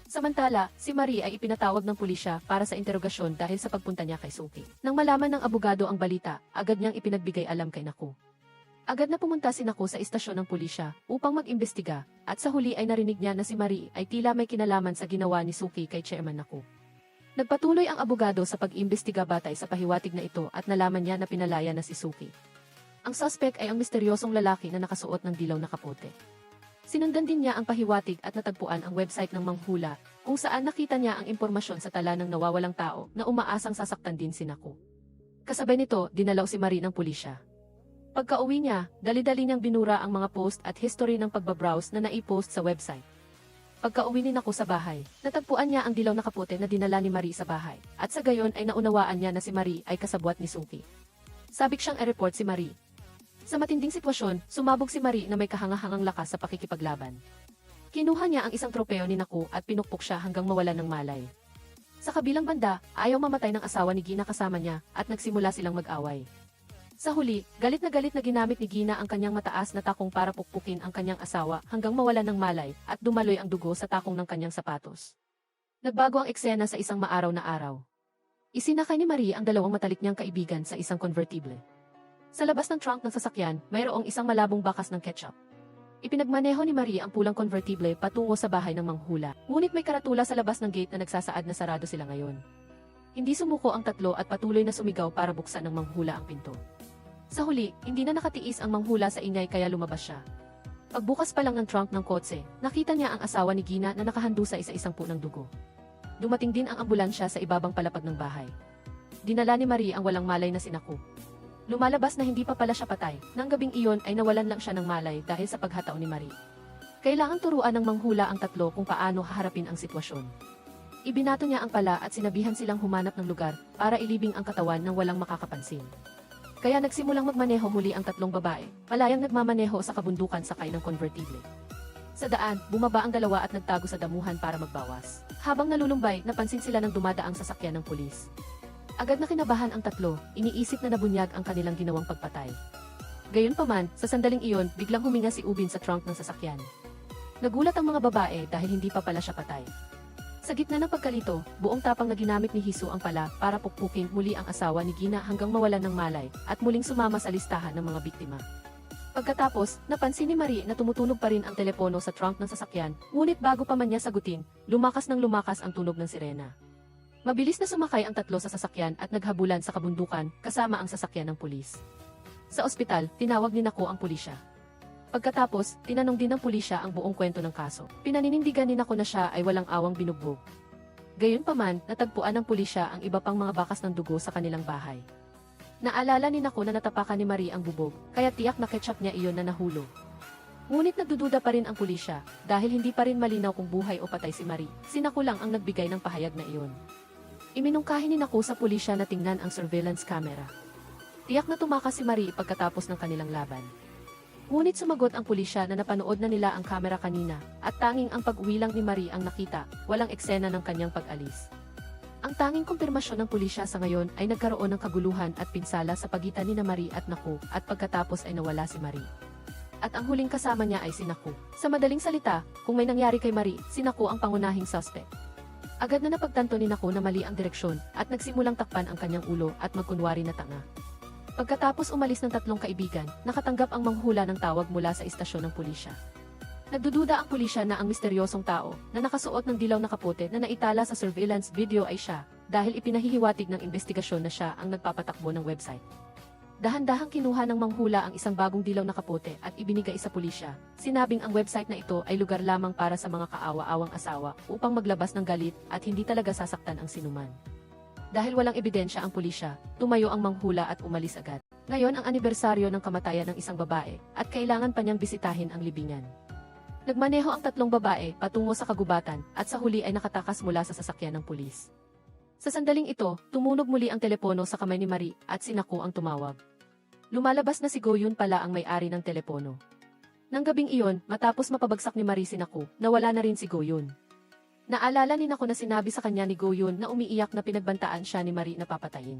Speaker 1: Samantala, si Marie ay ipinatawag ng pulisya para sa interogasyon dahil sa pagpunta niya kay Suki. Nang malaman ng abogado ang balita, agad niyang ipinagbigay alam kay Naku. Agad na pumunta si Naku sa istasyon ng pulisya upang mag-imbestiga, at sa huli ay narinig niya na si Marie ay tila may kinalaman sa ginawa ni Suki kay Chairman Naku. Nagpatuloy ang abogado sa pag-imbestiga batay sa pahiwatig na ito at nalaman niya na pinalaya na si Suki. Ang suspect ay ang misteryosong lalaki na nakasuot ng dilaw na kapote. Sinundan din niya ang pahiwatig at natagpuan ang website ng manghula kung saan nakita niya ang impormasyon sa tala ng nawawalang tao na umaasang sasaktan din si Naku. Kasabay nito, dinalaw si Marie ng pulisya. Pagka-uwi niya, dali-dali niyang binura ang mga post at history ng pagbabrowse na naipost sa website. Pagka-uwi ni Naku sa bahay, natagpuan niya ang dilaw na kapote na dinala ni Marie sa bahay, at sa gayon ay naunawaan niya na si Marie ay kasabwat ni Suki. Sabik siyang i-report si Marie. Sa matinding sitwasyon, sumabog si Marie na may kahangahangang lakas sa pakikipaglaban. Kinuha niya ang isang tropeo ni Naku at pinukpok siya hanggang mawalan ng malay. Sa kabilang banda, ayaw mamatay ng asawa ni Gina kasama niya at nagsimula silang mag-away. Sa huli, galit na ginamit ni Gina ang kanyang mataas na takong para pukpukin ang kanyang asawa hanggang mawalan ng malay at dumaloy ang dugo sa takong ng kanyang sapatos. Nagbago ang eksena sa isang maaraw na araw. Isinakay ni Marie ang dalawang matalik niyang kaibigan sa isang convertible. Sa labas ng trunk ng sasakyan, mayroong isang malabong bakas ng ketchup. Ipinagmaneho ni Marie ang pulang convertible patungo sa bahay ng manghula, ngunit may karatula sa labas ng gate na nagsasaad na sarado sila ngayon. Hindi sumuko ang tatlo at patuloy na sumigaw para buksan ng manghula ang pinto. Sa huli, hindi na nakatiis ang manghula sa ingay kaya lumabas siya. Pagbukas pa lang ng trunk ng kotse, nakita niya ang asawa ni Gina na nakahandusay sa isa-isang punang dugo. Dumating din ang ambulansya sa ibabang palapag ng bahay. Dinala ni Marie ang walang malay na si Naku. Lumalabas na hindi pa pala siya patay, nang gabing iyon ay nawalan lang siya ng malay dahil sa paghataw ni Marie. Kailangan turuan ng manghula ang tatlo kung paano haharapin ang sitwasyon. Ibinato niya ang pala at sinabihan silang humanap ng lugar para ilibing ang katawan ng walang makakapansin. Kaya nagsimulang magmaneho muli ang tatlong babae, palayang nagmamaneho sa kabundukan sakay ng convertible. Sa daan, bumaba ang dalawa at nagtago sa damuhan para magbawas. Habang nalulumbay, napansin sila ng dumadaang sasakyan ng pulis. Agad na kinabahan ang tatlo, iniisip na nabunyag ang kanilang ginawang pagpatay. Gayunpaman, sa sandaling iyon, biglang huminga si Ubin sa trunk ng sasakyan. Nagulat ang mga babae dahil hindi pa pala siya patay. Sa gitna ng pagkalito, buong tapang na ginamit ni Hisu ang pala para pukpukin muli ang asawa ni Gina hanggang mawalan ng malay at muling sumama sa listahan ng mga biktima. Pagkatapos, napansin ni Marie na tumutunog pa rin ang telepono sa trunk ng sasakyan, ngunit bago pa man niya sagutin, lumakas ang tunog ng sirena. Mabilis na sumakay ang tatlo sa sasakyan at naghabulan sa kabundukan kasama ang sasakyan ng pulis. Sa ospital, tinawag ni Nako ang pulisya. Pagkatapos, tinanong din ng pulisya ang buong kwento ng kaso. Pinaninindigan ni Nako na siya ay walang awang binugbog. Gayunpaman, natagpuan ng pulisya ang iba pang mga bakas ng dugo sa kanilang bahay. Naalala ni Nako na natapakan ni Marie ang bubog, kaya tiyak na ketchup niya iyon na nahulog. Ngunit nagdududa pa rin ang pulisya, dahil hindi pa rin malinaw kung buhay o patay si Marie. Si Nako lang ang nagbigay ng pahayag na iyon. Iminungkahi ni Nako sa pulisya na tingnan ang surveillance camera. Tiyak na tumakas si Marie pagkatapos ng kanilang laban. Ngunit sumagot ang pulisya na napanood na nila ang kamera kanina, at tanging ang pag-uwi lang ni Marie ang nakita, walang eksena ng kanyang pag-alis. Ang tanging kumpirmasyon ng pulisya sa ngayon ay nagkaroon ng kaguluhan at pinsala sa pagitan ni Marie at Nako, at pagkatapos ay nawala si Marie. At ang huling kasama niya ay si Nako. Sa madaling salita, kung may nangyari kay Marie, si Nako ang pangunahing suspect. Agad na napagtanto ni Nako na mali ang direksyon, at nagsimulang takpan ang kanyang ulo at magkunwari na tanga. Pagkatapos umalis ng tatlong kaibigan, nakatanggap ang manghula ng tawag mula sa istasyon ng pulisya. Nagdududa ang pulisya na ang misteryosong tao na nakasuot ng dilaw na kapote na naitala sa surveillance video ay siya, dahil ipinahihiwatig ng investigasyon na siya ang nagpapatakbo ng website. Dahan-dahang kinuha ng manghula ang isang bagong dilaw na kapote at ibinigay sa pulisya, sinabing ang website na ito ay lugar lamang para sa mga kaawa-awang asawa upang maglabas ng galit at hindi talaga sasaktan ang sinuman. Dahil walang ebidensya ang pulisya, tumayo ang manghula at umalis agad. Ngayon ang anibersaryo ng kamatayan ng isang babae, at kailangan pa niyang bisitahin ang libingan. Nagmaneho ang tatlong babae patungo sa kagubatan, at sa huli ay nakatakas mula sa sasakyan ng pulis. Sa sandaling ito, tumunog muli ang telepono sa kamay ni Marie, at si Nako ang tumawag. Lumalabas na si Goyun pala ang may-ari ng telepono. Nang gabing iyon, matapos mapabagsak ni Marie si Nako, nawala na rin si Goyun. Naalala ni Nako na sinabi sa kanya ni Goyun na umiiyak na pinagbantaan siya ni Marie na papatayin.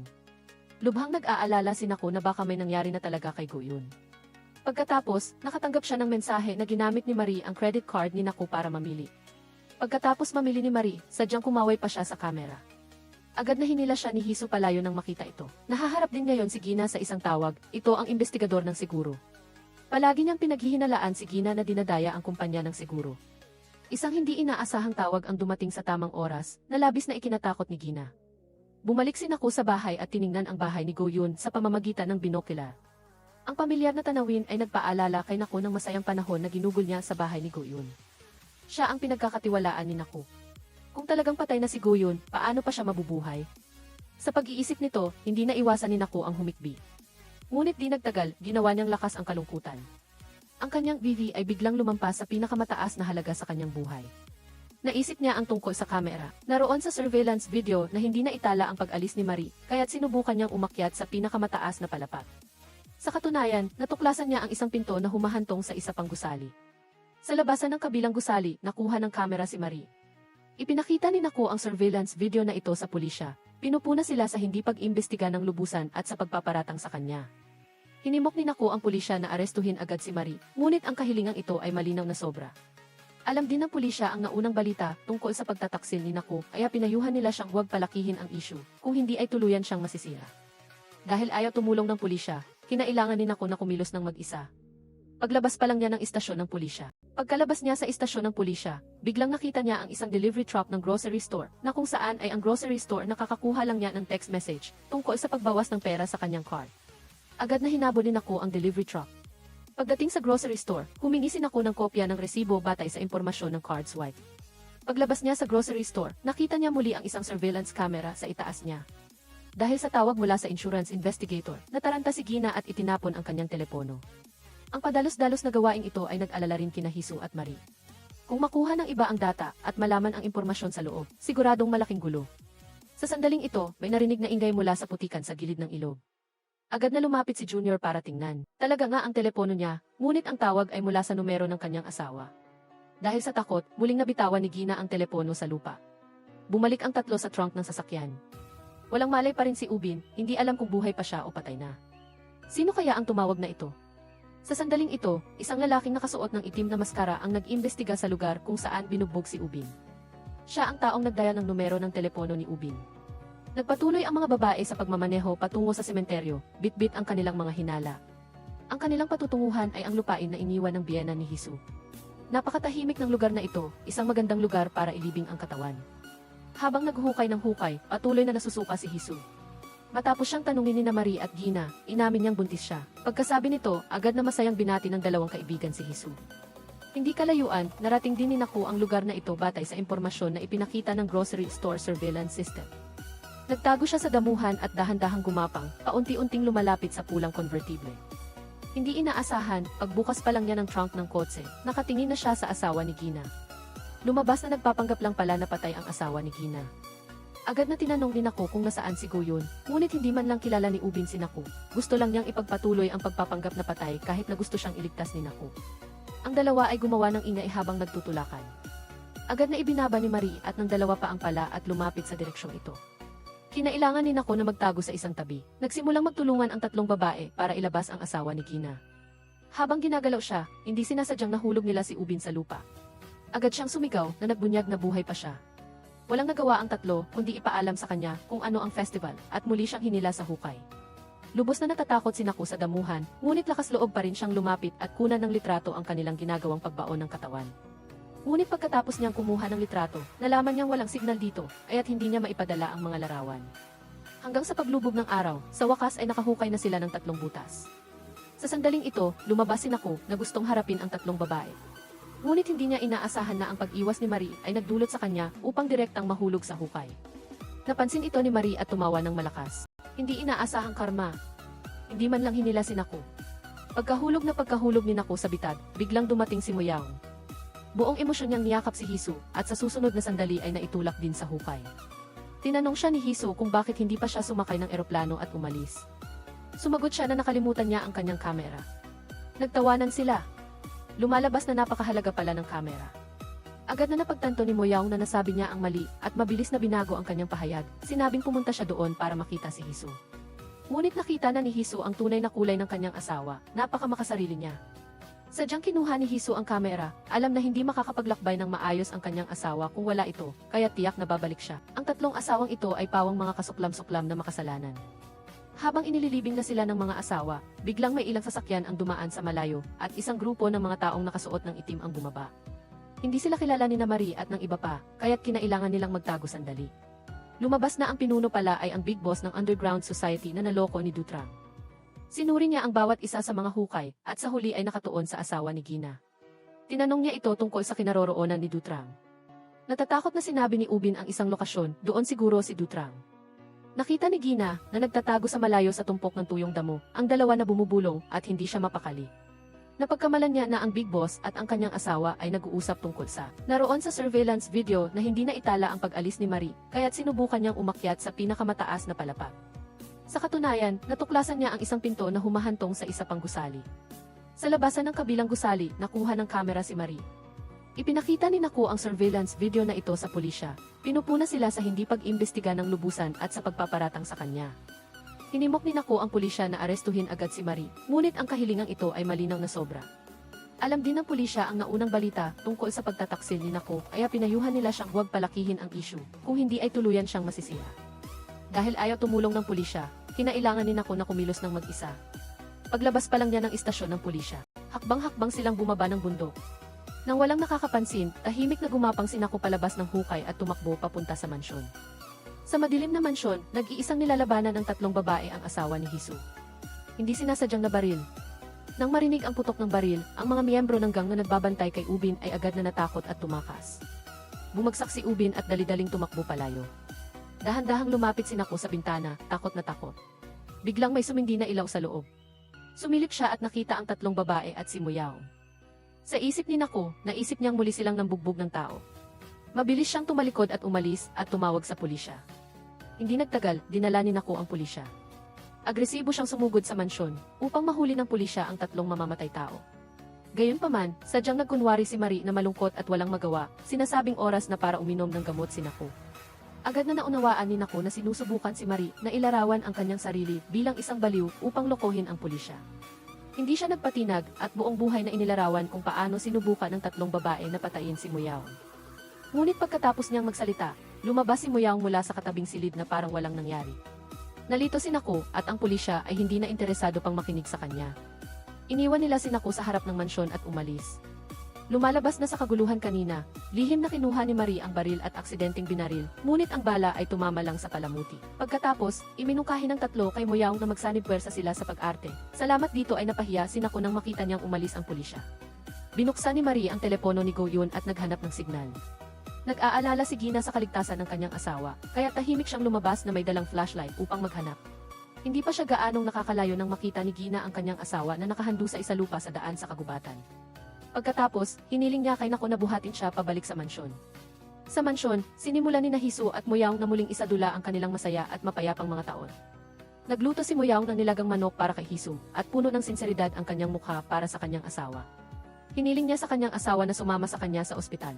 Speaker 1: Lubhang nag-aalala si Nako na baka may nangyari na talaga kay Goyun. Pagkatapos, nakatanggap siya ng mensahe na ginamit ni Marie ang credit card ni Nako para mamili. Pagkatapos mamili ni Marie, sadyang kumaway pa siya sa kamera. Agad na hinila siya ni Hisu palayo nang makita ito. Nahaharap din ngayon si Gina sa isang tawag, ito ang investigador ng seguro. Palagi niyang pinaghihinalaan si Gina na dinadaya ang kumpanya ng seguro. Isang hindi inaasahang tawag ang dumating sa tamang oras, na labis na ikinatakot ni Gina. Bumalik si Nako sa bahay at tiningnan ang bahay ni Goyun sa pamamagitan ng binokular. Ang pamilyar na tanawin ay nagpaalala kay Nako ng masayang panahon na ginugol niya sa bahay ni Goyun. Siya ang pinagkakatiwalaan ni Nako. Kung talagang patay na si Goyun, paano pa siya mabubuhay? Sa pag-iisip nito, hindi na iwasan ni Nako ang humikbi. Ngunit di nagtagal, ginawa niyang lakas ang kalungkutan. Ang kanyang BV ay biglang lumampas sa pinakamataas na halaga sa kanyang buhay. Naisip niya ang tungkol sa kamera. Naroon sa surveillance video na hindi na itala ang pag-alis ni Marie, kaya't sinubukan niyang umakyat sa pinakamataas na palapag. Sa katunayan, natuklasan niya ang isang pinto na humahantong sa isa pang gusali. Sa labasan ng kabilang gusali, nakuha ng kamera si Marie. Ipinakita ni Nako ang surveillance video na ito sa pulisya. Pinupuna sila sa hindi pag-imbestiga ng lubusan at sa pagpaparatang sa kanya. Hinimok ni Nako ang pulisya na arestuhin agad si Marie, ngunit ang kahilingang ito ay malinaw na sobra. Alam din ng pulisya ang naunang balita tungkol sa pagtataksil ni Nako, kaya pinayuhan nila siyang huwag palakihin ang issue, kung hindi ay tuluyan siyang masisira. Dahil ayaw tumulong ng pulisya, kinailangan ni Nako na kumilos ng mag-isa. Paglabas pa lang niya ng istasyon ng pulisya. Pagkalabas niya sa istasyon ng pulisya, biglang nakita niya ang isang delivery truck ng grocery store, na kung saan ay ang grocery store nakakakuha lang niya ng text message tungkol sa pagbawas ng pera sa kanyang card. Agad na hinabol ni Nako ang delivery truck. Pagdating sa grocery store, humingi si Nako ng kopya ng resibo batay sa impormasyon ng card swipe. Paglabas niya sa grocery store, nakita niya muli ang isang surveillance camera sa itaas niya. Dahil sa tawag mula sa insurance investigator, nataranta si Gina at itinapon ang kanyang telepono. Ang padalos-dalos na gawaing ito ay nag-alala rin kina Hisu at Marie. Kung makuha ng iba ang data at malaman ang impormasyon sa loob, siguradong malaking gulo. Sa sandaling ito, may narinig na ingay mula sa putikan sa gilid ng ilog. Agad na lumapit si Junior para tingnan. Talaga nga ang telepono niya, ngunit ang tawag ay mula sa numero ng kanyang asawa. Dahil sa takot, muling nabitawan ni Gina ang telepono sa lupa. Bumalik ang tatlo sa trunk ng sasakyan. Walang malay pa rin si Ubin, hindi alam kung buhay pa siya o patay na. Sino kaya ang tumawag na ito? Sa sandaling ito, isang lalaking nakasuot ng itim na maskara ang nag-imbestiga sa lugar kung saan binugbog si Ubin. Siya ang taong nagdayal ng numero ng telepono ni Ubin. Nagpatuloy ang mga babae sa pagmamaneho patungo sa sementeryo, bit-bit ang kanilang mga hinala. Ang kanilang patutunguhan ay ang lupain na iniwan ng biyenan ni Hisu. Napakatahimik ng lugar na ito, isang magandang lugar para ilibing ang katawan. Habang naghukay ng hukay, patuloy na nasusuka si Hisu. Matapos siyang tanungin ni Marie at Gina, inamin niyang buntis siya. Pagkasabi nito, agad na masayang binati ng dalawang kaibigan si Hisu. Hindi kalayuan, narating din ni Naku ang lugar na ito batay sa impormasyon na ipinakita ng grocery store surveillance system. Nagtago siya sa damuhan at dahan-dahang gumapang, paunti-unting lumalapit sa pulang konvertible. Hindi inaasahan, pagbukas pa lang niya ng trunk ng kotse, nakatingin na siya sa asawa ni Gina. Lumabas na nagpapanggap lang pala na patay ang asawa ni Gina. Agad na tinanong ni Naku kung nasaan si Guyon, ngunit hindi man lang kilala ni Ubin si Naku. Gusto lang niyang ipagpatuloy ang pagpapanggap na patay kahit na gusto siyang iligtas ni Naku. Ang dalawa ay gumawa ng ingay habang nagtutulakan. Agad na ibinaba ni Marie at ng dalawa pa ang pala at lumapit sa direksyong ito. Kinailangan ni Naku na magtago sa isang tabi. Nagsimulang magtulungan ang tatlong babae para ilabas ang asawa ni Gina. Habang ginagalaw siya, hindi sinasadyang nahulog nila si Ubin sa lupa. Agad siyang sumigaw na nagbunyag na buhay pa siya. Walang nagawa ang tatlo kundi ipaalam sa kanya kung ano ang festival at muli siyang hinila sa hukay. Lubos na natatakot si Naku sa damuhan, ngunit lakas loob pa rin siyang lumapit at kunan ng litrato ang kanilang ginagawang pagbaon ng katawan. Ngunit pagkatapos niyang kumuha ng litrato, nalaman niyang walang signal dito, kaya't hindi niya maipadala ang mga larawan. Hanggang sa paglubog ng araw, sa wakas ay nakahukay na sila ng tatlong butas. Sa sandaling ito, lumabas si Naku na gustong harapin ang tatlong babae. Ngunit hindi niya inaasahan na ang pag-iwas ni Marie ay nagdulot sa kanya upang direktang mahulog sa hukay. Napansin ito ni Marie at tumawa ng malakas. Hindi inaasahang karma. Hindi man lang hinila si Naku. Pagkahulog ni Naku sa bitad, biglang dumating si Moyaong. Buong emosyon niyang niyakap si Hisu at sa susunod na sandali ay naitulak din sa hukay. Tinanong siya ni Hisu kung bakit hindi pa siya sumakay ng eroplano at umalis. Sumagot siya na nakalimutan niya ang kanyang kamera. Nagtawanan sila. Lumalabas na napakahalaga pala ng kamera. Agad na napagtanto ni Moyaong na nasabi niya ang mali at mabilis na binago ang kanyang pahayag. Sinabing pumunta siya doon para makita si Hisu. Ngunit nakita na ni Hisu ang tunay na kulay ng kanyang asawa, napakamakasarili niya. Sadyang kinuha ni Hisu ang kamera, alam na hindi makakapaglakbay ng maayos ang kanyang asawa kung wala ito, kaya tiyak na babalik siya. Ang tatlong asawang ito ay pawang mga kasuklam-suklam na makasalanan. Habang inililibing na sila ng mga asawa, biglang may ilang sasakyan ang dumaan sa malayo at isang grupo ng mga taong nakasuot ng itim ang bumaba. Hindi sila kilala ni Marie at ng iba pa, kaya't kinailangan nilang magtago sandali. Lumabas na ang pinuno pala ay ang big boss ng underground society na naloko ni Dutrang. Sinuri niya ang bawat isa sa mga hukay at sa huli ay nakatuon sa asawa ni Gina. Tinanong niya ito tungkol sa kinaroroonan ni Dutrang. Natatakot na sinabi ni Ubin ang isang lokasyon, doon siguro si Dutrang. Nakita ni Gina na nagtatago sa malayo sa tumpok ng tuyong damo, ang dalawa na bumubulong at hindi siya mapakali. Napagkamalan niya na ang big boss at ang kanyang asawa ay nag-uusap tungkol sa naroon sa surveillance video na hindi na itala ang pag-alis ni Marie, kaya't sinubukan niyang umakyat sa pinakamataas na palapag. Sa katunayan, natuklasan niya ang isang pinto na humahantong sa isa pang gusali. Sa labasan ng kabilang gusali, nakuha ng kamera si Marie. Ipinakita ni Naku ang surveillance video na ito sa pulisya. Pinupuna sila sa hindi pag-imbestiga ng lubusan at sa pagpaparatang sa kanya. Hinimok ni Naku ang pulisya na arestuhin agad si Marie, ngunit ang kahilingang ito ay malinaw na sobra. Alam din ng pulisya ang naunang balita tungkol sa pagtataksil ni Naku, kaya pinayuhan nila siyang huwag palakihin ang issue, kung hindi ay tuluyan siyang masisira. Dahil ayaw tumulong ng pulisya, kinailangan ni Naku na kumilos ng mag-isa. Paglabas pa lang niya ng istasyon ng pulisya, hakbang-hakbang silang bumaba ng bundok. Nang walang nakakapansin, tahimik na gumapang si Naku palabas ng hukay at tumakbo papunta sa mansyon. Sa madilim na mansyon, nag-iisang nilalabanan ng tatlong babae ang asawa ni Hisu. Hindi sinasadyang nabaril. Nang marinig ang putok ng baril, ang mga miyembro ng gang na nagbabantay kay Ubin ay agad na natakot at tumakas. Bumagsak si Ubin at dali-daling tumakbo palayo. Dahan-dahang lumapit si Naku sa bintana, takot na takot. Biglang may sumindi na ilaw sa loob. Sumilip siya at nakita ang tatlong babae at si Moyaong. Sa isip ni Naku, naisip niyang muli silang nambugbog ng tao. Mabilis siyang tumalikod at umalis at tumawag sa pulisya. Hindi nagtagal, dinala ni Naku ang pulisya. Agresibo siyang sumugod sa mansyon upang mahuli ng pulisya ang tatlong mamamatay tao. Gayunpaman, sadyang nagkunwari si Marie na malungkot at walang magawa, sinasabing oras na para uminom ng gamot si Naku. Agad na naunawaan ni Naku na sinusubukan si Marie na ilarawan ang kanyang sarili bilang isang baliw upang lokohin ang pulisya. Hindi siya nagpatinag at buong buhay na inilarawan kung paano sinubukan ng tatlong babae na patayin si Muyaw. Ngunit pagkatapos niyang magsalita, lumabas si Muyaw mula sa katabing silid na parang walang nangyari. Nalito si Naku at ang pulisya ay hindi na interesado pang makinig sa kanya. Iniwan nila si Naku sa harap ng mansyon at umalis. Lumalabas na sa kaguluhan kanina, lihim na kinuha ni Marie ang baril at aksidenteng binaril, ngunit ang bala ay tumama lang sa palamuti. Pagkatapos, iminungkahi ng tatlo kay Muyaw na magsanib puwersa sila sa pag-arte. Salamat dito ay napahiya si Naku nang makita niyang umalis ang pulisya. Binuksan ni Marie ang telepono ni Go-yun at naghanap ng signal. Nag-aalala si Gina sa kaligtasan ng kanyang asawa, kaya tahimik siyang lumabas na may dalang flashlight upang maghanap. Hindi pa siya gaanong nakakalayo nang makita ni Gina ang kanyang asawa na nakahando sa isalupa sa daan sa kagubatan. Pagkatapos, hiniling niya kay Naku na buhatin siya pabalik sa mansyon. Sa mansyon, sinimulan ni Hisu at Muyaw na muling isadula ang kanilang masaya at mapayapang mga taon. Nagluto si Muyaw ng nilagang manok para kay Hisu, at puno ng sinseridad ang kanyang mukha para sa kanyang asawa. Hiniling niya sa kanyang asawa na sumama sa kanya sa ospital.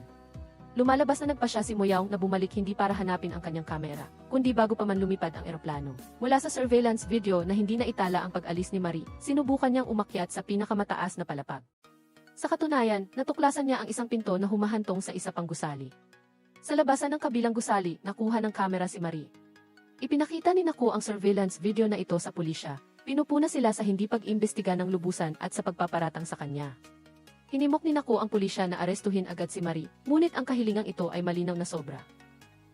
Speaker 1: Lumalabas na nagpasya si Muyaw na bumalik hindi para hanapin ang kanyang kamera, kundi bago pa man lumipad ang eroplano. Mula sa surveillance video na hindi na itala ang pag-alis ni Marie, sinubukan niyang umakyat sa pinakamataas na palapag. Sa katunayan, natuklasan niya ang isang pinto na humahantong sa isa pang gusali. Sa labasan ng kabilang gusali, nakuha ng kamera si Marie. Ipinakita ni Naku ang surveillance video na ito sa pulisya. Pinupuna sila sa hindi pag-imbestiga ng lubusan at sa pagpaparatang sa kanya. Hinimok ni Naku ang pulisya na arestuhin agad si Marie, ngunit ang kahilingang ito ay malinaw na sobra.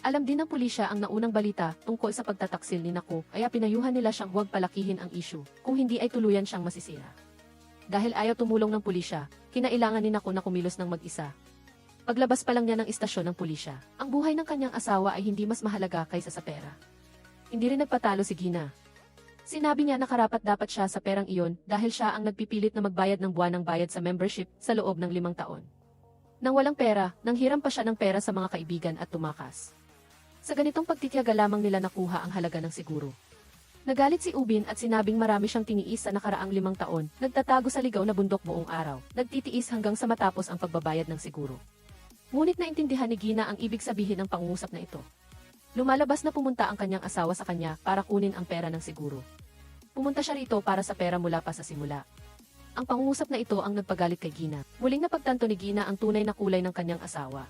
Speaker 1: Alam din ng pulisya ang naunang balita tungkol sa pagtataksil ni Naku, kaya pinayuhan nila siyang huwag palakihin ang issue, kung hindi ay tuluyan siyang masisira. Dahil ayaw tumulong ng pulisya, kinailangan ni Naku na kumilos ng mag-isa. Paglabas pa lang niya ng istasyon ng pulisya, ang buhay ng kanyang asawa ay hindi mas mahalaga kaysa sa pera. Hindi rin nagpatalo si Gina. Sinabi niya na karapat dapat siya sa perang iyon dahil siya ang nagpipilit na magbayad ng buwanang bayad sa membership sa loob ng 5 taon. Nang walang pera, nanghiram pa siya ng pera sa mga kaibigan at tumakas. Sa ganitong pagtitiyaga lamang nila nakuha ang halaga ng siguro. Nagalit si Ubin at sinabing marami siyang tiniis sa nakaraang 5 taon, nagtatago sa ligaw na bundok buong araw, nagtitiis hanggang sa matapos ang pagbabayad ng siguro. Ngunit naintindihan ni Gina ang ibig sabihin ng pangungusap na ito. Lumalabas na pumunta ang kanyang asawa sa kanya para kunin ang pera ng siguro. Pumunta siya rito para sa pera mula pa sa simula. Ang pangungusap na ito ang nagpagalit kay Gina. Muling napagtanto ni Gina ang tunay na kulay ng kanyang asawa.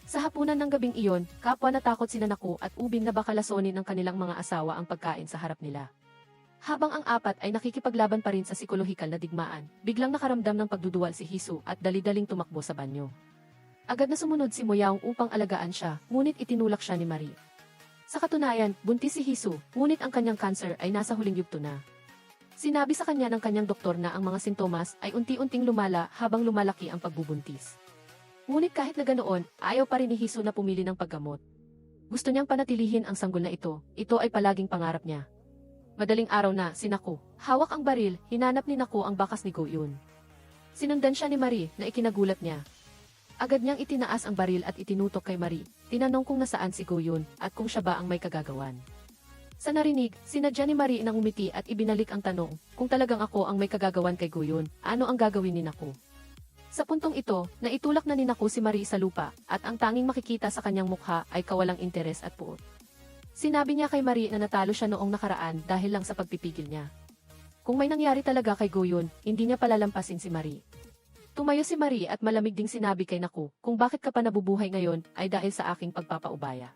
Speaker 1: Sa hapunan ng gabing iyon, kapwa natakot sina Naku at Ubin na baka lasonin ng kanilang mga asawa ang pagkain sa harap nila. Habang ang apat ay nakikipaglaban pa rin sa psikolohikal na digmaan, biglang nakaramdam ng pagduduwal si Hisu at dali-daling tumakbo sa banyo. Agad na sumunod si Muyaw upang alagaan siya, ngunit itinulak siya ni Marie. Sa katunayan, buntis si Hisu, ngunit ang kanyang cancer ay nasa huling yugto na. Sinabi sa kanya ng kanyang doktor na ang mga sintomas ay unti-unting lumala habang lumalaki ang pagbubuntis. Ngunit kahit na ganoon, ayaw pa rin ni Hisu na pumili ng paggamot. Gusto niyang panatilihin ang sanggol na ito ay palaging pangarap niya. Madaling araw na, si Naku, hawak ang baril, hinanap ni Naku ang bakas ni Go-yun. Sinundan siya ni Marie na ikinagulat niya. Agad niyang itinaas ang baril at itinutok kay Marie, tinanong kung nasaan si Go-yun at kung siya ba ang may kagagawan. Sa narinig, sinadya ni Marie nang umiti at ibinalik ang tanong, kung talagang ako ang may kagagawan kay Go-yun, ano ang gagawin ni Naku? Sa puntong ito, naitulak na ni Naku si Marie sa lupa, at ang tanging makikita sa kanyang mukha ay kawalang interes at puot. Sinabi niya kay Marie na natalo siya noong nakaraan dahil lang sa pagpipigil niya. Kung may nangyari talaga kay Go-yun, hindi niya palalampasin si Marie. Tumayo si Marie at malamig ding sinabi kay Naku, kung bakit ka pa nabubuhay ngayon ay dahil sa aking pagpapaubaya.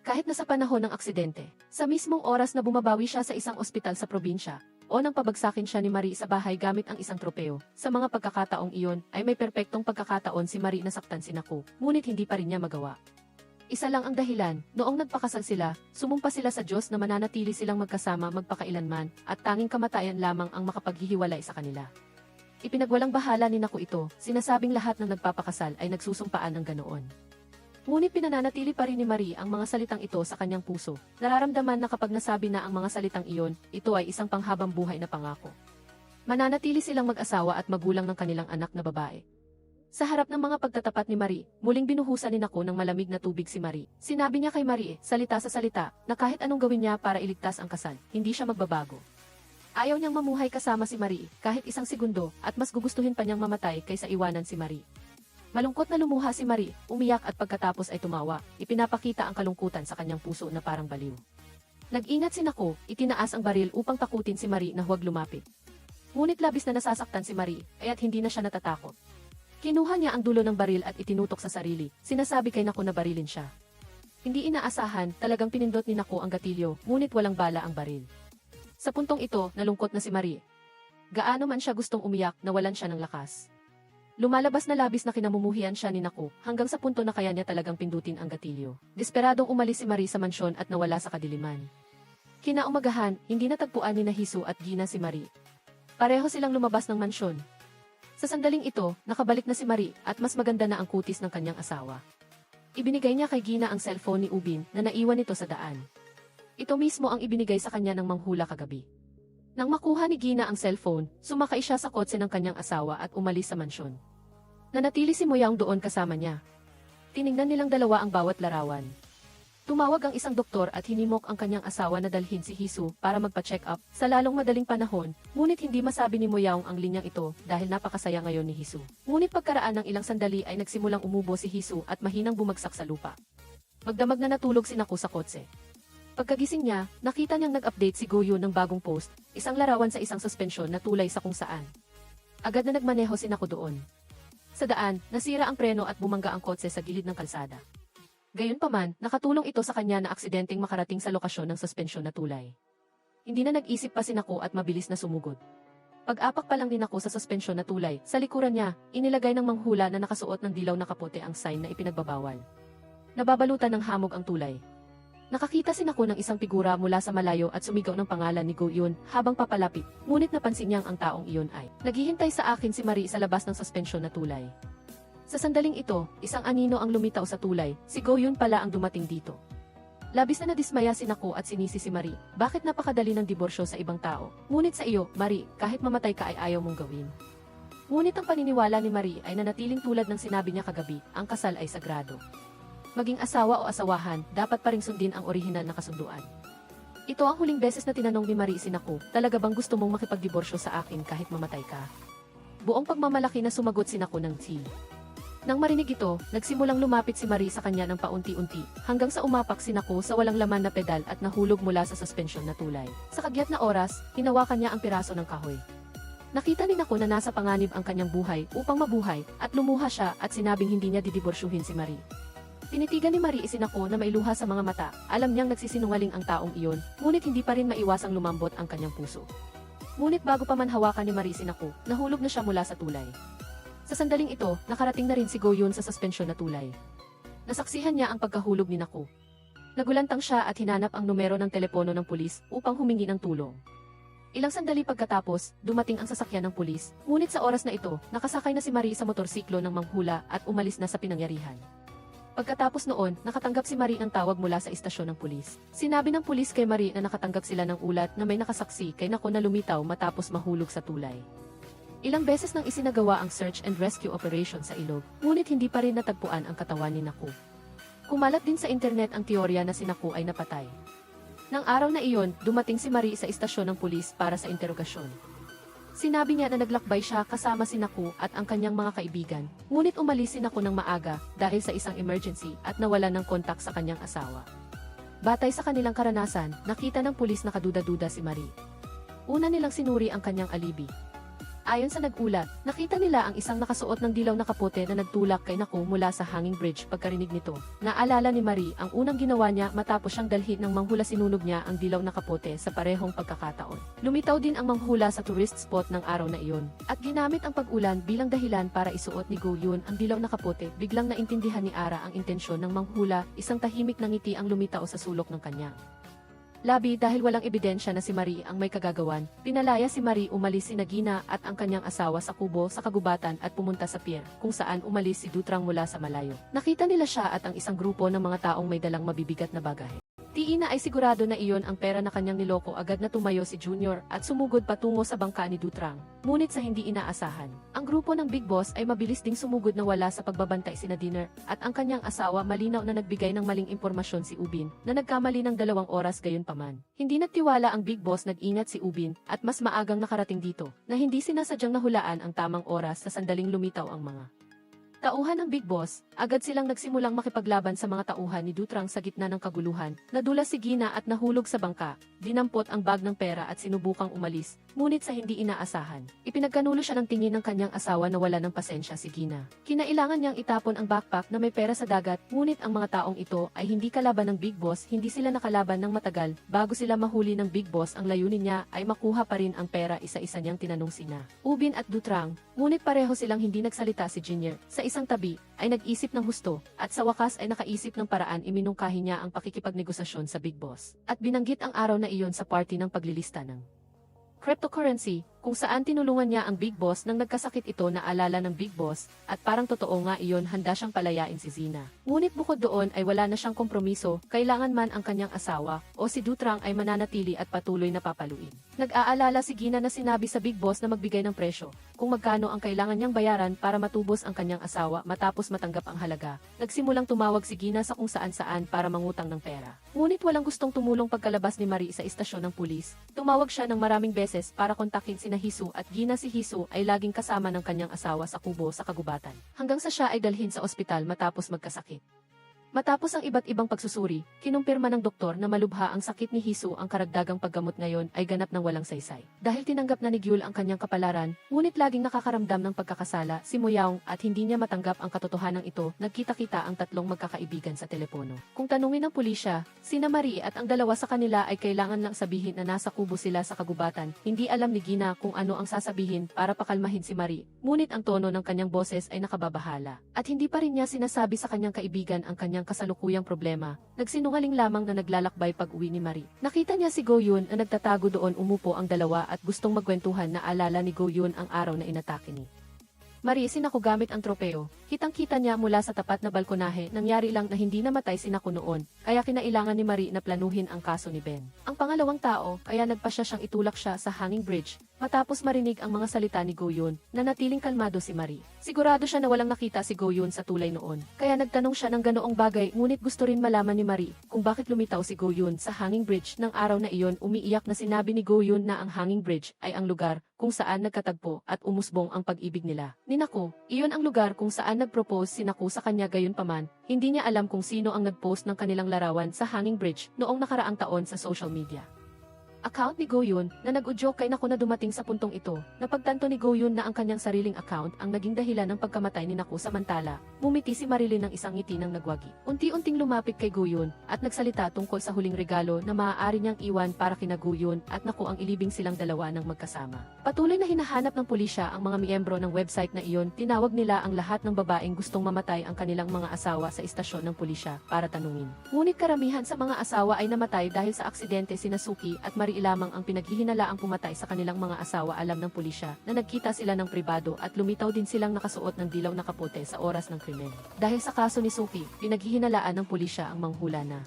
Speaker 1: Kahit na sa panahon ng aksidente, sa mismong oras na bumabawi siya sa isang ospital sa probinsya, o nang pabagsakin siya ni Marie sa bahay gamit ang isang tropeo, sa mga pagkakataong iyon ay may perpektong pagkakataon si Marie na saktan si Naku, ngunit hindi pa rin niya magawa. Isa lang ang dahilan, noong nagpakasal sila, sumumpa sila sa Diyos na mananatili silang magkasama magpakailanman, at tanging kamatayan lamang ang makapaghihiwalay sa kanila. Ipinagwalang bahala ni Naku ito, sinasabing lahat ng nagpapakasal ay nagsusumpaan ng ganoon. Ngunit pinananatili pa rin ni Marie ang mga salitang ito sa kanyang puso. Nararamdaman na kapag nasabi na ang mga salitang iyon, ito ay isang panghabang buhay na pangako. Mananatili silang mag-asawa at magulang ng kanilang anak na babae. Sa harap ng mga pagtatapat ni Marie, muling binuhusan ni Naku ng malamig na tubig si Marie. Sinabi niya kay Marie, salita sa salita, na kahit anong gawin niya para iligtas ang kasal, hindi siya magbabago. Ayaw niyang mamuhay kasama si Marie, kahit isang segundo, at mas gugustuhin pa niyang mamatay kaysa iwanan si Marie. Malungkot na lumuha si Marie, umiyak at pagkatapos ay tumawa, ipinapakita ang kalungkutan sa kanyang puso na parang baliw. Nag-ingat si Naku, itinaas ang baril upang takutin si Marie na huwag lumapit. Ngunit labis na nasasaktan si Marie, kaya't hindi na siya natatakot. Kinuha niya ang dulo ng baril at itinutok sa sarili, sinasabi kay Naku na barilin siya. Hindi inaasahan, talagang pinindot ni Naku ang gatilyo, ngunit walang bala ang baril. Sa puntong ito, nalungkot na si Marie. Gaano man siya gustong umiyak, nawalan siya ng lakas. Lumalabas na labis na kinamumuhian siya ni Naku, hanggang sa punto na kaya niya talagang pindutin ang gatilyo. Desperadong umalis si Marie sa mansyon at nawala sa kadiliman. Kinaumagahan, hindi natagpuan ni Hisu at Gina si Marie. Pareho silang lumabas ng mansyon. Sa sandaling ito, nakabalik na si Marie at mas maganda na ang kutis ng kanyang asawa. Ibinigay niya kay Gina ang cellphone ni Ubin na naiwan nito sa daan. Ito mismo ang ibinigay sa kanya ng manghula kagabi. Nang makuha ni Gina ang cellphone, sumakay siya sa kotse ng kanyang asawa at umalis sa mansyon. Nanatili si Moyang doon kasama niya. Tiningnan nilang dalawa ang bawat larawan. Tumawag ang isang doktor at hinimok ang kanyang asawa na dalhin si Hisu para magpa-check up sa lalong madaling panahon, ngunit hindi masabi ni Moyang ang linyang ito dahil napakasaya ngayon ni Hisu. Ngunit pagkaraan ng ilang sandali ay nagsimulang umubo si Hisu at mahinang bumagsak sa lupa. Magdamag na natulog si Naku sa kotse. Pagkagising niya, nakita niyang nag-update si Goyun ng bagong post, isang larawan sa isang suspensyon na tulay sa kung saan. Agad na nagmaneho si Naku doon. Sa daan, nasira ang preno at bumangga ang kotse sa gilid ng kalsada. Gayunpaman, nakatulong ito sa kanya na aksidenteng makarating sa lokasyon ng suspensyon na tulay. Hindi na nag-isip pa si Naku at mabilis na sumugod. Pag-apak pa lang din Naku sa suspensyon na tulay, sa likuran niya, inilagay ng manghula na nakasuot ng dilaw na kapote ang sign na ipinagbabawal. Nababalutan ng hamog ang tulay. Nakakita si Naku ng isang figura mula sa malayo at sumigaw ng pangalan ni Goyun habang papalapit, ngunit napansin niyang ang taong iyon ay naghihintay sa akin si Marie sa labas ng suspensyon na tulay. Sa sandaling ito, isang anino ang lumitaw sa tulay, si Goyun pala ang dumating dito. Labis na nadismaya si Naku at sinisi si Marie, bakit napakadali ng diborsyo sa ibang tao, ngunit sa iyo, Marie, kahit mamatay ka ay ayaw mong gawin. Ngunit ang paniniwala ni Marie ay nanatiling tulad ng sinabi niya kagabi, ang kasal ay sagrado. Maging asawa o asawahan, dapat pa ring sundin ang orihinal na kasunduan. Ito ang huling beses na tinanong ni Marie si Naku, talaga bang gusto mong makipagdiborsyo sa akin kahit mamatay ka? Buong pagmamalaki na sumagot si Naku ng si. Nang marinig ito, nagsimulang lumapit si Marie sa kanya ng paunti-unti, hanggang sa umapak si Naku sa walang laman na pedal at nahulog mula sa suspensyon na tulay. Sa kagyat na oras, hinawakan niya ang piraso ng kahoy. Nakita ni Naku na nasa panganib ang kanyang buhay upang mabuhay, at lumuha siya at sinabing hindi niya didiborsyuhin si Marie. Tinitigan ni Marie si Naku na may luha sa mga mata, alam niyang nagsisinungaling ang taong iyon, ngunit hindi pa rin maiwasang lumambot ang kanyang puso. Ngunit bago pa man hawakan ni Marie si Naku, nahulog na siya mula sa tulay. Sa sandaling ito, nakarating na rin si Goyun sa suspensyon na tulay. Nasaksihan niya ang pagkahulog ni Naku. Nagulantang siya at hinanap ang numero ng telepono ng pulis upang humingi ng tulong. Ilang sandali pagkatapos, dumating ang sasakyan ng pulis, ngunit sa oras na ito, nakasakay na si Marie sa motorsiklo ng manghula at umalis na sa pinangyarihan. Pagkatapos noon, nakatanggap si Marie ng tawag mula sa istasyon ng pulis. Sinabi ng pulis kay Marie na nakatanggap sila ng ulat na may nakasaksi kay Naku na lumitaw matapos mahulog sa tulay. Ilang beses nang isinagawa ang search and rescue operation sa ilog, ngunit hindi pa rin natagpuan ang katawan ni Naku. Kumalat din sa internet ang teorya na si Naku ay napatay. Nang araw na iyon, dumating si Marie sa istasyon ng pulis para sa interogasyon. Sinabi niya na naglakbay siya kasama si Naku at ang kanyang mga kaibigan, ngunit umalis si Naku ng maaga dahil sa isang emergency at nawalan ng kontak sa kanyang asawa. Batay sa kanilang karanasan, nakita ng pulis na kaduda-duda si Marie. Una nilang sinuri ang kanyang alibi. Ayon sa nag-ulat, nakita nila ang isang nakasuot ng dilaw na kapote na nagtulak kay Naku mula sa hanging bridge pagkarinig nito. Naalala ni Marie ang unang ginawa niya matapos siyang dalhin ng manghula sinunog niya ang dilaw na kapote sa parehong pagkakataon. Lumitaw din ang manghula sa tourist spot ng araw na iyon, at ginamit ang pag-ulan bilang dahilan para isuot ni Goyun ang dilaw na kapote. Biglang naintindihan ni Ara ang intensyon ng manghula, isang tahimik na ngiti ang lumitaw sa sulok ng kanya. Labi dahil walang ebidensya na si Marie ang may kagagawan, pinalaya si Marie umalis si Gina at ang kanyang asawa sa kubo sa kagubatan at pumunta sa pier, kung saan umalis si Dutrang mula sa malayo. Nakita nila siya at ang isang grupo ng mga taong may dalang mabibigat na bagahe. Tiina ay sigurado na iyon ang pera na kanyang niloko, agad na tumayo si Junior at sumugod patungo sa bangka ni Dutrang. Ngunit sa hindi inaasahan, ang grupo ng Big Boss ay mabilis ding sumugod na wala sa pagbabantay sina Dinner, at ang kanyang asawa malinaw na nagbigay ng maling impormasyon si Ubin, na nagkamali ng 2 oras gayunpaman. Hindi nagtiwala ang Big Boss, nag-ingat si Ubin, at mas maagang nakarating dito, na hindi sinasadyang nahulaan ang tamang oras sa sandaling lumitaw ang mga Tauhan ng Big Boss, agad silang nagsimulang makipaglaban sa mga tauhan ni Dutrang sa gitna ng kaguluhan. Nadulas si Gina at nahulog sa bangka, dinampot ang bag ng pera at sinubukang umalis, ngunit sa hindi inaasahan. Ipinagkanulo siya ng tingin ng kanyang asawa na wala ng pasensya si Gina. Kinailangan niyang itapon ang backpack na may pera sa dagat, ngunit ang mga taong ito ay hindi kalaban ng Big Boss, hindi sila nakalaban ng matagal. Bago sila mahuli ng Big Boss, ang layunin niya ay makuha pa rin ang pera. Isa-isa niyang tinanong sina Ubin at Dutrang, ngunit pareho silang hindi nagsalita. Si Junior, sa isang tabi, ay nag-isip ng husto, at sa wakas ay nakaisip ng paraan. Iminungkahi niya ang pakikipagnegosasyon sa Big Boss, at binanggit ang araw na iyon sa party ng paglilista ng cryptocurrency, kung saan tinulungan niya ang Big Boss nang nagkasakit ito. Na alala ng Big Boss, at parang totoo nga iyon, handa siyang palayain si Zina. Ngunit bukod doon ay wala na siyang kompromiso, kailangan man ang kanyang asawa, o si Dutrang ay mananatili at patuloy na papaluin. Nag-aalala si Gina na sinabi sa Big Boss na magbigay ng presyo, kung magkano ang kailangan niyang bayaran para matubos ang kanyang asawa. Matapos matanggap ang halaga, nagsimulang tumawag si Gina sa kung saan-saan para mangutang ng pera. Ngunit walang gustong tumulong. Pagkalabas ni Marie sa istasyon ng pulis, tumawag siya ng maraming beses para kontakin sina Hisu at Gina. Si Hisu ay laging kasama ng kanyang asawa sa kubo sa kagubatan, hanggang sa siya ay dalhin sa ospital matapos magkasakit. Matapos ang iba't ibang pagsusuri, kinumpirma ng doktor na malubha ang sakit ni Hisu. Ang karagdagang paggamot ngayon ay ganap ng walang saysay. Dahil tinanggap na ni Gyul ang kanyang kapalaran, ngunit laging nakakaramdam ng pagkakasala si Moyaong at hindi niya matanggap ang katotohanan ito. Nagkita-kita ang tatlong magkakaibigan sa telepono. Kung tanungin ng pulisya, sina Marie at ang dalawa sa kanila ay kailangan lang sabihin na nasa kubo sila sa kagubatan. Hindi alam ni Gina kung ano ang sasabihin para pakalmahin si Marie, ngunit ang tono ng kanyang boses ay nakababahala. At hindi pa rin niya sinasabi sa kanyang kaibigan ang kanyang kasalukuyang problema. Nagsinungaling lamang na naglalakbay pag-uwi ni Marie. Nakita niya si Go Yun na nagtatago doon. Umupo ang dalawa at gustong magkwentuhan. Na alala ni Go Yun ang araw na inatake ni Marie si Naku gamit ang tropeo. Kitang-kita niya mula sa tapat na balkonahe. Nangyari lang na hindi namatay si Naku noon, kaya kinailangan ni Marie na planuhin ang kaso ni Ben. Ang pangalawang tao, kaya nagpasya siyang itulak siya sa hanging bridge. Matapos marinig ang mga salita ni Go Yun, nanatiling kalmado si Marie. Sigurado siya na walang nakita si Go Yun sa tulay noon, kaya nagtanong siya ng ganoong bagay. Ngunit gusto rin malaman ni Marie kung bakit lumitaw si Go Yun sa hanging bridge. Ng araw na iyon, umiiyak na sinabi ni Go Yun na ang hanging bridge ay ang lugar kung saan nagkatagpo at umusbong ang pag-ibig nila ni Naku. Iyon ang lugar kung saan nag-propose si Naku sa kanya. Gayunpaman, hindi niya alam kung sino ang nag-post ng kanilang larawan sa hanging bridge noong nakaraang taon sa social media account ni Go Yun na nag-udyok kay Naku na dumating sa puntong ito. Napagtanto ni Go Yun na ang kanyang sariling account ang naging dahilan ng pagkamatay ni Naku. Samantala, ngumiti si Marilyn ng isang ngiti ng nagwagi. Unti-unting lumapit kay Go Yun at nagsalita tungkol sa huling regalo na maaari niyang iwan para kina Go Yun at Naku. Ang ilibing silang dalawa ng magkasama. Patuloy na hinahanap ng pulisya ang mga miyembro ng website na iyon. Tinawag nila ang lahat ng babaeng gustong mamatay ang kanilang mga asawa sa istasyon ng pulisya para tanungin. Ngunit karamihan sa mga asawa ay namatay dahil sa aksidente. Sina Suki at Marie lamang ang pinaghihinalaang pumatay sa kanilang mga asawa. Alam ng pulisya na nagkita sila ng pribado at lumitaw din silang nakasuot ng dilaw na kapote sa oras ng krimen. Dahil sa kaso ni Suki, pinaghihinalaan ng pulisya ang manghula na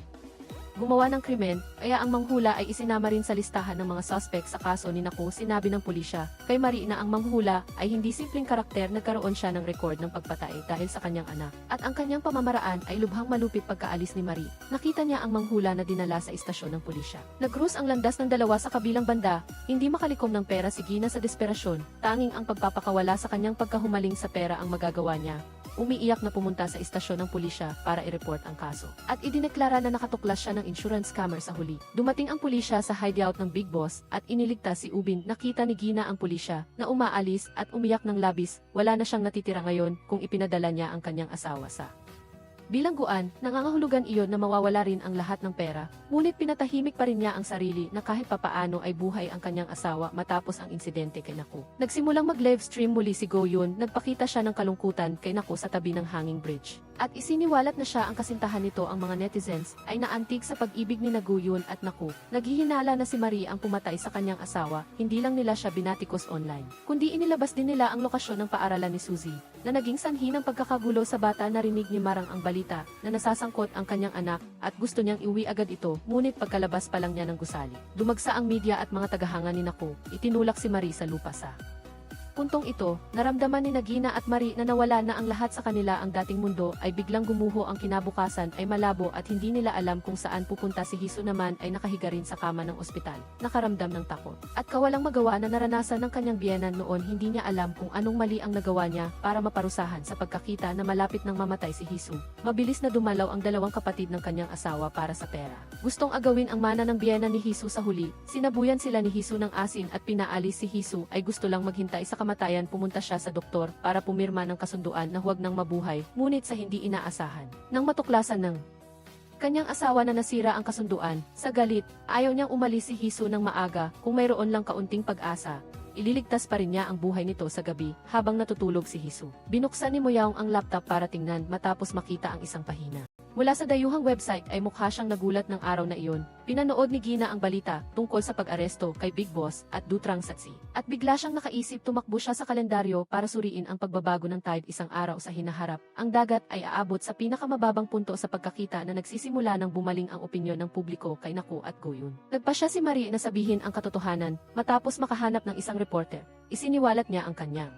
Speaker 1: gumawa ng krimen, kaya ang manghula ay isinama rin sa listahan ng mga suspect sa kaso ni Naku. Sinabi ng pulisya kay Marie na ang manghula ay hindi simpleng karakter. Nagkaroon siya ng record ng pagpatay dahil sa kanyang anak, at ang kanyang pamamaraan ay lubhang malupit. Pagkaalis ni Marie, nakita niya ang manghula na dinala sa istasyon ng pulisya. Nag-cruise ang landas ng dalawa sa kabilang banda, hindi makalikom ng pera si Gina sa desperasyon. Tanging ang pagpapakawala sa kanyang pagkahumaling sa pera ang magagawa niya. Umiiyak na pumunta sa istasyon ng pulisya para i-report ang kaso. At idineklara na nakatuklas siya ng insurance scammer sa huli. Dumating ang pulisya sa hideout ng Big Boss at iniligtas si Ubin. Nakita ni Gina ang pulisya na umaalis at umiyak ng labis. Wala na siyang natitira ngayon kung ipinadala niya ang kanyang asawa sa bilangguan. Nangangahulugan iyon na mawawala rin ang lahat ng pera, ngunit pinatahimik pa rin niya ang sarili na kahit papaano ay buhay ang kanyang asawa matapos ang insidente kay Naku. Nagsimulang mag-livestream muli si Go Yun. Nagpakita siya ng kalungkutan kay Naku sa tabi ng hanging bridge. At isiniwalat na siya ang kasintahan nito. Ang mga netizens ay naantig sa pag-ibig ni Go Yun at Naku. Naghihinala na si Marie ang pumatay sa kanyang asawa. Hindi lang nila siya binatikos online, kundi inilabas din nila ang lokasyon ng paaralan ni Suzy, na naging sanhi ng pagkakagulo sa bata. Narinig ni Marang ang balita na nasasangkot ang kanyang anak at gusto niyang iuwi agad ito, ngunit pagkalabas pa lang niya ng gusali, dumagsa ang media at mga tagahanga ni Naku. Itinulak si Marie sa lupa sa puntong ito, naramdaman ni Gina at Marie na nawala na ang lahat sa kanila. Ang dating mundo ay biglang gumuho, ang kinabukasan ay malabo at hindi nila alam kung saan pupunta. Si Hisu naman ay nakahiga rin sa kama ng ospital, nakaramdam ng takot at kawalang magawa na naranasan ng kanyang biyenan noon. Hindi niya alam kung anong mali ang nagawa niya para maparusahan sa pagkakita na malapit nang mamatay si Hisu. Mabilis na dumalaw ang dalawang kapatid ng kanyang asawa para sa pera. Gustong agawin ang mana ng biyenan ni Hisu. Sa huli, sinabuyan sila ni Hisu ng asin at pinaalis. Si Hisu ay gusto lang maghintay sa kamatayan. Pumunta siya sa doktor para pumirma ng kasunduan na huwag nang mabuhay, ngunit sa hindi inaasahan. Nang matuklasan ng kanyang asawa na nasira ang kasunduan, sa galit, ayaw niyang umalis si Hisu ng maaga. Kung mayroon lang kaunting pag-asa, ililigtas pa rin niya ang buhay nito sa gabi habang natutulog si Hisu. Binuksan ni Moyaong ang laptop para tingnan matapos makita ang isang pahina mula sa dayuhang website. Ay mukha siyang nagulat ng araw na iyon. Pinanood ni Gina ang balita tungkol sa pag-aresto kay Big Boss at Dutrang Satsi. At bigla siyang nakaisip. Tumakbo siya sa kalendaryo para suriin ang pagbabago ng tide. Isang araw sa hinaharap, ang dagat ay aabot sa pinakamababang punto sa pagkakita na nagsisimula ng bumaling ang opinyon ng publiko kay Naku at Goyun. Nagpasya si Marie na sabihin ang katotohanan matapos makahanap ng isang reporter. Isiniwalat niya ang kanyang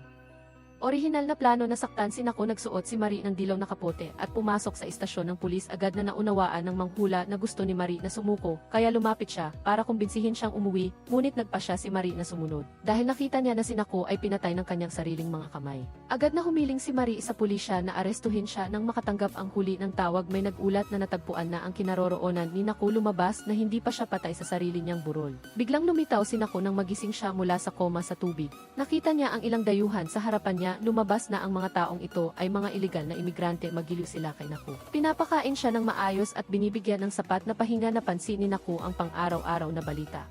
Speaker 1: orihinal na plano. Nasaktan si Naku. Nagsuot si Marie ng dilaw na kapote at pumasok sa istasyon ng pulis. Agad na naunawaan ng manghula na gusto ni Marie na sumuko, kaya lumapit siya para kumbinsihin siyang umuwi, ngunit nagpasya si Marie na sumunod. Dahil nakita niya na si Naku ay pinatay ng kanyang sariling mga kamay. Agad na humiling si Marie sa pulisya na arestuhin siya. Nang makatanggap ang huli ng tawag, may nag-ulat na natagpuan na ang kinaroroonan ni Naku. Lumabas na hindi pa siya patay sa sarili niyang burol. Biglang lumitaw si Naku nang magising siya mula sa koma sa tubig. Nakita niya ang ilang dayuhan sa harapan niya. Lumabas na ang mga taong ito ay mga ilegal na imigrante. Magiliw sila kay Naku. Pinapakain siya ng maayos at binibigyan ng sapat na pahinga. Napansin ni Naku ang pang-araw-araw na balita.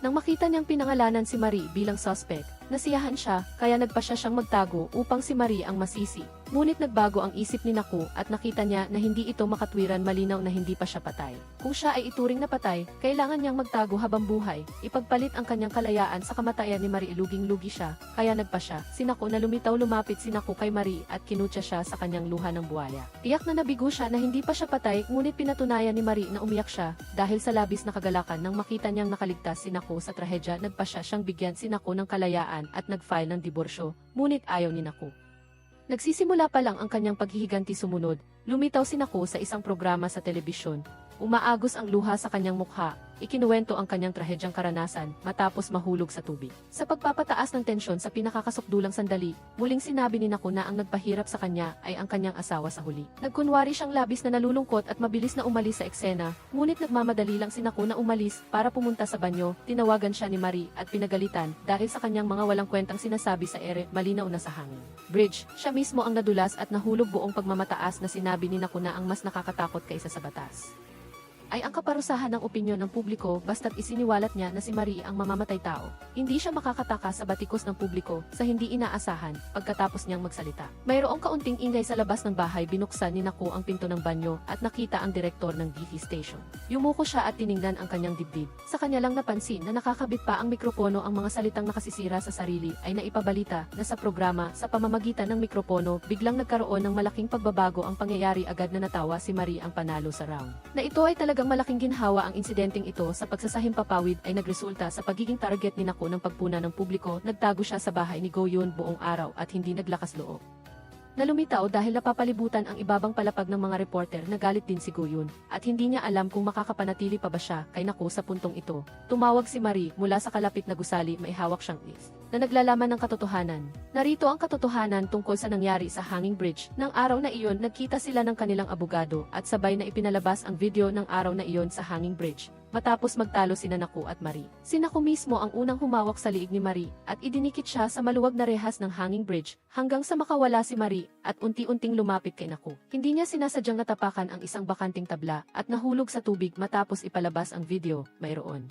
Speaker 1: Nang makita niyang pinangalanan si Marie bilang suspect, nasiyahan siya, kaya nagpasya siyang magtago upang si Marie ang masisi. Ngunit nagbago ang isip ni Naku at nakita niya na hindi ito makatwiran. Malinaw na hindi pa siya patay. Kung siya ay ituring na patay, kailangan niyang magtago habang buhay, ipagpalit ang kanyang kalayaan sa kamatayan ni Marie. Luging-lugi siya, kaya nagpasya si Naku na lumitaw. Lumapit si Naku kay Marie at kinutya siya sa kanyang luha ng buhaya. Tiyak na nabigo siya na hindi pa siya patay, ngunit pinatunayan ni Marie na umiyak siya dahil sa labis na kagalakan nang makita niyang nakaligtas si Naku sa trahedya. Nagpasya siyang bigyan si Naku ng kalayaan at nag-file ng diborsyo, ngunit ayaw ni Naku. Nagsisimula pa lang ang kanyang paghihiganti. Sumunod, lumitaw si Naku sa isang programa sa telebisyon. Umaagos ang luha sa kanyang mukha. Ikinuwento ang kanyang trahedyang karanasan matapos mahulog sa tubig. Sa pagpapataas ng tensyon sa pinakakasukdulang sandali, muling sinabi ni Naku na ang nagpahirap sa kanya ay ang kanyang asawa sa huli. Nagkunwari siyang labis na nalulungkot at mabilis na umalis sa eksena, ngunit nagmamadali lang si Naku na umalis para pumunta sa banyo. Tinawagan siya ni Marie at pinagalitan dahil sa kanyang mga walang kwentang sinasabi sa ere. Malinaw na sa hangin bridge, siya mismo ang nadulas at nahulog. Buong pagmamataas na sinabi ni Naku na ang mas nakakatakot kaysa sa batas ay ang kaparusahan ng opinyon ng publiko. Basta't isiniwalat niya na si Marie ang mamamatay tao, hindi siya makakataka sa batikos ng publiko sa hindi inaasahan. Pagkatapos niyang magsalita, mayroong kaunting ingay sa labas ng bahay. Binuksan ni Naku ang pinto ng banyo at nakita ang direktor ng TV station. Yumuko siya at tiningnan ang kanyang dibdib. Sa kanya lang napansin na nakakabit pa ang mikropono. Ang mga salitang nakasisira sa sarili ay naipabalita na sa programa. Sa pamamagitan ng mikropono, biglang nagkaroon ng malaking pagbabago ang pangyayari. Agad na natawa si Marie. Ang panalo sa round na ito ay talagang malaking ginhawa. Ang insidenteng ito sa pagsasahimpapawid ay nagresulta sa pagiging target ni Naku ng pagpuna ng publiko. Nagtago siya sa bahay ni Goyun buong araw at hindi naglakas loob na lumitaw dahil napapalibutan ang ibabang palapag ng mga reporter. Nagalit din si Goyun at hindi niya alam kung makakapanatili pa ba siya kay Naku sa puntong ito. Tumawag si Marie mula sa kalapit na gusali. May hawak siyang list na naglalaman ng katotohanan. Narito ang katotohanan tungkol sa nangyari sa Hanging Bridge. Nang araw na iyon, nagkita sila ng kanilang abogado at sabay na ipinalabas ang video ng araw na iyon sa Hanging Bridge. Matapos magtalo sina Naku at Marie, si Naku mismo ang unang humawak sa liig ni Marie at idinikit siya sa maluwag na rehas ng Hanging Bridge hanggang sa makawala si Marie at unti-unting lumapit kay Naku. Hindi niya sinasadyang natapakan ang isang bakanting tabla at nahulog sa tubig. Matapos ipalabas ang video, mayroon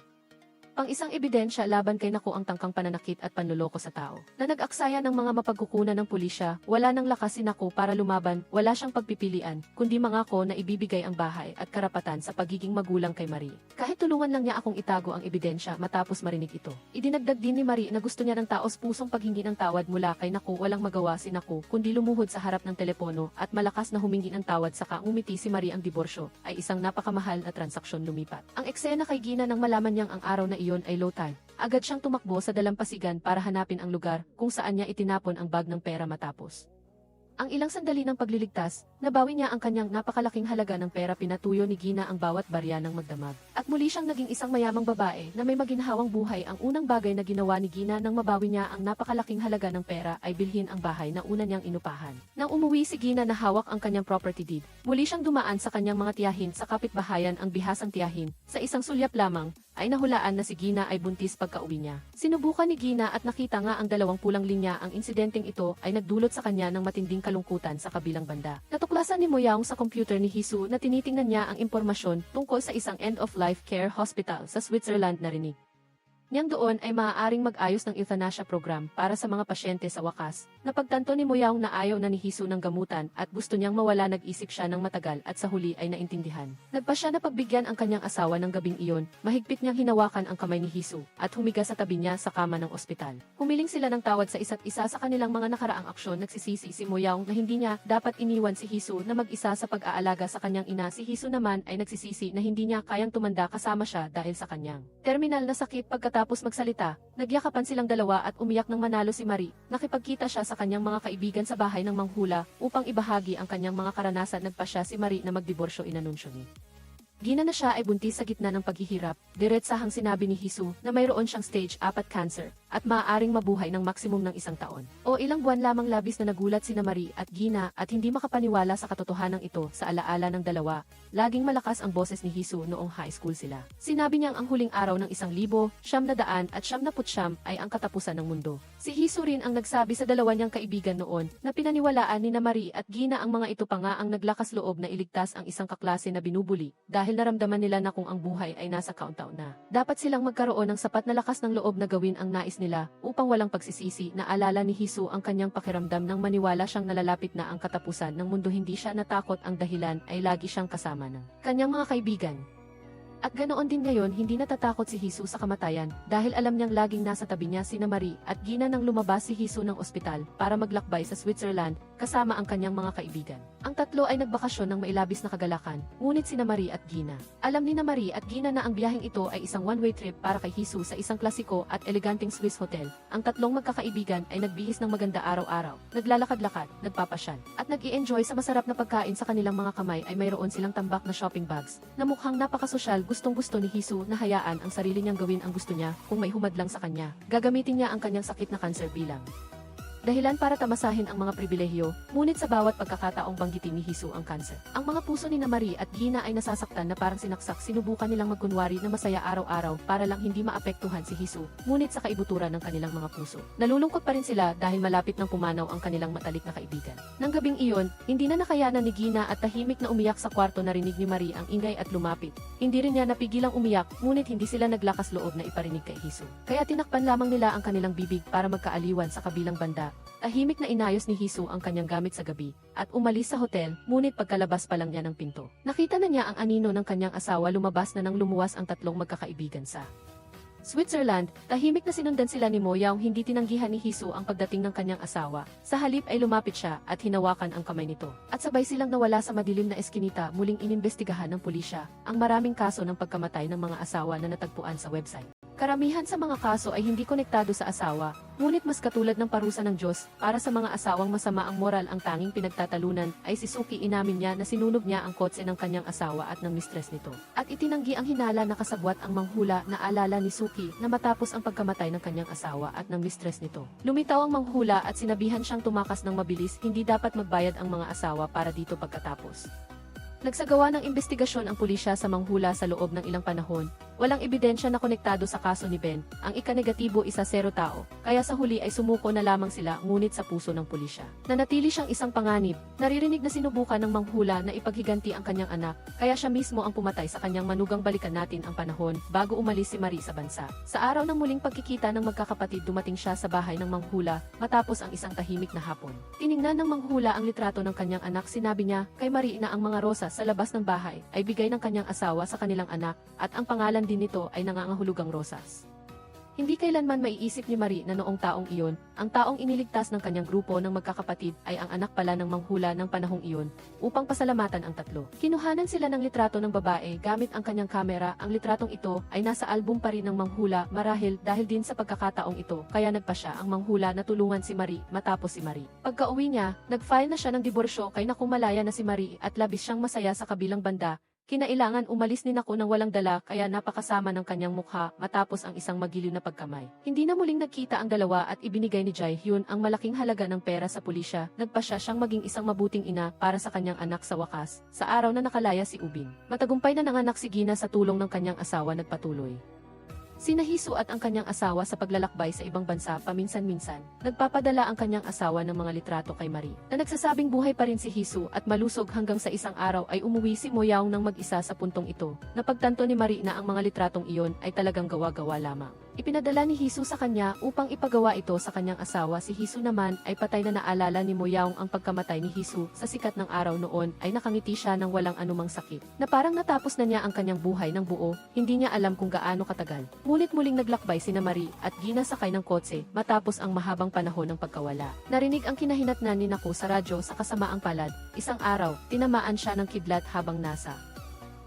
Speaker 1: pang isang ebidensya laban kay Naku, ang tangkang pananakit at panloloko sa tao na nag-aksaya ng mga mapagkukunan ng pulisya. Wala nang lakas si Naku para lumaban. Wala siyang pagpipilian kundi mangako na ibibigay ang bahay at karapatan sa pagiging magulang kay Marie. Kahit tulungan lang niya akong itago ang ebidensya. Matapos marinig ito, idinagdag din ni Marie na gusto niya ng taos pusong paghingi ng tawad mula kay Naku. Walang magawa si Naku kundi lumuhod sa harap ng telepono at malakas na humingi ng tawad. Saka umiti si Marie. Ang diborsyo ay isang napakamahal na transaksyon. Lumipat ang eksena kay Gina nang malaman niyang ang araw na iyon ay low tide. Agad siyang tumakbo sa dalampasigan para hanapin ang lugar kung saan niya itinapon ang bag ng pera matapos. Ang ilang sandali ng pagliligtas, nabawi niya ang kanyang napakalaking halaga ng pera. Pinatuyo ni Gina ang bawat barya ng magdamag. At muli siyang naging isang mayamang babae na may maginhawang buhay. Ang unang bagay na ginawa ni Gina nang mabawi niya ang napakalaking halaga ng pera ay bilhin ang bahay na una niyang inupahan. Nang umuwi si Gina na hawak ang kanyang property deed, muli siyang dumaan sa kanyang mga tiyahin sa kapitbahayan. Ang bihasang tiyahin, sa isang sulyap lamang, ay nahulaan na si Gina ay buntis pagka-uwi niya. Sinubukan ni Gina at nakita nga ang dalawang pulang linya. Ang insidenteng ito ay nagdulot sa kanya ng matinding kalungkutan sa kabilang banda. Natuklasan ni Moyaong sa computer ni Hisu na tinitingnan niya ang impormasyon tungkol sa isang end-of-life care hospital sa Switzerland. Narinig niyang doon ay maaaring mag-ayos ng euthanasia program para sa mga pasyente. Sa wakas, napagtanto ni Moyaong na ayaw na ni Hisu ng gamutan at gusto niyang mawala. Nag-isip siya ng matagal at sa huli ay naintindihan. Nagpa siya na pagbigyan ang kanyang asawa ng gabing iyon. Mahigpit niyang hinawakan ang kamay ni Hisu at humiga sa tabi niya sa kama ng ospital. Humiling sila ng tawad sa isa't isa sa kanilang mga nakaraang aksyon. Nagsisisi si Moyaong na hindi niya dapat iniwan si Hisu na mag-isa sa pag-aalaga sa kanyang ina. Si Hisu naman ay nagsisisi na hindi niya kayang tumanda kasama siya dahil sa kanyang terminal na sakit. Pagkatapos magsalita, nagyakapan silang dalawa at umiyak ng manalo si Marie. Nakipagkita siya sa kanyang mga kaibigan sa bahay ng manghula upang ibahagi ang kanyang mga karanasan. Nagpa siya si Marie na magdiborsyo. Inanunsyo ni Gina na siya ay buntis sa gitna ng paghihirap. Diretsahang sinabi ni Hisu na mayroon siyang stage 4 cancer at maaaring mabuhay ng maksimum ng 1 taon. O ilang buwan lamang. Labis na nagulat sina Marie at Gina at hindi makapaniwala sa katotohanan ito. Sa alaala ng dalawa, laging malakas ang boses ni Hisu noong high school sila. Sinabi niyang ang huling araw ng 1,999 ay ang katapusan ng mundo. Si Hisu rin ang nagsabi sa dalawa niyang kaibigan noon na pinaniwalaan ni Marie at Gina ang mga ito pa nga ang naglakas loob na iligtas ang isang kaklase na binubuli dahil naramdaman nila na kung ang buhay ay nasa countdown na, dapat silang magkaroon ng sapat na lakas ng loob na gawin ang nais nila upang walang pagsisisi. Naalala ni Hisu ang kanyang pakiramdam nang maniwala siyang nalalapit na ang katapusan ng mundo. Hindi siya natakot. Ang dahilan ay lagi siyang kasama ng kanyang mga kaibigan. At ganoon din ngayon, hindi natatakot si Hisu sa kamatayan dahil alam niyang laging nasa tabi niya sina Marie at Gina. Nang lumabas si Hisu ng ospital para maglakbay sa Switzerland kasama ang kanyang mga kaibigan, ang tatlo ay nagbakasyon ng mailabis na kagalakan. Ngunit sina Marie at Gina, alam ni Marie at Gina na ang biyaheng ito ay isang one-way trip para kay Hisu sa isang klasiko at eleganteng Swiss hotel. Ang tatlong magkakaibigan ay nagbihis ng maganda araw-araw, naglalakad-lakad, nagpapasyal, at nag-i-enjoy sa masarap na pagkain. Sa kanilang mga kamay ay mayroon silang tambak na shopping bags na mukhang napakasosyal. Gustong-gusto ni Hisu na hayaan ang sarili niyang gawin ang gusto niya. Kung may humadlang sa kanya, gagamitin niya ang kanyang sakit na kanser bilang dahilan para tamasahin ang mga pribilehiyo. Ngunit sa bawat pagkakataong banggitin ni Hisu ang kanser, ang mga puso ni Marie at Gina ay nasasaktan na parang sinaksak. Sinubukan nilang magkunwari na masaya araw-araw para lang hindi maapektuhan si Hisu, ngunit sa kaibuturan ng kanilang mga puso, nalulungkot pa rin sila dahil malapit nang pumanaw ang kanilang matalik na kaibigan. Nang gabing iyon, hindi na nakayanan ni Gina at tahimik na umiyak sa kwarto. Narinig ni Marie ang ingay at lumapit. Hindi rin niya napigilang umiyak, ngunit hindi sila naglakas loob na iparinig kay Hisu. Kaya tinakpan lamang nila ang kanilang bibig para magkaaliwan. Sa kabilang banda, tahimik na inayos ni Hisu ang kanyang gamit sa gabi at umalis sa hotel. Ngunit pagkalabas pa lang niya ng pinto, nakita na niya ang anino ng kanyang asawa. Lumabas na nang lumuwas ang tatlong magkakaibigan sa Switzerland. Tahimik na sinundan sila ni Moyaong. Hindi tinanggihan ni Hisu ang pagdating ng kanyang asawa. Sa halip ay lumapit siya at hinawakan ang kamay nito. At sabay silang nawala sa madilim na eskinita. Muling inimbestigahan ng pulisya ang maraming kaso ng pagkamatay ng mga asawa na natagpuan sa website. Karamihan sa mga kaso ay hindi konektado sa asawa, ngunit mas katulad ng parusa ng Diyos para sa mga asawang masama ang moral. Ang tanging pinagtatalunan ay si Suki. Inamin niya na sinunog niya ang kotse ng kanyang asawa at ng mistress nito. At itinanggi ang hinala na kasabwat ang manghula. Naalala ni Suki na matapos ang pagkamatay ng kanyang asawa at ng mistress nito, lumitaw ang manghula at sinabihan siyang tumakas ng mabilis. Hindi dapat magbayad ang mga asawa para dito. Pagkatapos nagsagawa ng investigasyon ang pulisya sa manghula sa loob ng ilang panahon, walang ebidensya na konektado sa kaso ni Ben. Ang ika-negatibo, 1-0 tao, kaya sa huli ay sumuko na lamang sila. Ngunit sa puso ng pulisya, nanatili siyang isang panganib. Naririnig na sinubukan ng manghula na ipaghiganti ang kanyang anak, kaya siya mismo ang pumatay sa kanyang manugang. Balikan natin ang panahon bago umalis si Marie sa bansa. Sa araw ng muling pagkikita ng magkakapatid, dumating siya sa bahay ng manghula matapos ang isang tahimik na hapon. Tiningnan ng manghula ang litrato ng kanyang anak. Sinabi niya kay Marie na ang mga rosas sa labas ng bahay ay bigay ng kanyang asawa sa kanilang anak at ang pangalan din nito ay nangangahulugang rosas. Hindi kailanman maiisip ni Marie na noong taong iyon, ang taong iniligtas ng kanyang grupo ng magkakapatid ay ang anak pala ng manghula ng panahong iyon, upang pasalamatan ang tatlo. Kinuhanan sila ng litrato ng babae gamit ang kanyang kamera. Ang litratong ito ay nasa album pa rin ng manghula marahil dahil din sa pagkakataong ito, kaya nagpa siya ang manghula na tulungan si Marie matapos si Marie. Pagka-uwi niya, nag-file na siya ng diborsyo kay nakumalaya na si Marie at labis siyang masaya sa kabilang banda. Kinailangan umalis ni Naku ng walang dala kaya napakasama ng kanyang mukha matapos ang isang magiliw na pagkamay. Hindi na muling nagkita ang dalawa at ibinigay ni Jae Hyun ang malaking halaga ng pera sa pulisya. Nagpasya siyang maging isang mabuting ina para sa kanyang anak sa wakas, sa araw na nakalaya si Ubin. Matagumpay na nanganak si Gina sa tulong ng kanyang asawa nagpatuloy. Sina Hisu at ang kanyang asawa sa paglalakbay sa ibang bansa paminsan-minsan, nagpapadala ang kanyang asawa ng mga litrato kay Marie, na nagsasabing buhay pa rin si Hisu at malusog hanggang sa isang araw ay umuwi si Moyaong ng mag-isa sa puntong ito. Napagtanto ni Marie na ang mga litratong iyon ay talagang gawa-gawa lamang. Ipinadala ni Hisu sa kanya upang ipagawa ito sa kanyang asawa. Si Hisu naman ay patay na. Naalala ni Moyaong ang pagkamatay ni Hisu sa sikat ng araw noon ay nakangiti siya ng walang anumang sakit, na parang natapos na niya ang kanyang buhay ng buo. Hindi niya alam kung gaano katagal. Ngunit muling naglakbay sina Marie at Gina sakay ng kotse matapos ang mahabang panahon ng pagkawala. Narinig ang kinahinatnan ni Naku sa radyo sa kasamaang palad. Isang araw, tinamaan siya ng kidlat habang nasa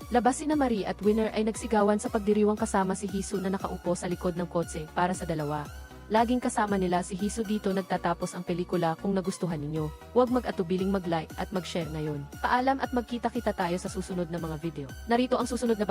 Speaker 1: labas sina Marie at Winner ay nagsigawan sa pagdiriwang kasama si Hisu na nakaupo sa likod ng kotse para sa dalawa. Laging kasama nila si Hisu dito. Nagtatapos ang pelikula. Kung nagustuhan ninyo, huwag mag-atubiling mag-like at mag-share ngayon. Paalam at magkita-kita tayo sa susunod na mga video. Narito ang susunod na